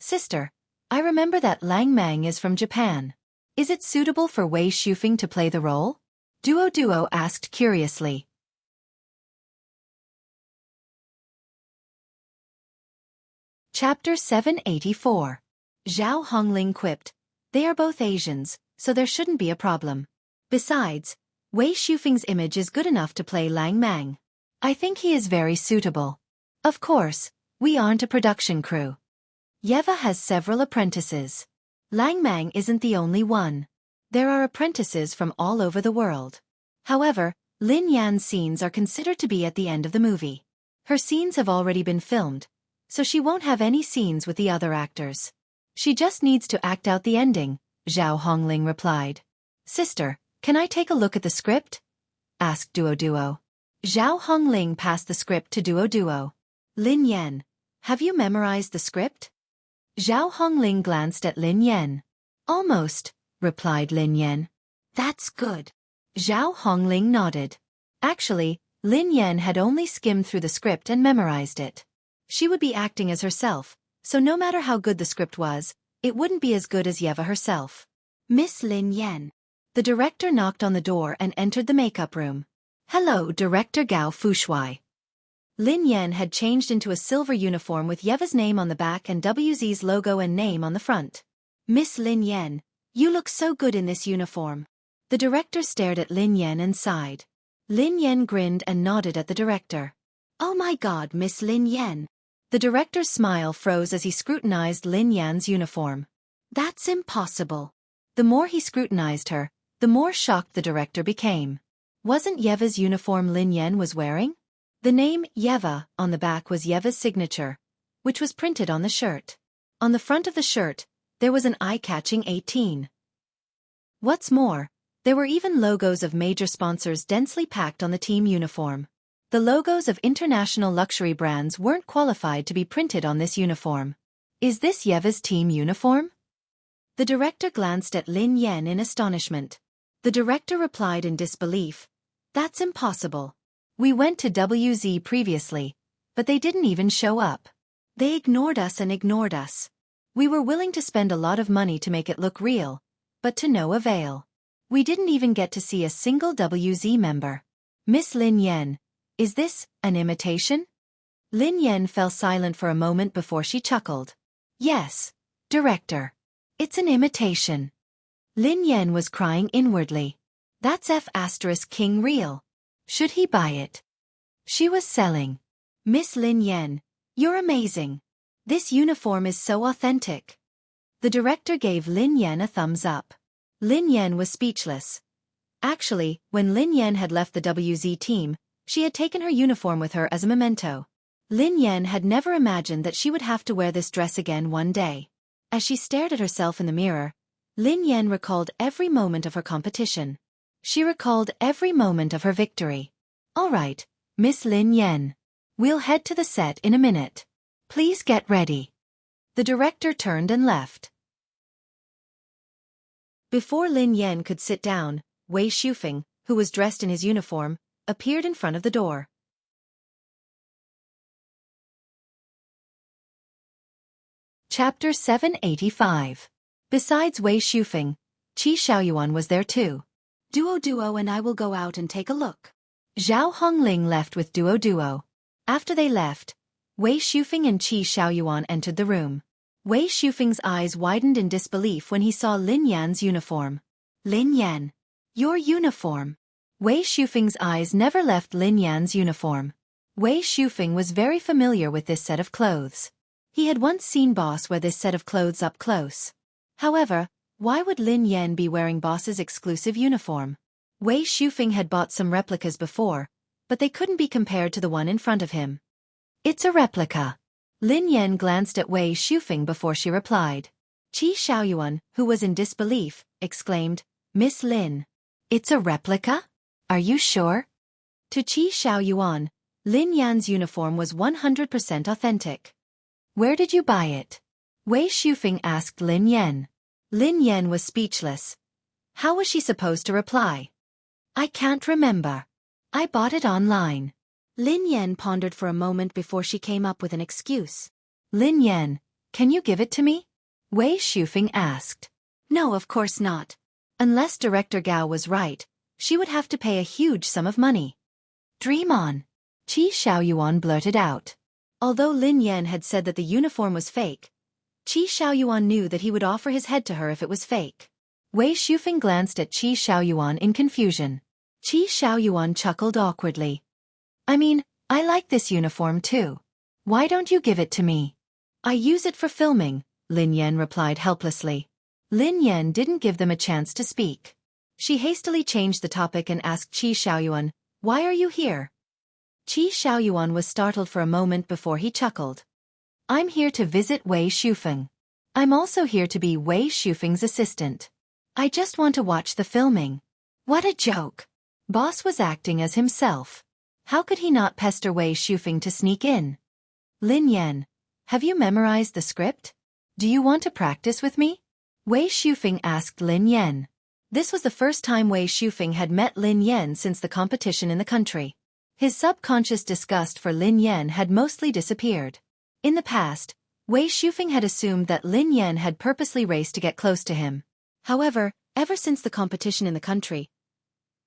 Sister, I remember that Lang Mang is from Japan. Is it suitable for Wei Shufeng to play the role? Duo asked curiously. Chapter 784. Zhao Hongling quipped, they are both Asians, so there shouldn't be a problem. Besides, Wei Shufeng's image is good enough to play Lang Mang. I think he is very suitable. Of course, we aren't a production crew. Yeva has several apprentices. Lang Mang isn't the only one. There are apprentices from all over the world. However, Lin Yan's scenes are considered to be at the end of the movie. Her scenes have already been filmed, so she won't have any scenes with the other actors. She just needs to act out the ending, Zhao Hongling replied. Sister, can I take a look at the script? Asked Duo. Zhao Hongling passed the script to Duo. Lin Yan, have you memorized the script? Zhao Hongling glanced at Lin Yan. Almost, replied Lin Yan. That's good. Zhao Hongling nodded. Actually, Lin Yan had only skimmed through the script and memorized it. She would be acting as herself, so no matter how good the script was, it wouldn't be as good as Yeva herself. Miss Lin Yan. The director knocked on the door and entered the makeup room. Hello, Director Gao Fushuai. Lin Yan had changed into a silver uniform with Yeva's name on the back and WZ's logo and name on the front. Miss Lin Yan, you look so good in this uniform. The director stared at Lin Yan and sighed. Lin Yan grinned and nodded at the director. Oh my God, Miss Lin Yan. The director's smile froze as he scrutinized Lin Yan's uniform. That's impossible. The more he scrutinized her, the more shocked the director became. Wasn't Yeva's uniform Lin Yan was wearing? The name Yeva on the back was Yeva's signature, which was printed on the shirt. On the front of the shirt, there was an eye-catching 18. What's more, there were even logos of major sponsors densely packed on the team uniform. The logos of international luxury brands weren't qualified to be printed on this uniform. Is this Yeva's team uniform? The director glanced at Lin Yan in astonishment. The director replied in disbelief. That's impossible. We went to WZ previously, but they didn't even show up. They ignored us and ignored us. We were willing to spend a lot of money to make it look real, but to no avail. We didn't even get to see a single WZ member. Miss Lin Yan, is this an imitation? Lin Yan fell silent for a moment before she chuckled. Yes, director. It's an imitation. Lin Yan was crying inwardly. That's F*King real. Should he buy it? She was selling. Miss Lin Yan, you're amazing. This uniform is so authentic. The director gave Lin Yan a thumbs up. Lin Yan was speechless. Actually, when Lin Yan had left the WZ team, she had taken her uniform with her as a memento. Lin Yan had never imagined that she would have to wear this dress again one day. As she stared at herself in the mirror, Lin Yan recalled every moment of her competition. She recalled every moment of her victory. All right, Miss Lin Yan. We'll head to the set in a minute. Please get ready. The director turned and left. Before Lin Yan could sit down, Wei Shufeng, who was dressed in his uniform, appeared in front of the door. Chapter 785. Besides Wei Shufeng, Qi Xiaoyuan was there too. Duo and I will go out and take a look. Zhao Hongling left with Duo. After they left, Wei Shufeng and Qi Xiaoyuan entered the room. Wei Shufeng's eyes widened in disbelief when he saw Lin Yan's uniform. Lin Yan. Your uniform. Wei Shufeng's eyes never left Lin Yan's uniform. Wei Shufeng was very familiar with this set of clothes. He had once seen Boss wear this set of clothes up close. However, why would Lin Yan be wearing Boss's exclusive uniform? Wei Shufeng had bought some replicas before, but they couldn't be compared to the one in front of him. It's a replica. Lin Yan glanced at Wei Shufeng before she replied. Qi Xiaoyuan, who was in disbelief, exclaimed, Miss Lin. It's a replica? Are you sure? To Qi Xiaoyuan, Lin Yan's uniform was 100% authentic. Where did you buy it? Wei Shufeng asked Lin Yan. Lin Yan was speechless. How was she supposed to reply? I can't remember. I bought it online. Lin Yan pondered for a moment before she came up with an excuse. Lin Yan, can you give it to me? Wei Shufeng asked. No, of course not. Unless Director Gao was right, she would have to pay a huge sum of money. Dream on. Qi Xiaoyuan blurted out. Although Lin Yan had said that the uniform was fake, Qi Xiaoyuan knew that he would offer his head to her if it was fake. Wei Shufeng glanced at Qi Xiaoyuan in confusion. Qi Xiaoyuan chuckled awkwardly. I mean, I like this uniform too. Why don't you give it to me? I use it for filming, Lin Yan replied helplessly. Lin Yan didn't give them a chance to speak. She hastily changed the topic and asked Qi Xiaoyuan, why are you here? Qi Xiaoyuan was startled for a moment before he chuckled. I'm here to visit Wei Shufeng. I'm also here to be Wei Shufeng's assistant. I just want to watch the filming. What a joke. Boss was acting as himself. How could he not pester Wei Shufeng to sneak in? Lin Yan, have you memorized the script? Do you want to practice with me? Wei Shufeng asked Lin Yan. This was the first time Wei Shufeng had met Lin Yan since the competition in the country. His subconscious disgust for Lin Yan had mostly disappeared. In the past, Wei Shufeng had assumed that Lin Yan had purposely raced to get close to him. However, ever since the competition in the country,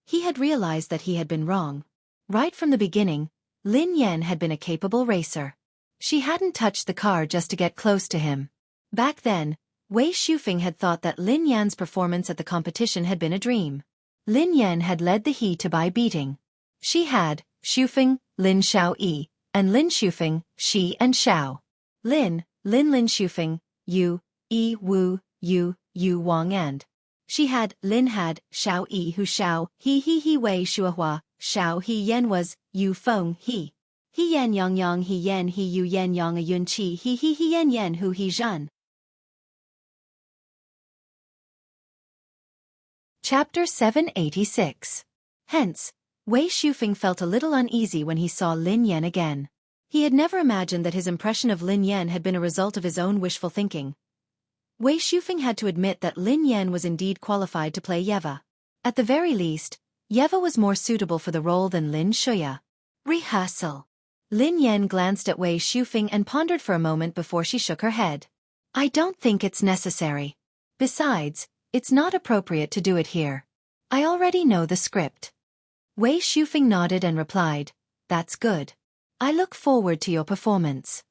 he had realized that he had been wrong. Right from the beginning, Lin Yan had been a capable racer. She hadn't touched the car just to get close to him. Back then, Wei Shufeng had thought that Lin Yan's performance at the competition had been a dream. Lin Yan had led the he to by beating. She had Shufeng, Lin Xiaoyi, and Lin Shufeng, Shi and Xiao. Lin Shufeng, Yu, Yi Wu, Yu Wang and. She had Xiao Yi Hu Xiao, He Wei Shuahua, Xiao He Yan was, Yu Feng He. He Yan Yang He Yan He Yu Yan Yang A Yun Chi He Yan Yan Hu He Zhan. Chapter 786. Hence, Wei Shufeng felt a little uneasy when he saw Lin Yan again. He had never imagined that his impression of Lin Yan had been a result of his own wishful thinking. Wei Shufeng had to admit that Lin Yan was indeed qualified to play Yeva. At the very least, Yeva was more suitable for the role than Lin Shuya. Rehearsal. Lin Yan glanced at Wei Shufeng and pondered for a moment before she shook her head. I don't think it's necessary. Besides, it's not appropriate to do it here. I already know the script. Wei Shufeng nodded and replied, that's good. I look forward to your performance.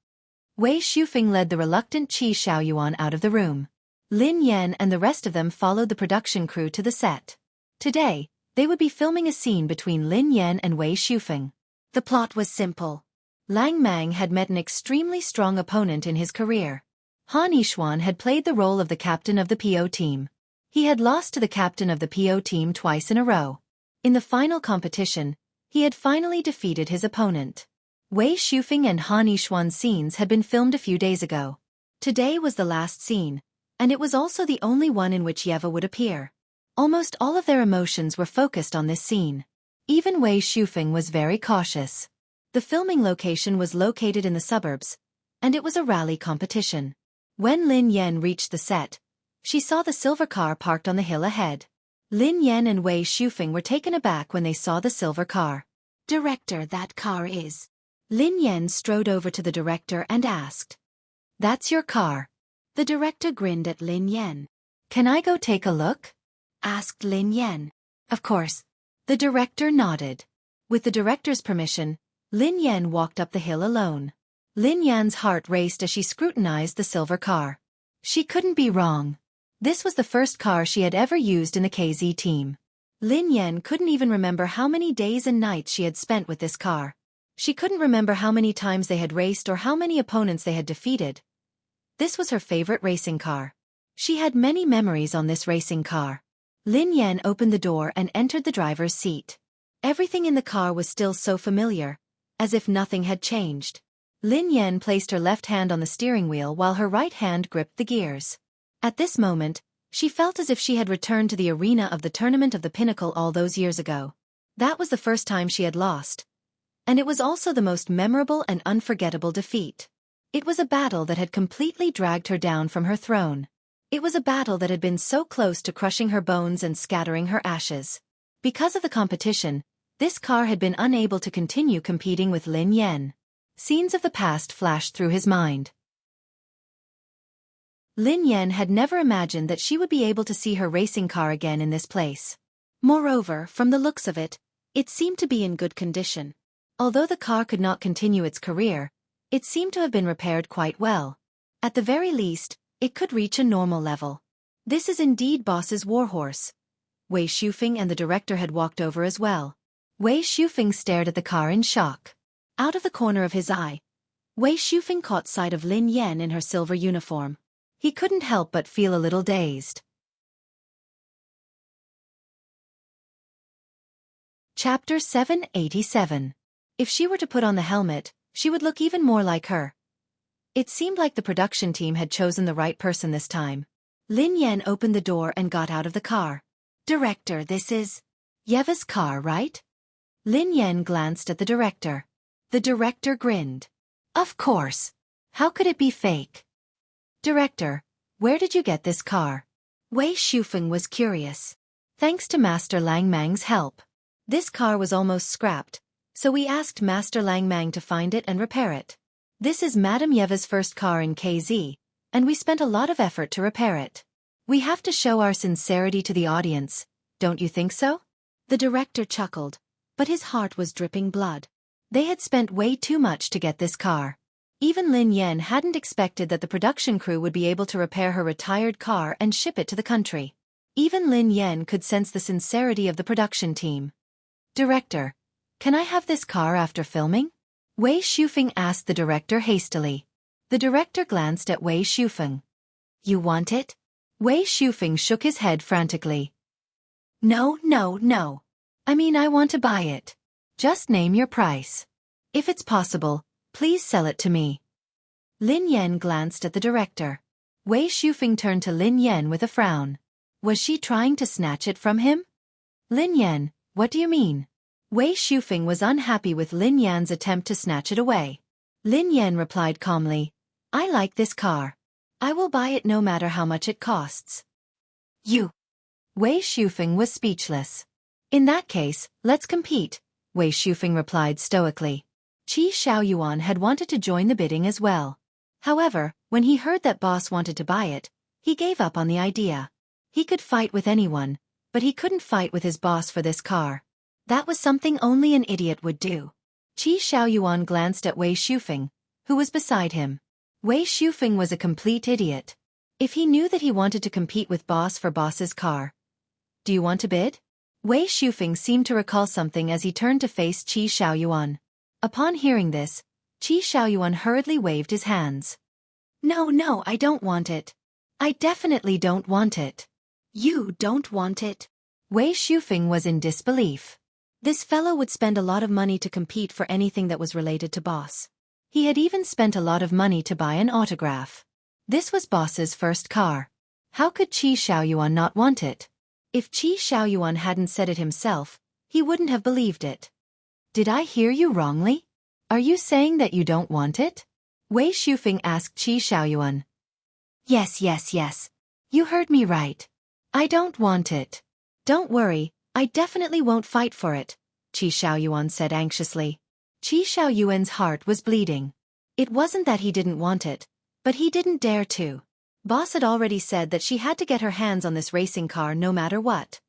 Wei Shufeng led the reluctant Qi Xiaoyuan out of the room. Lin Yan and the rest of them followed the production crew to the set. Today, they would be filming a scene between Lin Yan and Wei Shufeng. The plot was simple. Lang Mang had met an extremely strong opponent in his career. Han Yishuan had played the role of the captain of the PO team. He had lost to the captain of the PO team twice in a row. In the final competition, he had finally defeated his opponent. Wei Shufeng and Han Yishuan's scenes had been filmed a few days ago. Today was the last scene, and it was also the only one in which Yeva would appear. Almost all of their emotions were focused on this scene. Even Wei Shufeng was very cautious. The filming location was located in the suburbs, and it was a rally competition. When Lin Yan reached the set, she saw the silver car parked on the hill ahead. Lin Yan and Wei Shufeng were taken aback when they saw the silver car. Director, that car is. Lin Yan strode over to the director and asked. That's your car. The director grinned at Lin Yan. Can I go take a look? Asked Lin Yan. Of course. The director nodded. With the director's permission, Lin Yan walked up the hill alone. Lin Yan's heart raced as she scrutinized the silver car. She couldn't be wrong. This was the first car she had ever used in the KZ team. Lin Yan couldn't even remember how many days and nights she had spent with this car. She couldn't remember how many times they had raced or how many opponents they had defeated. This was her favorite racing car. She had many memories on this racing car. Lin Yan opened the door and entered the driver's seat. Everything in the car was still so familiar, as if nothing had changed. Lin Yan placed her left hand on the steering wheel while her right hand gripped the gears. At this moment, she felt as if she had returned to the arena of the Tournament of the Pinnacle all those years ago. That was the first time she had lost. And it was also the most memorable and unforgettable defeat. It was a battle that had completely dragged her down from her throne. It was a battle that had been so close to crushing her bones and scattering her ashes. Because of the competition, this car had been unable to continue competing with Lin Yan. Scenes of the past flashed through his mind. Lin Yan had never imagined that she would be able to see her racing car again in this place. Moreover, from the looks of it, it seemed to be in good condition. Although the car could not continue its career, it seemed to have been repaired quite well. At the very least, it could reach a normal level. This is indeed Boss's warhorse. Wei Shufeng and the director had walked over as well. Wei Shufeng stared at the car in shock. Out of the corner of his eye, Wei Shufeng caught sight of Lin Yan in her silver uniform. He couldn't help but feel a little dazed. Chapter 787. If she were to put on the helmet, she would look even more like her. It seemed like the production team had chosen the right person this time. Lin Yan opened the door and got out of the car. Director, this is Yeva's car, right? Lin Yan glanced at the director. The director grinned. Of course. How could it be fake? Director, where did you get this car? Wei Shufeng was curious. Thanks to Master Lang Mang's help. This car was almost scrapped, so we asked Master Lang Mang to find it and repair it. This is Madame Yeva's first car in KZ, and we spent a lot of effort to repair it. We have to show our sincerity to the audience, don't you think so? The director chuckled, but his heart was dripping blood. They had spent way too much to get this car. Even Lin Yan hadn't expected that the production crew would be able to repair her retired car and ship it to the country. Even Lin Yan could sense the sincerity of the production team. Director, can I have this car after filming? Wei Shufeng asked the director hastily. The director glanced at Wei Shufeng. You want it? Wei Shufeng shook his head frantically. No. I mean, I want to buy it. Just name your price. If it's possible, please sell it to me. Lin Yan glanced at the director. Wei Shufeng turned to Lin Yan with a frown. Was she trying to snatch it from him? Lin Yan, what do you mean? Wei Shufeng was unhappy with Lin Yan's attempt to snatch it away. Lin Yan replied calmly, I like this car. I will buy it no matter how much it costs. You. Wei Shufeng was speechless. In that case, let's compete, Wei Shufeng replied stoically. Qi Xiaoyuan had wanted to join the bidding as well. However, when he heard that Boss wanted to buy it, he gave up on the idea. He could fight with anyone, but he couldn't fight with his boss for this car. That was something only an idiot would do. Qi Xiaoyuan glanced at Wei Shufeng, who was beside him. Wei Shufeng was a complete idiot. If he knew that he wanted to compete with Boss for Boss's car. Do you want to bid? Wei Shufeng seemed to recall something as he turned to face Qi Xiaoyuan. Upon hearing this, Qi Xiaoyuan hurriedly waved his hands. No, I don't want it. I definitely don't want it. You don't want it? Wei Shufeng was in disbelief. This fellow would spend a lot of money to compete for anything that was related to Boss. He had even spent a lot of money to buy an autograph. This was Boss's first car. How could Qi Xiaoyuan not want it? If Qi Xiaoyuan hadn't said it himself, he wouldn't have believed it. Did I hear you wrongly? Are you saying that you don't want it? Wei Shufeng asked Qi Xiaoyuan. Yes. You heard me right. I don't want it. Don't worry, I definitely won't fight for it, Qi Xiaoyuan said anxiously. Qi Xiaoyuan's heart was bleeding. It wasn't that he didn't want it, but he didn't dare to. Boss had already said that she had to get her hands on this racing car no matter what.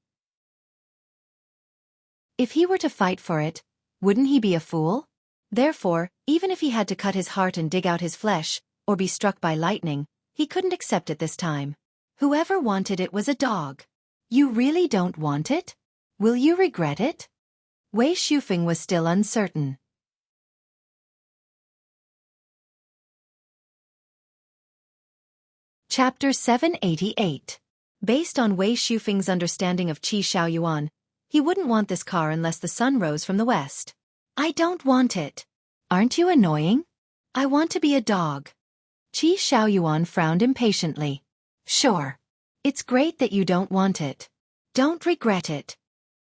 If he were to fight for it, wouldn't he be a fool? Therefore, even if he had to cut his heart and dig out his flesh, or be struck by lightning, he couldn't accept it this time. Whoever wanted it was a dog. You really don't want it? Will you regret it? Wei Shufeng was still uncertain. Chapter 788. Based on Wei Shufeng's understanding of Qi Xiaoyuan, he wouldn't want this car unless the sun rose from the west. I don't want it. Aren't you annoying? I want to be a dog. Qi Xiaoyuan frowned impatiently. Sure. It's great that you don't want it. Don't regret it.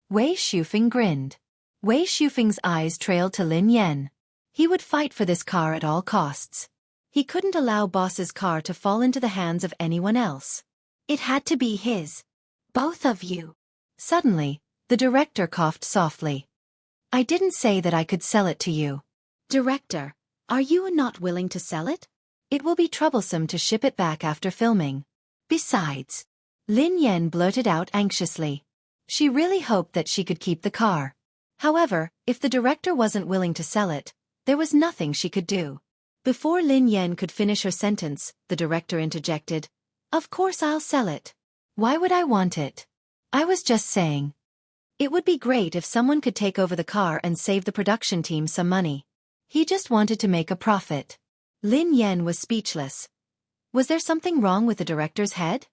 Wei Shufeng grinned. Wei Shufeng's eyes trailed to Lin Yan. He would fight for this car at all costs. He couldn't allow boss's car to fall into the hands of anyone else. It had to be his. Both of you. Suddenly, the director coughed softly. I didn't say that I could sell it to you. Director, are you not willing to sell it? It will be troublesome to ship it back after filming. Besides, Lin Yan blurted out anxiously. She really hoped that she could keep the car. However, if the director wasn't willing to sell it, there was nothing she could do. Before Lin Yan could finish her sentence, the director interjected. Of course I'll sell it. Why would I want it? I was just saying. It would be great if someone could take over the car and save the production team some money. He just wanted to make a profit. Lin Yan was speechless. Was there something wrong with the director's head?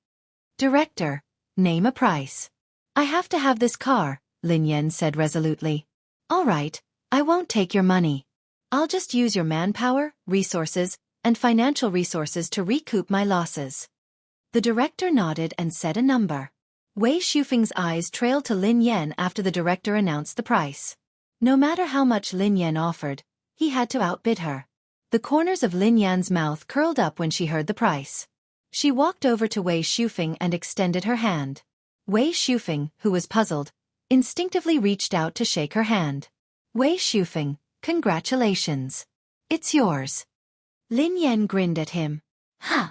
Director, name a price. I have to have this car, Lin Yan said resolutely. All right, I won't take your money. I'll just use your manpower, resources, and financial resources to recoup my losses. The director nodded and said a number. Wei Shufeng's eyes trailed to Lin Yan after the director announced the price. No matter how much Lin Yan offered, he had to outbid her. The corners of Lin Yan's mouth curled up when she heard the price. She walked over to Wei Shufeng and extended her hand. Wei Shufeng, who was puzzled, instinctively reached out to shake her hand. Wei Shufeng, congratulations. It's yours. Lin Yan grinned at him. Huh.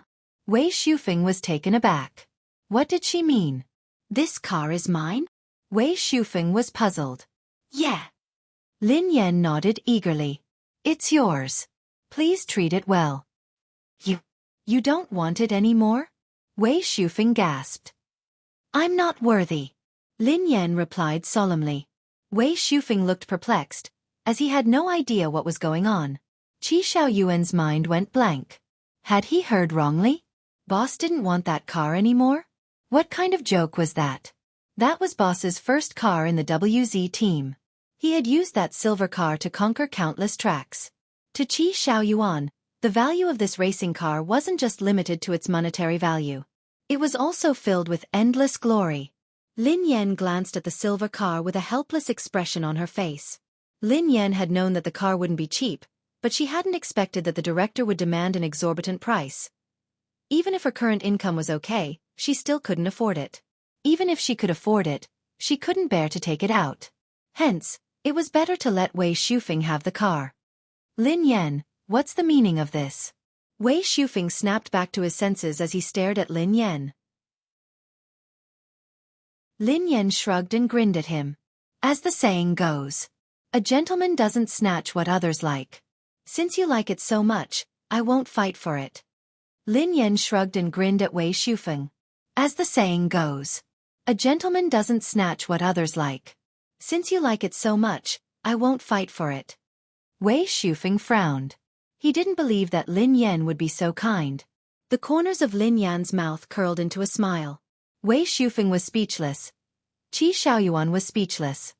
Wei Shufeng was taken aback. What did she mean? This car is mine? Wei Shufeng was puzzled. Yeah. Lin Yan nodded eagerly. It's yours. Please treat it well. You don't want it anymore? Wei Shufeng gasped. I'm not worthy. Lin Yan replied solemnly. Wei Shufeng looked perplexed, as he had no idea what was going on. Qi Xiaoyuan's mind went blank. Had he heard wrongly? Boss didn't want that car anymore? What kind of joke was that? That was Boss's first car in the WZ team. He had used that silver car to conquer countless tracks. To Qi Xiaoyuan, the value of this racing car wasn't just limited to its monetary value. It was also filled with endless glory. Lin Yan glanced at the silver car with a helpless expression on her face. Lin Yan had known that the car wouldn't be cheap, but she hadn't expected that the director would demand an exorbitant price. Even if her current income was okay, she still couldn't afford it. Even if she could afford it, she couldn't bear to take it out. Hence, it was better to let Wei Shufeng have the car. Lin Yan, what's the meaning of this? Wei Shufeng snapped back to his senses as he stared at Lin Yan. Lin Yan shrugged and grinned at him. As the saying goes, a gentleman doesn't snatch what others like. Since you like it so much, I won't fight for it. Lin Yan shrugged and grinned at Wei Shufeng. As the saying goes, a gentleman doesn't snatch what others like. Since you like it so much, I won't fight for it. Wei Shufeng frowned. He didn't believe that Lin Yan would be so kind. The corners of Lin Yan's mouth curled into a smile. Wei Shufeng was speechless. Qi Xiaoyuan was speechless.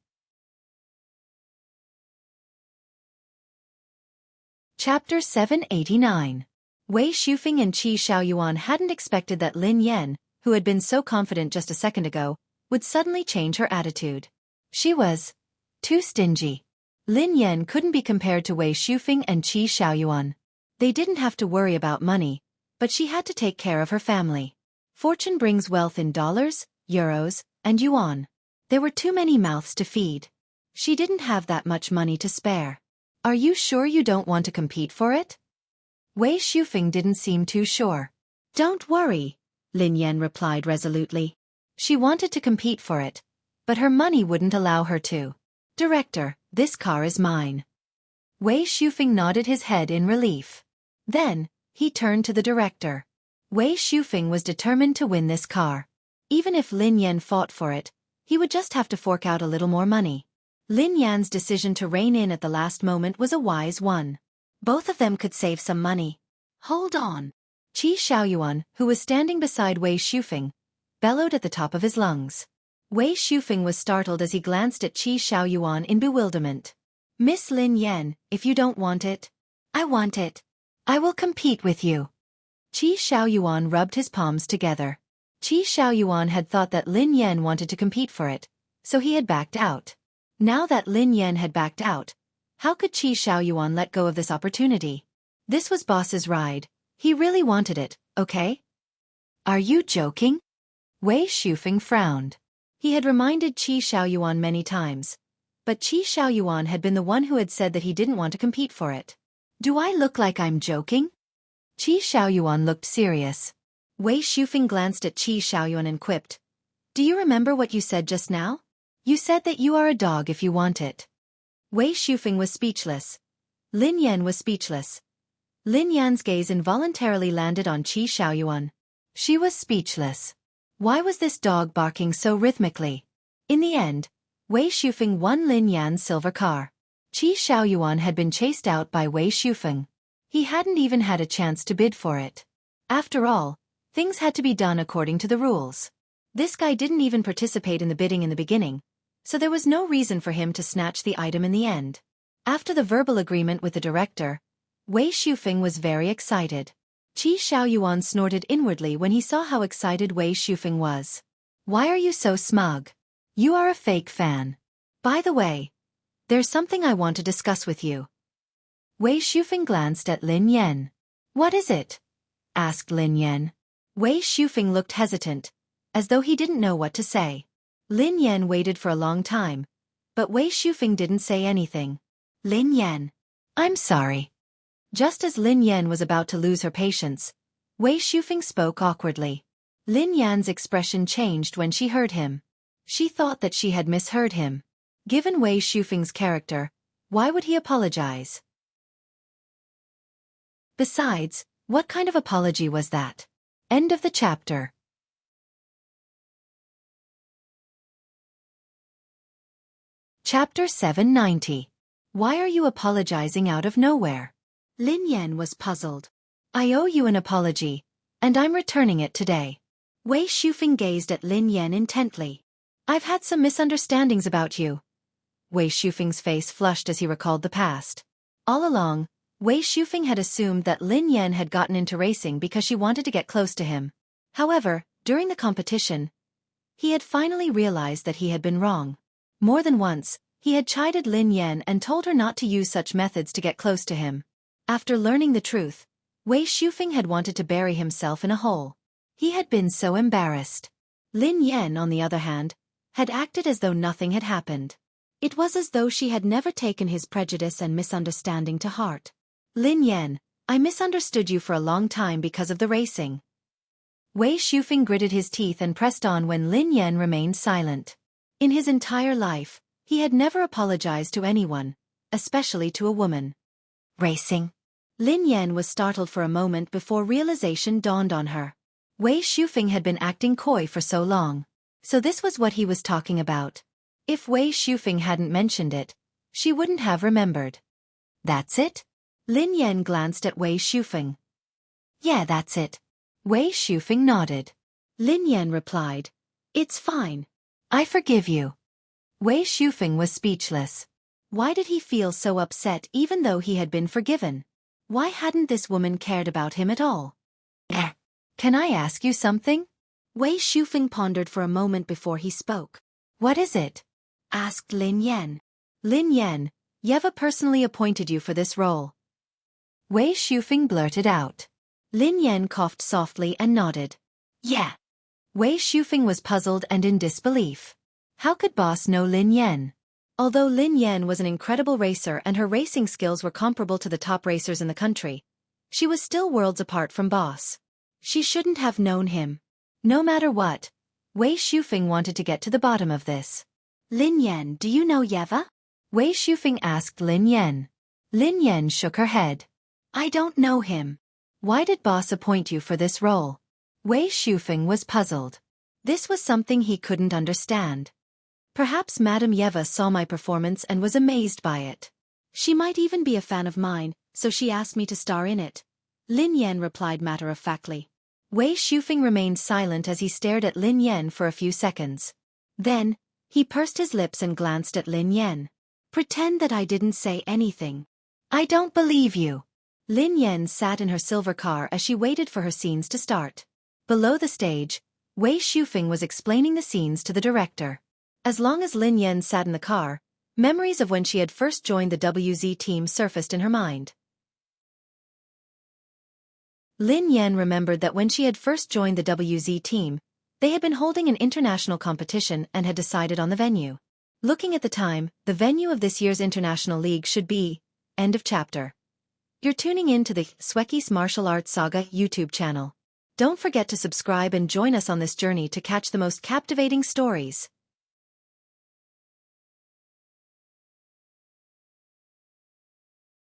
Chapter 789. Wei Shufeng and Qi Xiaoyuan hadn't expected that Lin Yan, who had been so confident just a second ago, would suddenly change her attitude. She was too stingy. Lin Yan couldn't be compared to Wei Shufeng and Qi Xiaoyuan. They didn't have to worry about money, but she had to take care of her family. Fortune brings wealth in dollars, euros, and yuan. There were too many mouths to feed. She didn't have that much money to spare. Are you sure you don't want to compete for it? Wei Shufeng didn't seem too sure. Don't worry, Lin Yan replied resolutely. She wanted to compete for it, but her money wouldn't allow her to. Director, this car is mine. Wei Shufeng nodded his head in relief. Then, he turned to the director. Wei Shufeng was determined to win this car. Even if Lin Yan fought for it, he would just have to fork out a little more money. Lin Yan's decision to rein in at the last moment was a wise one. Both of them could save some money. Hold on. Qi Xiaoyuan, who was standing beside Wei Shufeng, bellowed at the top of his lungs. Wei Shufeng was startled as he glanced at Qi Xiaoyuan in bewilderment. Miss Lin Yan, if you don't want it, I want it. I will compete with you. Qi Xiaoyuan rubbed his palms together. Qi Xiaoyuan had thought that Lin Yan wanted to compete for it, so he had backed out. Now that Lin Yan had backed out, how could Qi Xiaoyuan let go of this opportunity? This was boss's ride. He really wanted it, okay? Are you joking? Wei Shufeng frowned. He had reminded Qi Xiaoyuan many times, but Qi Xiaoyuan had been the one who had said that he didn't want to compete for it. Do I look like I'm joking? Qi Xiaoyuan looked serious. Wei Shufeng glanced at Qi Xiaoyuan and quipped, "Do you remember what you said just now? You said that you are a dog if you want it." Wei Shufeng was speechless. Lin Yan was speechless. Lin Yan's gaze involuntarily landed on Qi Xiaoyuan. She was speechless. Why was this dog barking so rhythmically? In the end, Wei Shufeng won Lin Yan's silver car. Qi Xiaoyuan had been chased out by Wei Shufeng. He hadn't even had a chance to bid for it. After all, things had to be done according to the rules. This guy didn't even participate in the bidding in the beginning, so there was no reason for him to snatch the item in the end. After the verbal agreement with the director, Wei Shufeng was very excited. Qi Xiaoyuan snorted inwardly when he saw how excited Wei Shufeng was. Why are you so smug? You are a fake fan. By the way, there's something I want to discuss with you. Wei Shufeng glanced at Lin Yan. What is it? Asked Lin Yan. Wei Shufeng looked hesitant, as though he didn't know what to say. Lin Yan waited for a long time, but Wei Shufeng didn't say anything. Lin Yan. I'm sorry. Just as Lin Yan was about to lose her patience, Wei Shufeng spoke awkwardly. Lin Yan's expression changed when she heard him. She thought that she had misheard him. Given Wei Shufeng's character, why would he apologize? Besides, what kind of apology was that? End of the chapter. Chapter 790. Why are you apologizing out of nowhere? Lin Yan was puzzled. I owe you an apology, and I'm returning it today. Wei Shufeng gazed at Lin Yan intently. I've had some misunderstandings about you. Wei Shufeng's face flushed as he recalled the past. All along, Wei Shufeng had assumed that Lin Yan had gotten into racing because she wanted to get close to him. However, during the competition, he had finally realized that he had been wrong. More than once, he had chided Lin Yan and told her not to use such methods to get close to him. After learning the truth, Wei Shufeng had wanted to bury himself in a hole. He had been so embarrassed. Lin Yan, on the other hand, had acted as though nothing had happened. It was as though she had never taken his prejudice and misunderstanding to heart. Lin Yan, I misunderstood you for a long time because of the racing. Wei Shufeng gritted his teeth and pressed on when Lin Yan remained silent. In his entire life, he had never apologized to anyone, especially to a woman. Racing? Lin Yan was startled for a moment before realization dawned on her. Wei Shufeng had been acting coy for so long. So this was what he was talking about. If Wei Shufeng hadn't mentioned it, she wouldn't have remembered. That's it? Lin Yan glanced at Wei Shufeng. Yeah, that's it. Wei Shufeng nodded. Lin Yan replied, It's fine. I forgive you. Wei Shufeng was speechless. Why did he feel so upset even though he had been forgiven? Why hadn't this woman cared about him at all? Can I ask you something? Wei Shufeng pondered for a moment before he spoke. What is it? Asked Lin Yan. Lin Yan, Yeva personally appointed you for this role. Wei Shufeng blurted out. Lin Yan coughed softly and nodded. Yeah. Wei Shufeng was puzzled and in disbelief. How could boss know Lin Yan? Although Lin Yan was an incredible racer and her racing skills were comparable to the top racers in the country, she was still worlds apart from boss. She shouldn't have known him. No matter what, Wei Shufeng wanted to get to the bottom of this. Lin Yan, do you know Yeva? Wei Shufeng asked Lin Yan. Lin Yan shook her head. I don't know him. Why did boss appoint you for this role? Wei Shufeng was puzzled. This was something he couldn't understand. Perhaps Madame Yeva saw my performance and was amazed by it. She might even be a fan of mine, so she asked me to star in it. Lin Yan replied matter-of-factly. Wei Shufeng remained silent as he stared at Lin Yan for a few seconds. Then, he pursed his lips and glanced at Lin Yan. Pretend that I didn't say anything. I don't believe you. Lin Yan sat in her silver car as she waited for her scenes to start. Below the stage, Wei Shufeng was explaining the scenes to the director. As long as Lin Yan sat in the car, Memories of when she had first joined the WZ team surfaced in her mind. Lin Yan remembered that when she had first joined the WZ team, they had been holding an international competition and had decided on the venue. Looking at the time, the venue of this year's International League should be... End of chapter. You're tuning in to the Xueqi's Martial Arts Saga YouTube channel. Don't forget to subscribe and join us on this journey to catch the most captivating stories.